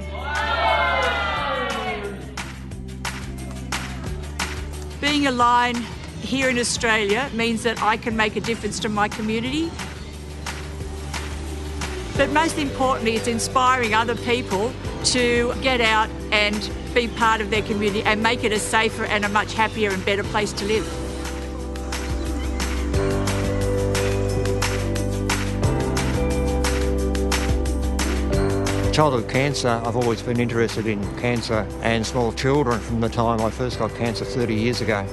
Being a Lion here in Australia means that I can make a difference to my community. But most importantly, it's inspiring other people to get out and be part of their community and make it a safer and a much happier and better place to live. Childhood cancer, I've always been interested in cancer and small children from the time I first got cancer 30 years ago.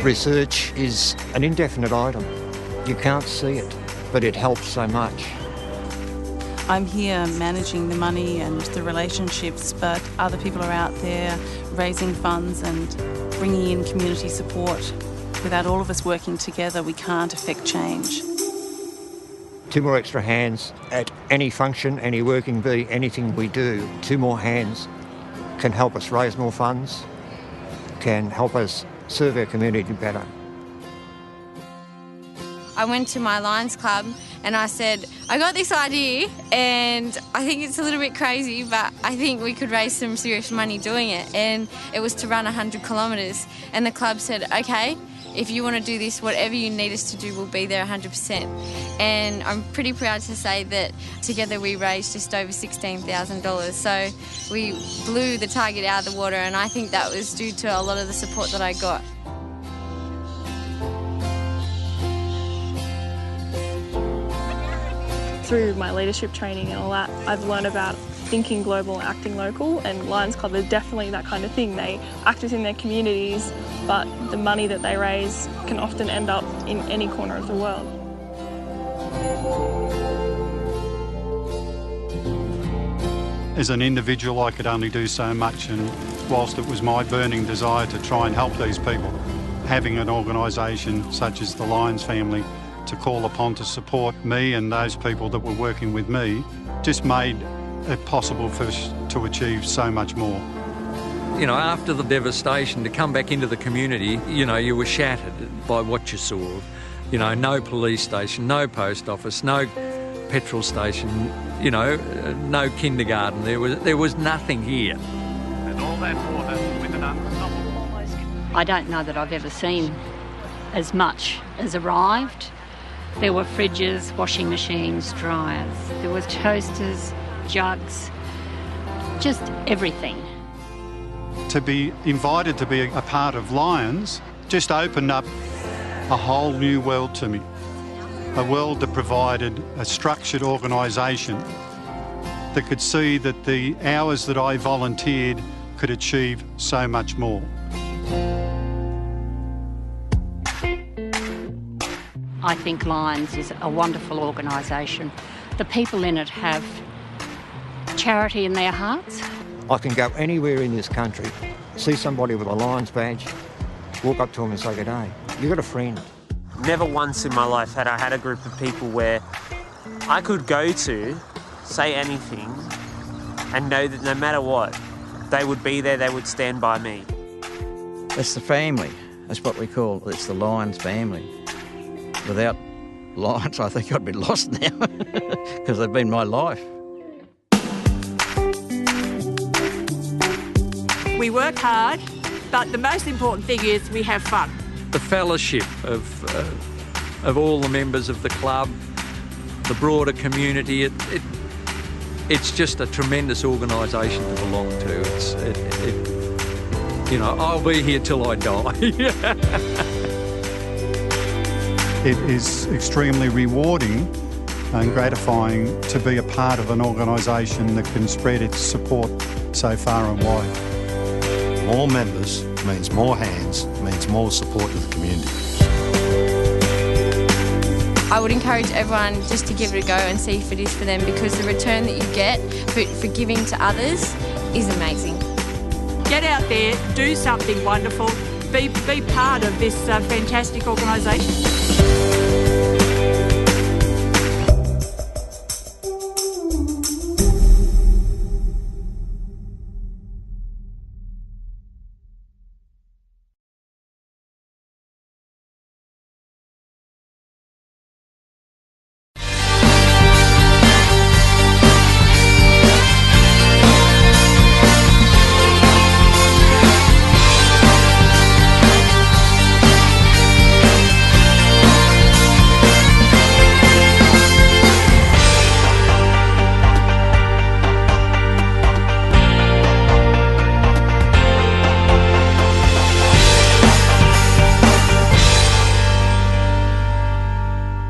Research is an indefinite item. You can't see it, but it helps so much. I'm here managing the money and the relationships, but other people are out there raising funds and bringing in community support. Without all of us working together, we can't affect change. 2 more extra hands at any function, any working bee, anything we do, 2 more hands can help us raise more funds, can help us serve our community better. I went to my Lions Club and I said, I got this idea and I think it's a little bit crazy, but I think we could raise some serious money doing it. And it was to run 100 kilometres. And the club said, okay, if you want to do this, whatever you need us to do, we'll be there 100%. And I'm pretty proud to say that together we raised just over $16,000. So we blew the target out of the water, and I think that was due to a lot of the support that I got. Through my leadership training and all that, I've learned about thinking global and acting local, and Lions Club is definitely that kind of thing. They act within their communities, but the money that they raise can often end up in any corner of the world. As an individual, I could only do so much, and whilst it was my burning desire to try and help these people, having an organisation such as the Lions family to call upon to support me and those people that were working with me just made it possible for us to achieve so much more. You know, after the devastation, to come back into the community, you know, you were shattered by what you saw. You know, no police station, no post office, no petrol station, you know, no kindergarten. There was nothing here. And all that water with an unstoppable. I don't know that I've ever seen as much as arrived. There were fridges, washing machines, dryers. There was toasters, jugs, just everything. To be invited to be a part of Lions just opened up a whole new world to me. A world that provided a structured organisation that could see that the hours that I volunteered could achieve so much more. I think Lions is a wonderful organisation. The people in it have charity in their hearts. I can go anywhere in this country, see somebody with a Lions badge, walk up to them and say, "Good day, you got a friend." Never once in my life had I had a group of people where I could go to, say anything, and know that no matter what, they would be there, they would stand by me. It's the family. That's what we call it's the Lions family. Without Lions, I think I'd be lost now because they've been my life. We work hard, but the most important thing is we have fun. The fellowship of all the members of the club, the broader community, it's just a tremendous organisation to belong to. You know, I'll be here till I die. It is extremely rewarding and gratifying to be a part of an organisation that can spread its support so far and wide. More members means more hands, means more support to the community. I would encourage everyone just to give it a go and see if it is for them, because the return that you get for giving to others is amazing. Get out there, do something wonderful, be part of this fantastic organisation.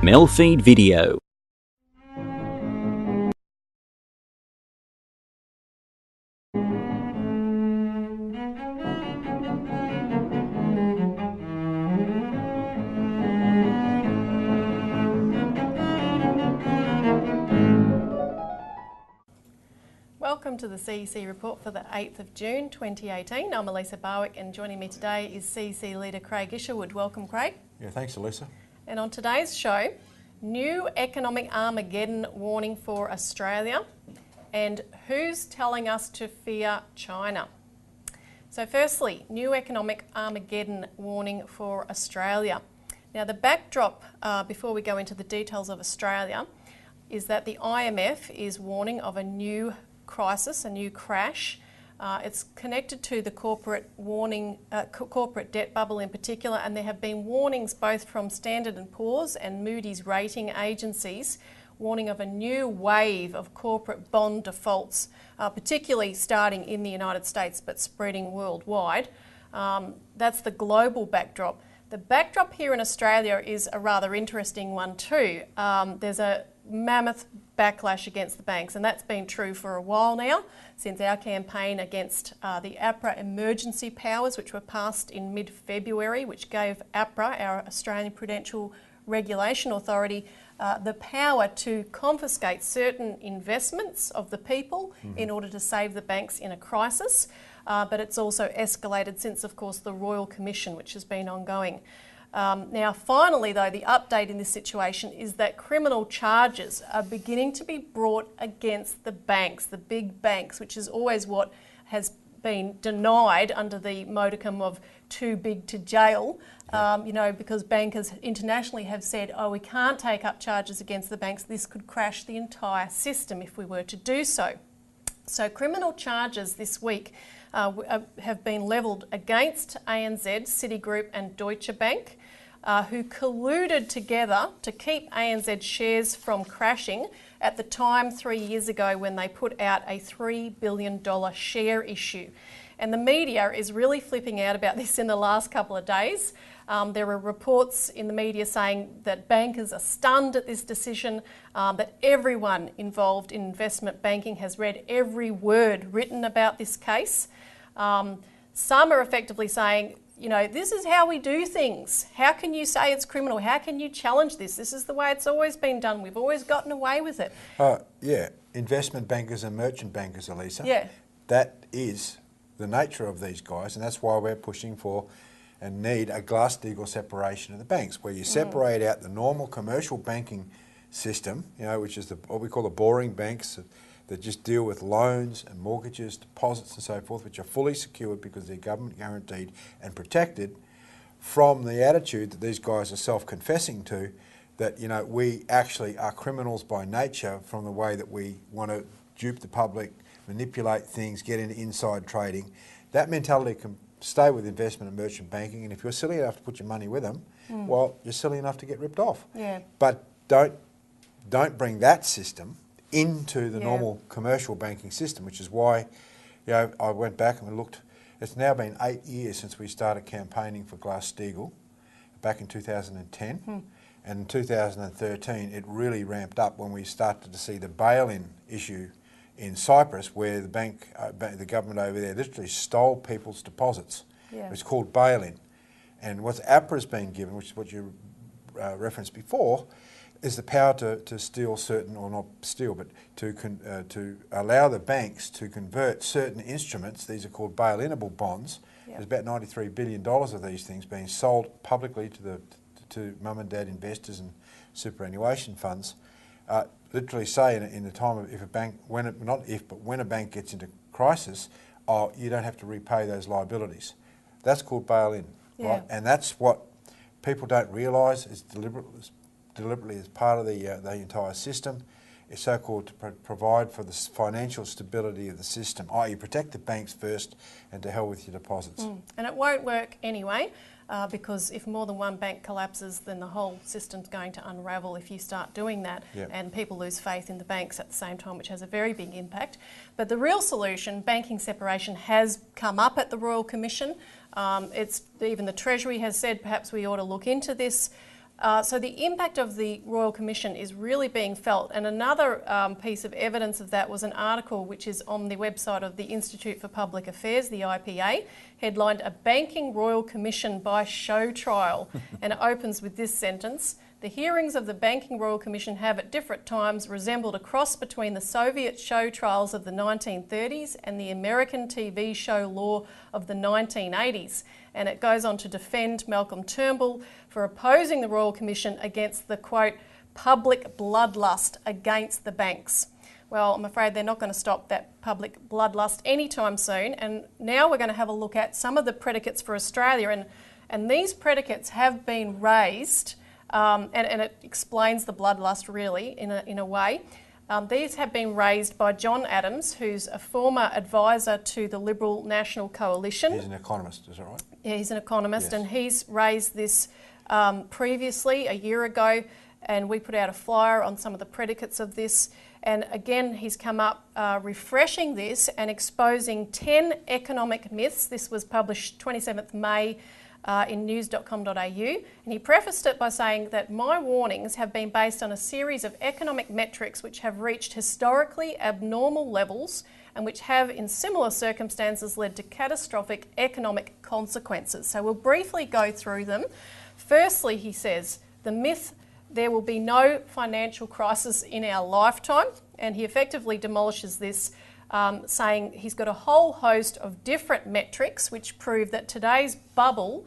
MELfeed.video. Welcome to the CEC Report for the 8th of June 2018. I'm Elisa Barwick, and joining me today is CEC leader Craig Isherwood. Welcome, Craig. Yeah, thanks, Elisa. And on today's show, new economic Armageddon warning for Australia, and who's telling us to fear China. So firstly, new economic Armageddon warning for Australia. Now the backdrop, before we go into the details of Australia, is that the IMF is warning of a new crisis, a new crash. It's connected to the corporate debt bubble in particular, and there have been warnings both from Standard & Poor's and Moody's rating agencies warning of a new wave of corporate bond defaults, particularly starting in the United States but spreading worldwide. That's the global backdrop. The backdrop here in Australia is a rather interesting one too. There's a mammoth backlash against the banks, and that's been true for a while now, since our campaign against the APRA emergency powers, which were passed in mid-February, which gave APRA, our Australian Prudential Regulation Authority, the power to confiscate certain investments of the people in order to save the banks in a crisis. But it's also escalated since, of course, the Royal Commission, which has been ongoing. Now, finally, though, the update in this situation is that criminal charges are beginning to be brought against the banks, the big banks, which is always what has been denied under the modicum of too big to jail, you know, because bankers internationally have said, oh, we can't take up charges against the banks. This could crash the entire system if we were to do so. So criminal charges this week have been levelled against ANZ, Citigroup and Deutsche Bank, who colluded together to keep ANZ shares from crashing at the time 3 years ago when they put out a $3 billion share issue. And the media is really flipping out about this in the last couple of days. There are reports in the media saying that bankers are stunned at this decision, that everyone involved in investment banking has read every word written about this case. Some are effectively saying, you know, this is how we do things. How can you say it's criminal? How can you challenge this? This is the way it's always been done. We've always gotten away with it. Yeah, investment bankers and merchant bankers, Elisa. Yeah. That is the nature of these guys, and that's why we're pushing for and need a Glass-Steagall separation of the banks, where you separate out the normal commercial banking system, you know, which is what we call the boring banks that just deal with loans and mortgages, deposits and so forth, which are fully secured because they're government guaranteed and protected, from the attitude that these guys are self-confessing to, that, you know, we actually are criminals by nature from the way that we want to dupe the public, manipulate things, get into inside trading. That mentality can stay with investment and merchant banking, and if you're silly enough to put your money with them, well, you're silly enough to get ripped off. Yeah. But don't bring that system into the normal commercial banking system, which is why, you know, I went back and we looked. It's now been 8 years since we started campaigning for Glass-Steagall back in 2010. And in 2013, it really ramped up when we started to see the bail-in issue in Cyprus, where the government over there literally stole people's deposits. Yeah. It's called bail-in. And what APRA's been given, which is what you referenced before, is the power to steal certain, or not steal, but to allow the banks to convert certain instruments. These are called bail-inable bonds. Yep. There's about $93 billion of these things being sold publicly to mum and dad investors and superannuation funds. Literally say in the time of, if a bank, when a bank gets into crisis, you don't have to repay those liabilities. That's called bail-in, right? And that's what people don't realise is deliberately as part of the entire system. It's so-called to provide for the financial stability of the system, i.e. protect the banks first and to hell with your deposits. And it won't work anyway, because if more than one bank collapses, then the whole system's going to unravel if you start doing that, and people lose faith in the banks at the same time, which has a very big impact. But the real solution, banking separation, has come up at the Royal Commission. Even the Treasury has said perhaps we ought to look into this. So the impact of the Royal Commission is really being felt, and another piece of evidence of that was an article which is on the website of the Institute for Public Affairs, the IPA, headlined "A Banking Royal Commission by Show Trial," and it opens with this sentence: "The hearings of the Banking Royal Commission have at different times resembled a cross between the Soviet show trials of the 1930s and the American TV show law of the 1980s." And it goes on to defend Malcolm Turnbull for opposing the Royal Commission against the, quote, public bloodlust against the banks. Well, I'm afraid they're not going to stop that public bloodlust anytime soon. And now we're going to have a look at some of the predicates for Australia. And these predicates have been raised, and it explains the bloodlust really in a way. These have been raised by John Adams, who's a former advisor to the Liberal National Coalition. He's an economist, is that right? Yeah, he's an economist, and he's raised this previously, a year ago, and we put out a flyer on some of the predicates of this. And again, he's come up refreshing this and exposing 10 economic myths. This was published 27th May in news.com.au, and he prefaced it by saying that my warnings have been based on a series of economic metrics which have reached historically abnormal levels and which have in similar circumstances led to catastrophic economic consequences. So we'll briefly go through them. Firstly, he says, the myth there will be no financial crisis in our lifetime, and he effectively demolishes this, saying he's got a whole host of different metrics which prove that today's bubble,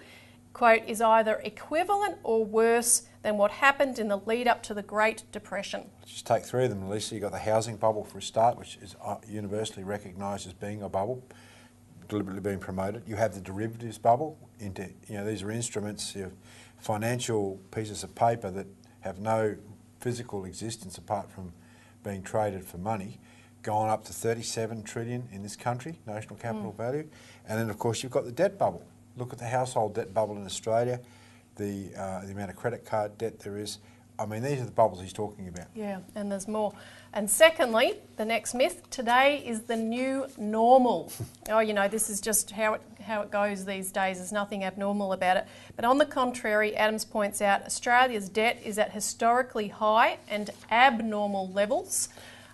quote, is either equivalent or worse than what happened in the lead up to the Great Depression. Just take three of them, Lisa. You've got the housing bubble for a start, which is universally recognised as being a bubble, deliberately being promoted. You have the derivatives bubble. These are instruments, financial pieces of paper that have no physical existence apart from being traded for money, gone up to 37 trillion in this country, national capital value. And then, of course, you've got the debt bubble. Look at the household debt bubble in Australia, the amount of credit card debt there is. I mean, these are the bubbles he's talking about. Yeah, and there's more. And secondly, the next myth, today is the new normal. This is just how it goes these days. There's nothing abnormal about it. But on the contrary, Adams points out Australia's debt is at historically high and abnormal levels.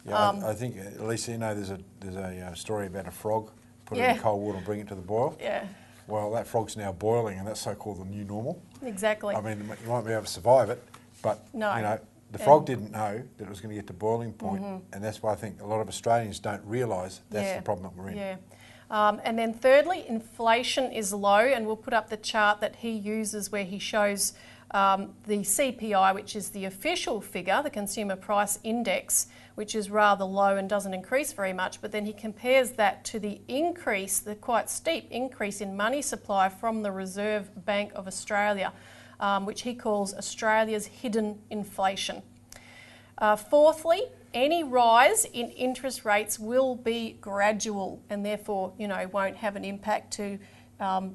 Yeah, I think, Lisa, there's a story about a frog, put it in cold water and bring it to the boil. Yeah. Well, that frog's now boiling, and that's so-called the new normal. Exactly. I mean, you might be able to survive it, but the frog didn't know that it was going to get to boiling point, and that's why I think a lot of Australians don't realise that's the problem that we're in. Yeah. And then thirdly, inflation is low, and we'll put up the chart that he uses where he shows the CPI, which is the official figure, the Consumer Price Index, which is rather low and doesn't increase very much, but then he compares that to the increase, the quite steep increase in money supply from the Reserve Bank of Australia, which he calls Australia's hidden inflation. Fourthly, any rise in interest rates will be gradual and therefore, won't have an impact to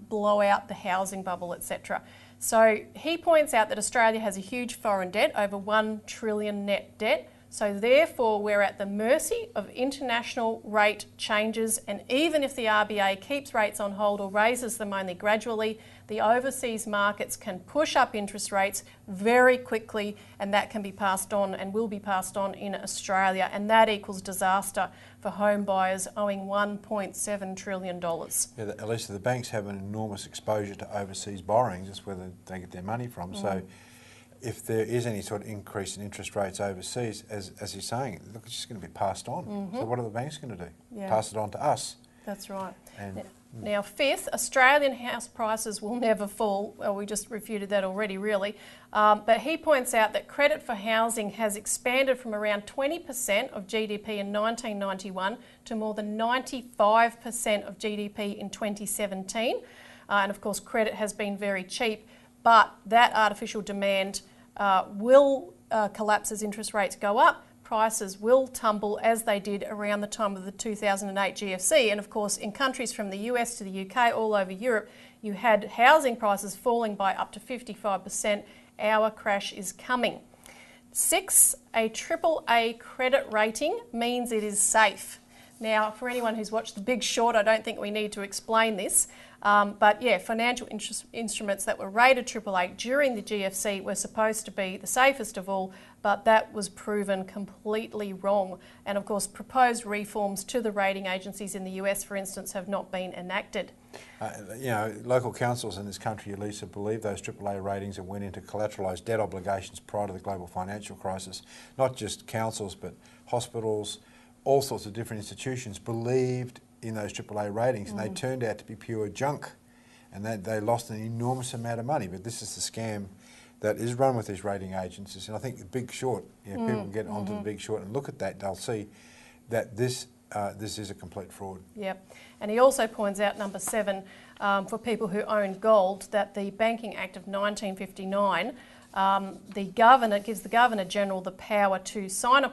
blow out the housing bubble, etc. So he points out that Australia has a huge foreign debt, over 1 trillion net debt. So therefore, we're at the mercy of international rate changes, and even if the RBA keeps rates on hold or raises them only gradually, the overseas markets can push up interest rates very quickly, and that can be passed on and will be passed on in Australia, and that equals disaster for home buyers owing $1.7 trillion. Yeah, at least the banks have an enormous exposure to overseas borrowings. That's where they get their money from. So if there is any sort of increase in interest rates overseas, as he's saying, look, it's just going to be passed on. So what are the banks going to do? Yeah. Pass it on to us. That's right. And now, fifth, Australian house prices will never fall. Well, we just refuted that already, really. But he points out that credit for housing has expanded from around 20% of GDP in 1991 to more than 95% of GDP in 2017. And of course, credit has been very cheap. But that artificial demand will collapse as interest rates go up. Prices will tumble as they did around the time of the 2008 GFC. And of course, in countries from the US to the UK, all over Europe, you had housing prices falling by up to 55%. Our crash is coming. 6, a AAA credit rating means it is safe. Now, for anyone who's watched The Big Short, I don't think we need to explain this. But yeah, financial instruments that were rated AAA during the GFC were supposed to be the safest of all, but that was proven completely wrong. And of course, proposed reforms to the rating agencies in the US, for instance, have not been enacted. Local councils in this country, Elisa, believe those AAA ratings that went into collateralised debt obligations prior to the global financial crisis. Not just councils, but hospitals, all sorts of different institutions believed in those AAA ratings, and they turned out to be pure junk, and they lost an enormous amount of money. But this is the scam that is run with these rating agencies, and I think The Big Short, people can get onto The Big Short and look at that, they'll see that this is a complete fraud. Yep, and he also points out, number 7, for people who own gold, that the Banking Act of 1959 the governor gives the Governor General the power to sign a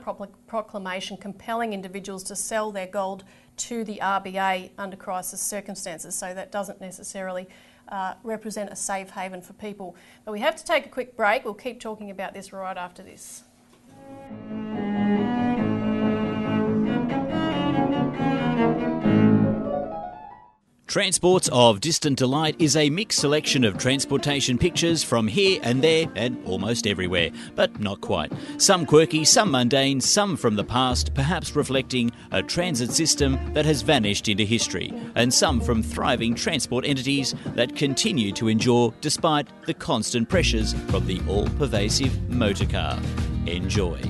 proclamation compelling individuals to sell their gold to the RBA under crisis circumstances. So that doesn't necessarily represent a safe haven for people. But we have to take a quick break. We'll keep talking about this right after this. Transports of Distant Delight is a mixed selection of transportation pictures from here and there and almost everywhere, but not quite. Some quirky, some mundane, some from the past, perhaps reflecting a transit system that has vanished into history, and some from thriving transport entities that continue to endure despite the constant pressures from the all-pervasive motor car. Enjoy.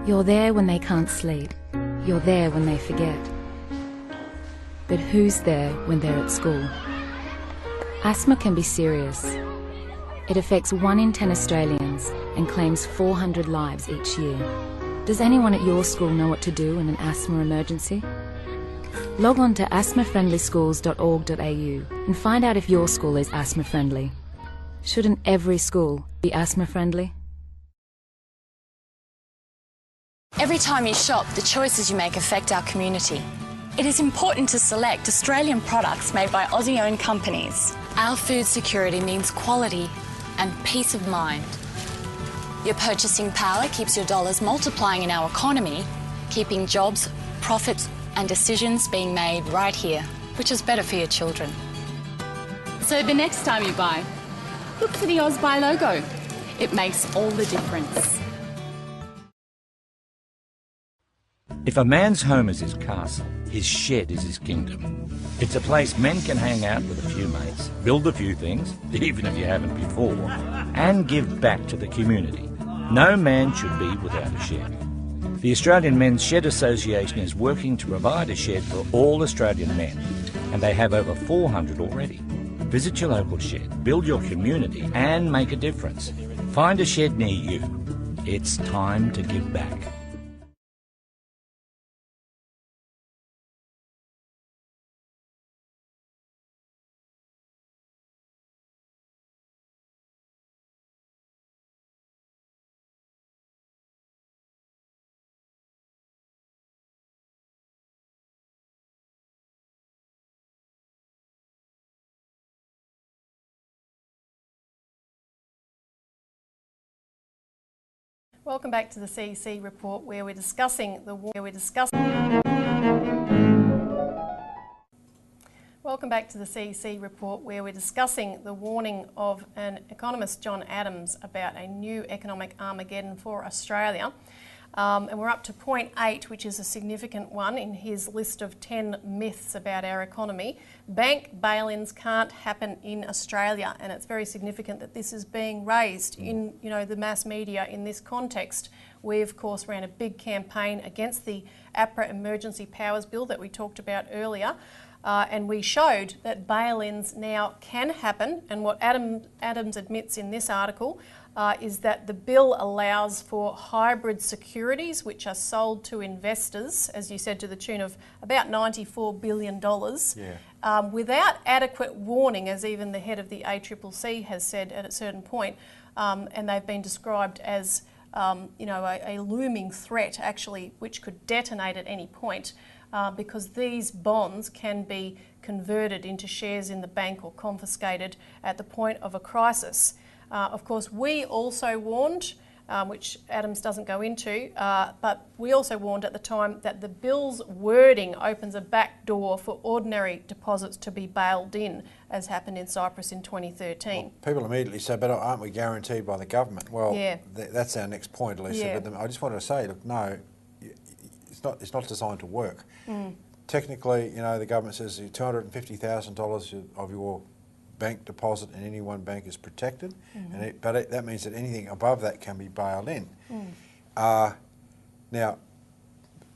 You're there when they can't sleep. You're there when they forget. But who's there when they're at school? Asthma can be serious. It affects 1 in 10 Australians and claims 400 lives each year. Does anyone at your school know what to do in an asthma emergency? Log on to asthmafriendlyschools.org.au and find out if your school is asthma friendly. Shouldn't every school be asthma friendly? Every time you shop, the choices you make affect our community. It is important to select Australian products made by Aussie-owned companies. Our food security means quality and peace of mind. Your purchasing power keeps your dollars multiplying in our economy, keeping jobs, profits and decisions being made right here, which is better for your children. So the next time you buy, look for the AusBuy logo. It makes all the difference. If a man's home is his castle, his shed is his kingdom. It's a place men can hang out with a few mates, build a few things, even if you haven't before, and give back to the community. No man should be without a shed. The Australian Men's Shed Association is working to provide a shed for all Australian men, and they have over 400 already. Visit your local shed, build your community, and make a difference. Find a shed near you. It's time to give back. Welcome back to the CEC Report, where we're discussing the Welcome back to the CEC Report, where we're discussing the warning of an economist, John Adams, about a new economic Armageddon for Australia. And we're up to point 8, which is a significant one in his list of 10 myths about our economy. Bank bail-ins can't happen in Australia, and it's very significant that this is being raised in, the mass media in this context. We, of course, ran a big campaign against the APRA Emergency Powers Bill that we talked about earlier, and we showed that bail-ins now can happen. And what Adams admits in this article is that the bill allows for hybrid securities which are sold to investors, as you said, to the tune of about $94 billion, without adequate warning, as even the head of the ACCC has said at a certain point, and they've been described as a looming threat, actually, which could detonate at any point, because these bonds can be converted into shares in the bank or confiscated at the point of a crisis. Of course, we also warned, which Adams doesn't go into, but we also warned at the time that the bill's wording opens a back door for ordinary deposits to be bailed in, as happened in Cyprus in 2013. Well, people immediately say, but aren't we guaranteed by the government? Well, that's our next point, Lisa. But I just wanted to say, look, no, it's not designed to work. Technically, the government says $250,000 of your bank deposit in any one bank is protected, but that means that anything above that can be bailed in. Now,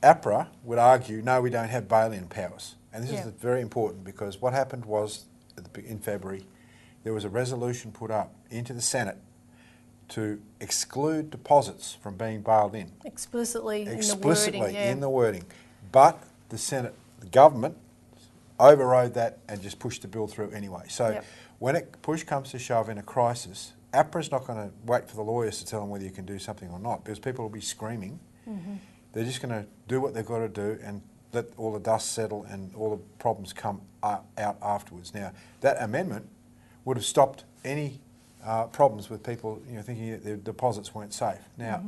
APRA would argue, no, we don't have bail-in powers. And this is very important, because what happened was, in February, there was a resolution put up into the Senate to exclude deposits from being bailed in. Explicitly in the wording. But the government overrode that and just pushed the bill through anyway. So when push comes to shove in a crisis, APRA's not going to wait for the lawyers to tell them whether you can do something or not, because people will be screaming. They're just going to do what they've got to do and let all the dust settle and all the problems come out afterwards. Now, that amendment would have stopped any problems with people, thinking that their deposits weren't safe. Now,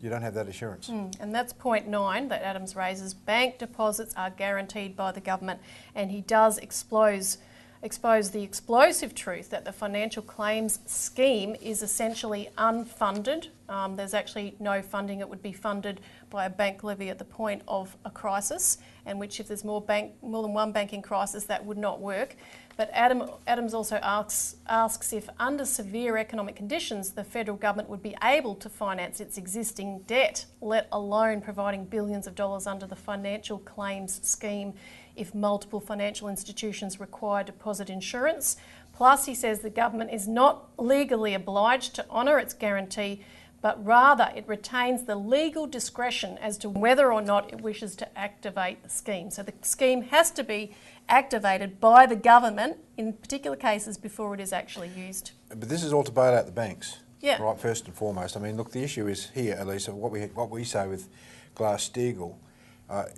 you don't have that assurance. And that's point 9 that Adams raises. Bank deposits are guaranteed by the government, and he does expose the explosive truth that the financial claims scheme is essentially unfunded. There's actually no funding. It would be funded by a bank levy at the point of a crisis, and which if there's more than one banking crisis, that would not work. But Adams also asks if under severe economic conditions the federal government would be able to finance its existing debt, let alone providing billions of dollars under the financial claims scheme if multiple financial institutions require deposit insurance. Plus, he says the government is not legally obliged to honour its guarantee, but rather it retains the legal discretion as to whether or not it wishes to activate the scheme. So the scheme has to be activated by the government in particular cases before it is actually used. But this is all to bail out the banks, yeah. Right, first and foremost. I mean, look, the issue is here, Elisa, what we say with Glass-Steagall.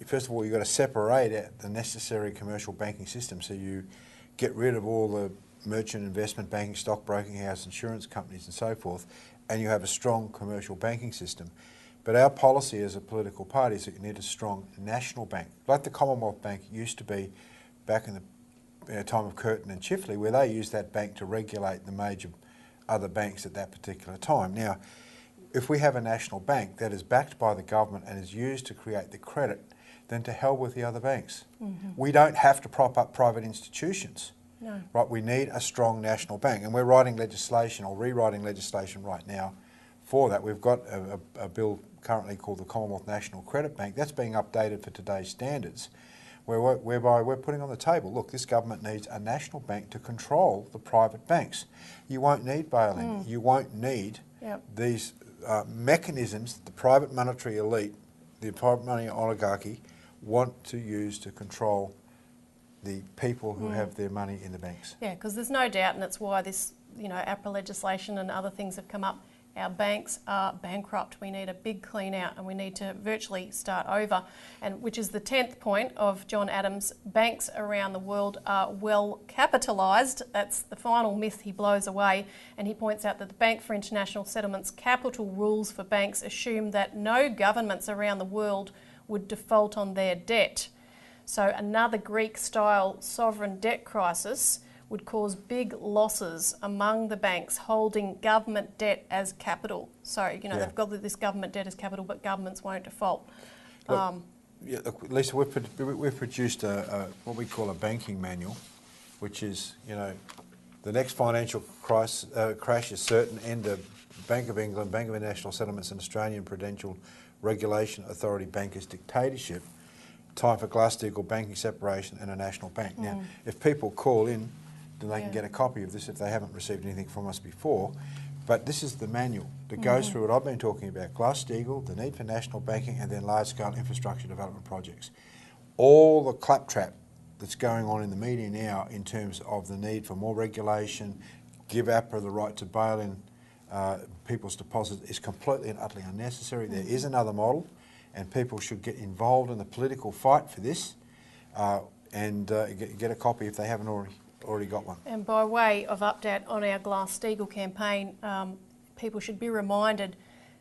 First of all, you've got to separate out the necessary commercial banking system, so you get rid of all the merchant investment banking, stockbroking house, insurance companies and so forth, and you have a strong commercial banking system. But our policy as a political party is that you need a strong national bank, like the Commonwealth Bank used to be back in the time of Curtin and Chifley, where they used that bank to regulate the major other banks at that particular time. Now, if we have a national bank that is backed by the government and is used to create the credit, then to hell with the other banks. We don't have to prop up private institutions. No. Right, we need a strong national bank, and we're writing legislation or rewriting legislation right now for that. We've got a bill currently called the Commonwealth National Credit Bank. That's being updated for today's standards, whereby we're putting on the table, look, this government needs a national bank to control the private banks. You won't need bail-in. You won't need these mechanisms that the private monetary elite, the private money oligarchy, want to use to control the people who have their money in the banks. Yeah, because there's no doubt, and it's why this, APRA legislation and other things have come up. Our banks are bankrupt. We need a big clean out, and we need to virtually start over. And which is the 10th point of John Adams. Banks around the world are well capitalised. That's the final myth he blows away. And he points out that the Bank for International Settlements capital rules for banks assume that no governments around the world would default on their debt. So another Greek-style sovereign debt crisis would cause big losses among the banks holding government debt as capital. So, they've got this government debt as capital, but governments won't default. Look, Lisa, we've produced what we call a banking manual, which is, the next financial crash is certain, end of Bank of England, Bank of International Settlements and Australian Prudential Regulation Authority bankers' dictatorship, time for Glass-Steagall banking separation and a national bank. Now, if people call in, then they can get a copy of this if they haven't received anything from us before. But this is the manual that goes through what I've been talking about, Glass-Steagall, the need for national banking, and then large-scale infrastructure development projects. All the claptrap that's going on in the media now in terms of the need for more regulation, give APRA the right to bail in people's deposits is completely and utterly unnecessary. There is another model, and people should get involved in the political fight for this and get a copy if they haven't already got one. And by way of update on our Glass-Steagall campaign, people should be reminded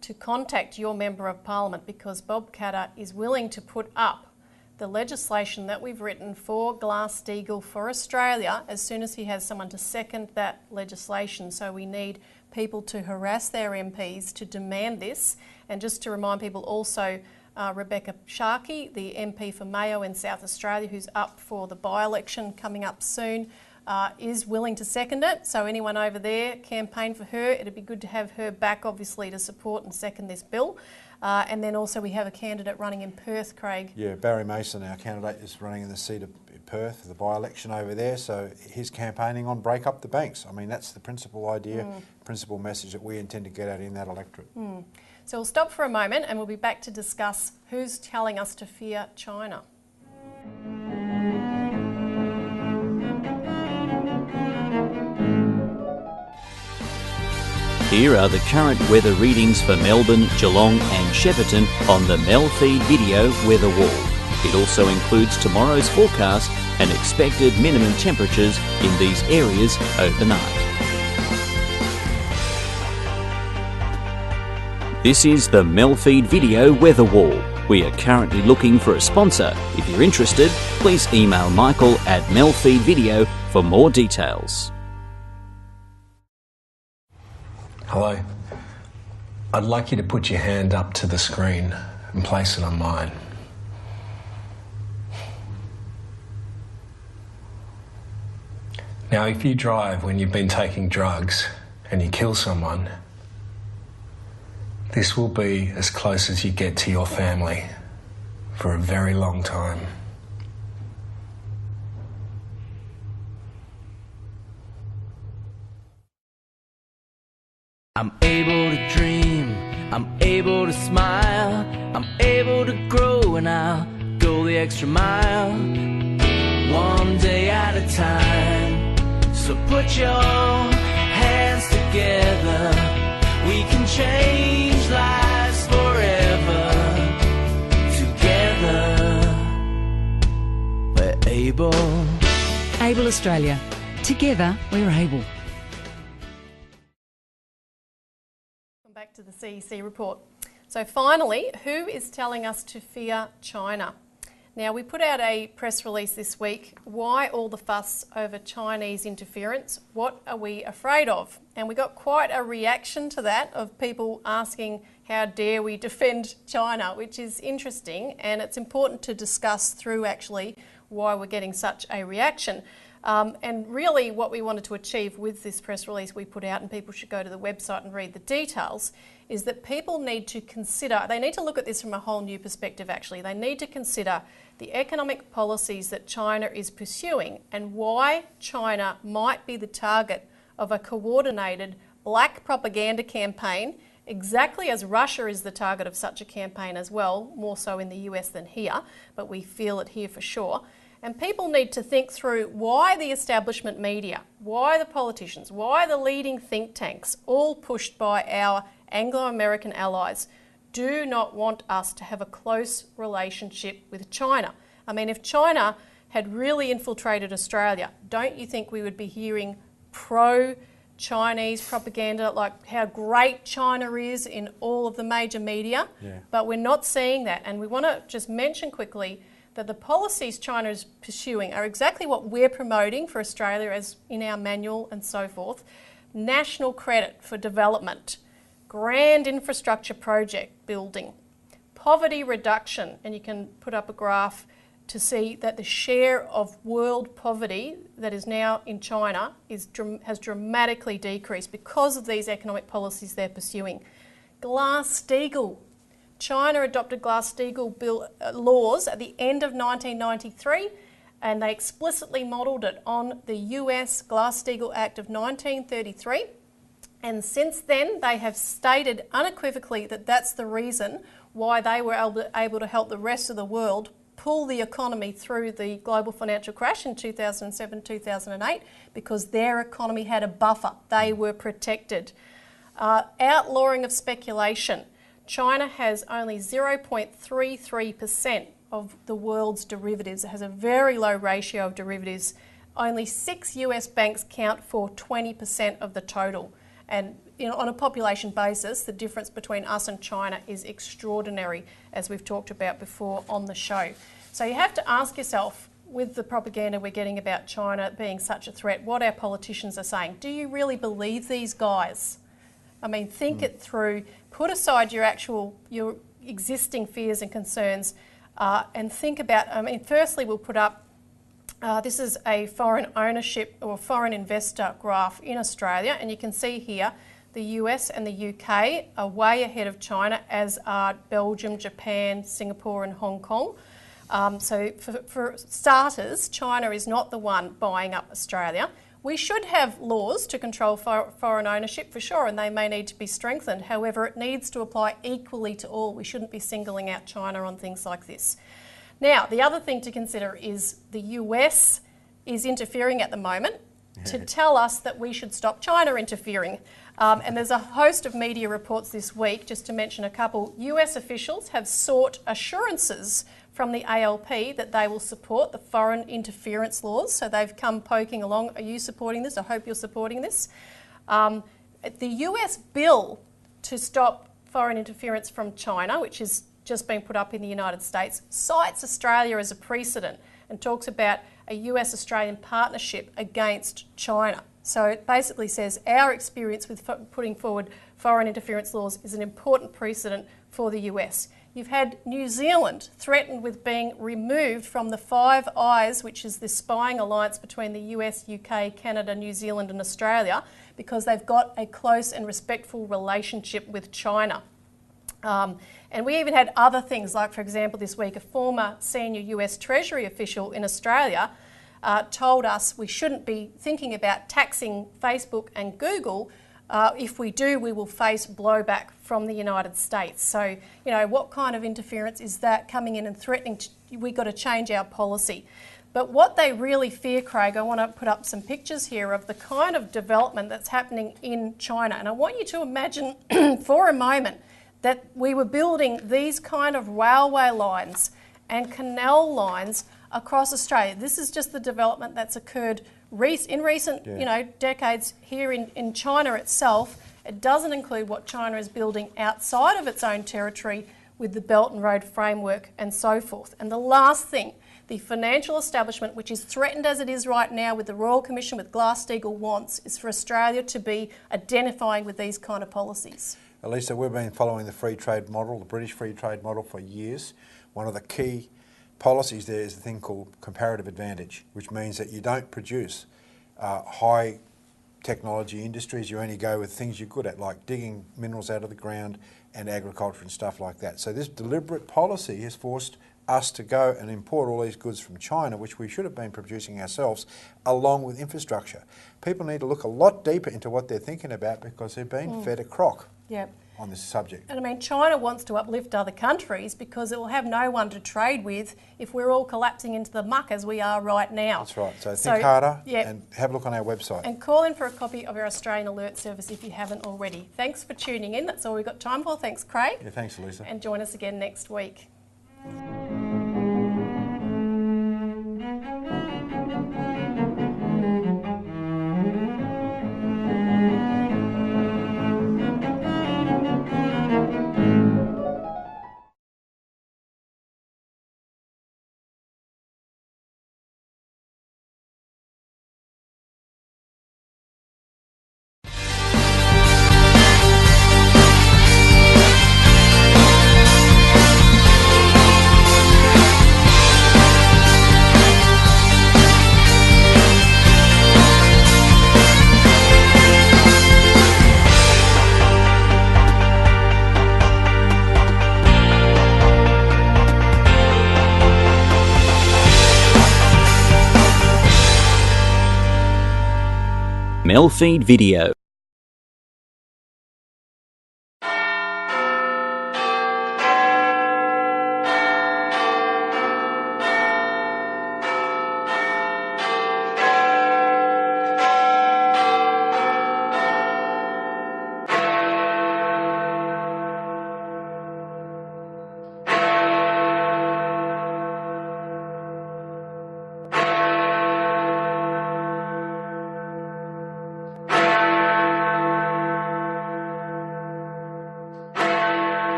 to contact your Member of Parliament, because Bob Katter is willing to put up the legislation that we've written for Glass-Steagall for Australia as soon as he has someone to second that legislation. So we need people to harass their MPs to demand this. And just to remind people also, Rebecca Sharkey, the MP for Mayo in South Australia, who's up for the by-election coming up soon, is willing to second it. So anyone over there, campaign for her. It'd be good to have her back, obviously, to support and second this bill. And then also we have a candidate running in Perth, Craig. Yeah, Barry Mason, our candidate, is running in the seat of Perth, the by-election over there. So he's campaigning on break up the banks. I mean, that's the principal idea, principal message that we intend to get out in that electorate. So we'll stop for a moment and we'll be back to discuss who's telling us to fear China. Here are the current weather readings for Melbourne, Geelong and Shepparton on the MELfeed.video weather wall. It also includes tomorrow's forecast and expected minimum temperatures in these areas overnight. This is the MELfeed video weather wall. We are currently looking for a sponsor. If you're interested, please email Michael at MELfeed.video for more details. Hello. I'd like you to put your hand up to the screen and place it on mine. Now, if you drive when you've been taking drugs and you kill someone, this will be as close as you get to your family for a very long time. I'm able to dream, I'm able to smile, I'm able to grow, and I'll go the extra mile, one day at a time. So put your hands together, we can change lives forever. Together, we're able. Able Australia. Together, we're able. Back to the CEC report. So finally, who is telling us to fear China? Now, we put out a press release this week. Why all the fuss over Chinese interference? What are we afraid of? And we got quite a reaction to that of people asking, how dare we defend China, which is interesting, and it's important to discuss through actually why we're getting such a reaction. And really what we wanted to achieve with this press release we put out, and people should go to the website and read the details, is that people need to consider, they need to look at this from a whole new perspective actually. They need to consider the economic policies that China is pursuing and why China might be the target of a coordinated black propaganda campaign, exactly as Russia is the target of such a campaign as well, more so in the US than here, but we feel it here for sure. And people need to think through why the establishment media, why the politicians, why the leading think tanks, all pushed by our Anglo-American allies, do not want us to have a close relationship with China. I mean, if China had really infiltrated Australia, don't you think we would be hearing pro-Chinese propaganda, like how great China is in all of the major media? Yeah. But we're not seeing that. And we want to just mention quickly that the policies China is pursuing are exactly what we're promoting for Australia as in our manual and so forth. National credit for development, grand infrastructure project building, poverty reduction, and you can put up a graph to see that the share of world poverty that is now in China has dramatically decreased because of these economic policies they're pursuing. Glass-Steagall. China adopted Glass-Steagall laws at the end of 1993, and they explicitly modelled it on the US Glass-Steagall Act of 1933. And since then, they have stated unequivocally that that's the reason why they were able to help the rest of the world pull the economy through the global financial crash in 2007-2008, because their economy had a buffer. They were protected. Outlawing of speculation. China has only 0.33% of the world's derivatives. It has a very low ratio of derivatives. Only 6 US banks count for 20% of the total. And on a population basis, the difference between us and China is extraordinary, as we've talked about before on the show. So you have to ask yourself, with the propaganda we're getting about China being such a threat, what our politicians are saying. Do you really believe these guys? I mean, think it through, put aside your existing fears and concerns, and think about, firstly we'll put up, this is a foreign ownership or foreign investor graph in Australia, and you can see here the US and the UK are way ahead of China, as are Belgium, Japan, Singapore and Hong Kong. So for starters, China is not the one buying up Australia. We should have laws to control foreign ownership for sure, and they may need to be strengthened. However, it needs to apply equally to all. We shouldn't be singling out China on things like this. Now, the other thing to consider is the US is interfering at the moment to tell us that we should stop China interfering. And there's a host of media reports this week, just to mention a couple. US officials have sought assurances from the ALP that they will support the foreign interference laws. So they've come poking along. Are you supporting this? I hope you're supporting this. The US bill to stop foreign interference from China, which has just been put up in the United States, cites Australia as a precedent and talks about a US-Australian partnership against China. So it basically says our experience with putting forward foreign interference laws is an important precedent for the US. You've had New Zealand threatened with being removed from the Five Eyes, which is the spying alliance between the US, UK, Canada, New Zealand and Australia, because they've got a close and respectful relationship with China. And we even had other things, like, for example, this week, a former senior US Treasury official in Australia told us we shouldn't be thinking about taxing Facebook and Google. If we do, we will face blowback from the United States. So, you know, what kind of interference is that coming in and threatening? We've got to change our policy. But what they really fear, Craig, I want to put up some pictures here of the kind of development that's happening in China. And I want you to imagine for a moment that we were building these kind of railway lines and canal lines across Australia. This is just the development that's occurred in recent decades here in China itself. It doesn't include what China is building outside of its own territory with the Belt and Road Framework and so forth. And the last thing, the financial establishment, which is threatened as it is right now with the Royal Commission, with Glass-Steagall, wants is for Australia to be identifying with these kind of policies. Elisa, we've been following the free trade model, the British free trade model, for years. One of the key policies there is a thing called comparative advantage, which means that you don't produce high technology industries, you only go with things you're good at, like digging minerals out of the ground and agriculture and stuff like that. So this deliberate policy has forced us to go and import all these goods from China, which we should have been producing ourselves, along with infrastructure. People need to look a lot deeper into what they're thinking about, because they're being fed a crock on this subject. And I mean, China wants to uplift other countries because it will have no one to trade with if we're all collapsing into the muck as we are right now. That's right. So think harder and have a look on our website. And call in for a copy of our Australian Alert Service if you haven't already. Thanks for tuning in. That's all we've got time for. Thanks, Craig. Yeah, thanks, Elisa. And join us again next week. MELfeed.video.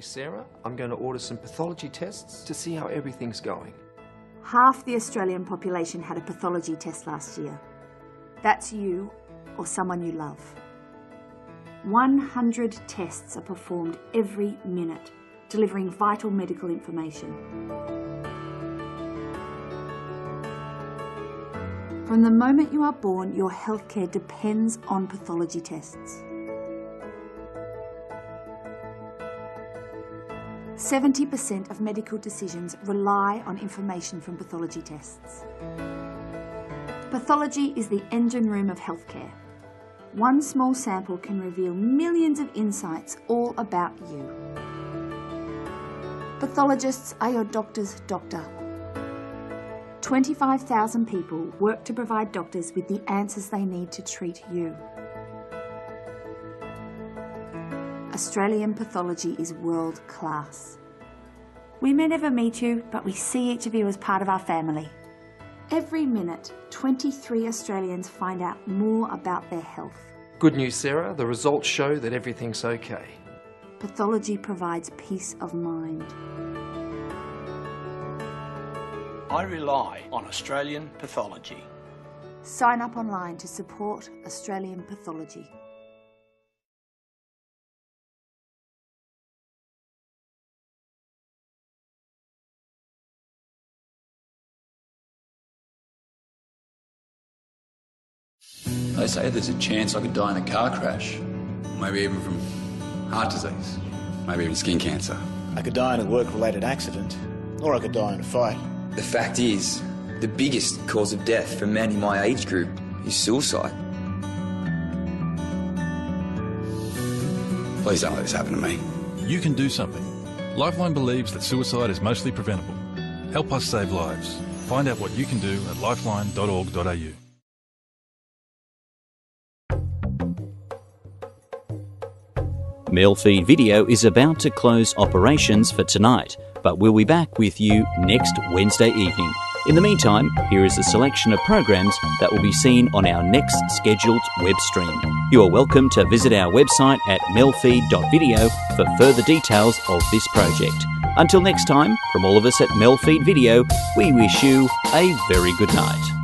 Sarah. I'm going to order some pathology tests to see how everything's going. Half the Australian population had a pathology test last year. That's you or someone you love. 100 tests are performed every minute, delivering vital medical information. From the moment you are born, your healthcare depends on pathology tests. 70% of medical decisions rely on information from pathology tests. Pathology is the engine room of healthcare. One small sample can reveal millions of insights all about you. Pathologists are your doctor's doctor. 25,000 people work to provide doctors with the answers they need to treat you. Australian pathology is world class. We may never meet you, but we see each of you as part of our family. Every minute, 23 Australians find out more about their health. Good news, Sarah. The results show that everything's okay. Pathology provides peace of mind. I rely on Australian pathology. Sign up online to support Australian pathology. They say there's a chance I could die in a car crash, maybe even from heart disease, maybe even skin cancer. I could die in a work-related accident, or I could die in a fight. The fact is, the biggest cause of death for men in my age group is suicide. Please don't let this happen to me. You can do something. Lifeline believes that suicide is mostly preventable. Help us save lives. Find out what you can do at lifeline.org.au. MELfeed Video is about to close operations for tonight, but we'll be back with you next Wednesday evening. In the meantime, here is a selection of programs that will be seen on our next scheduled web stream. You are welcome to visit our website at MELfeed.video for further details of this project. Until next time, from all of us at MELfeed Video, we wish you a very good night.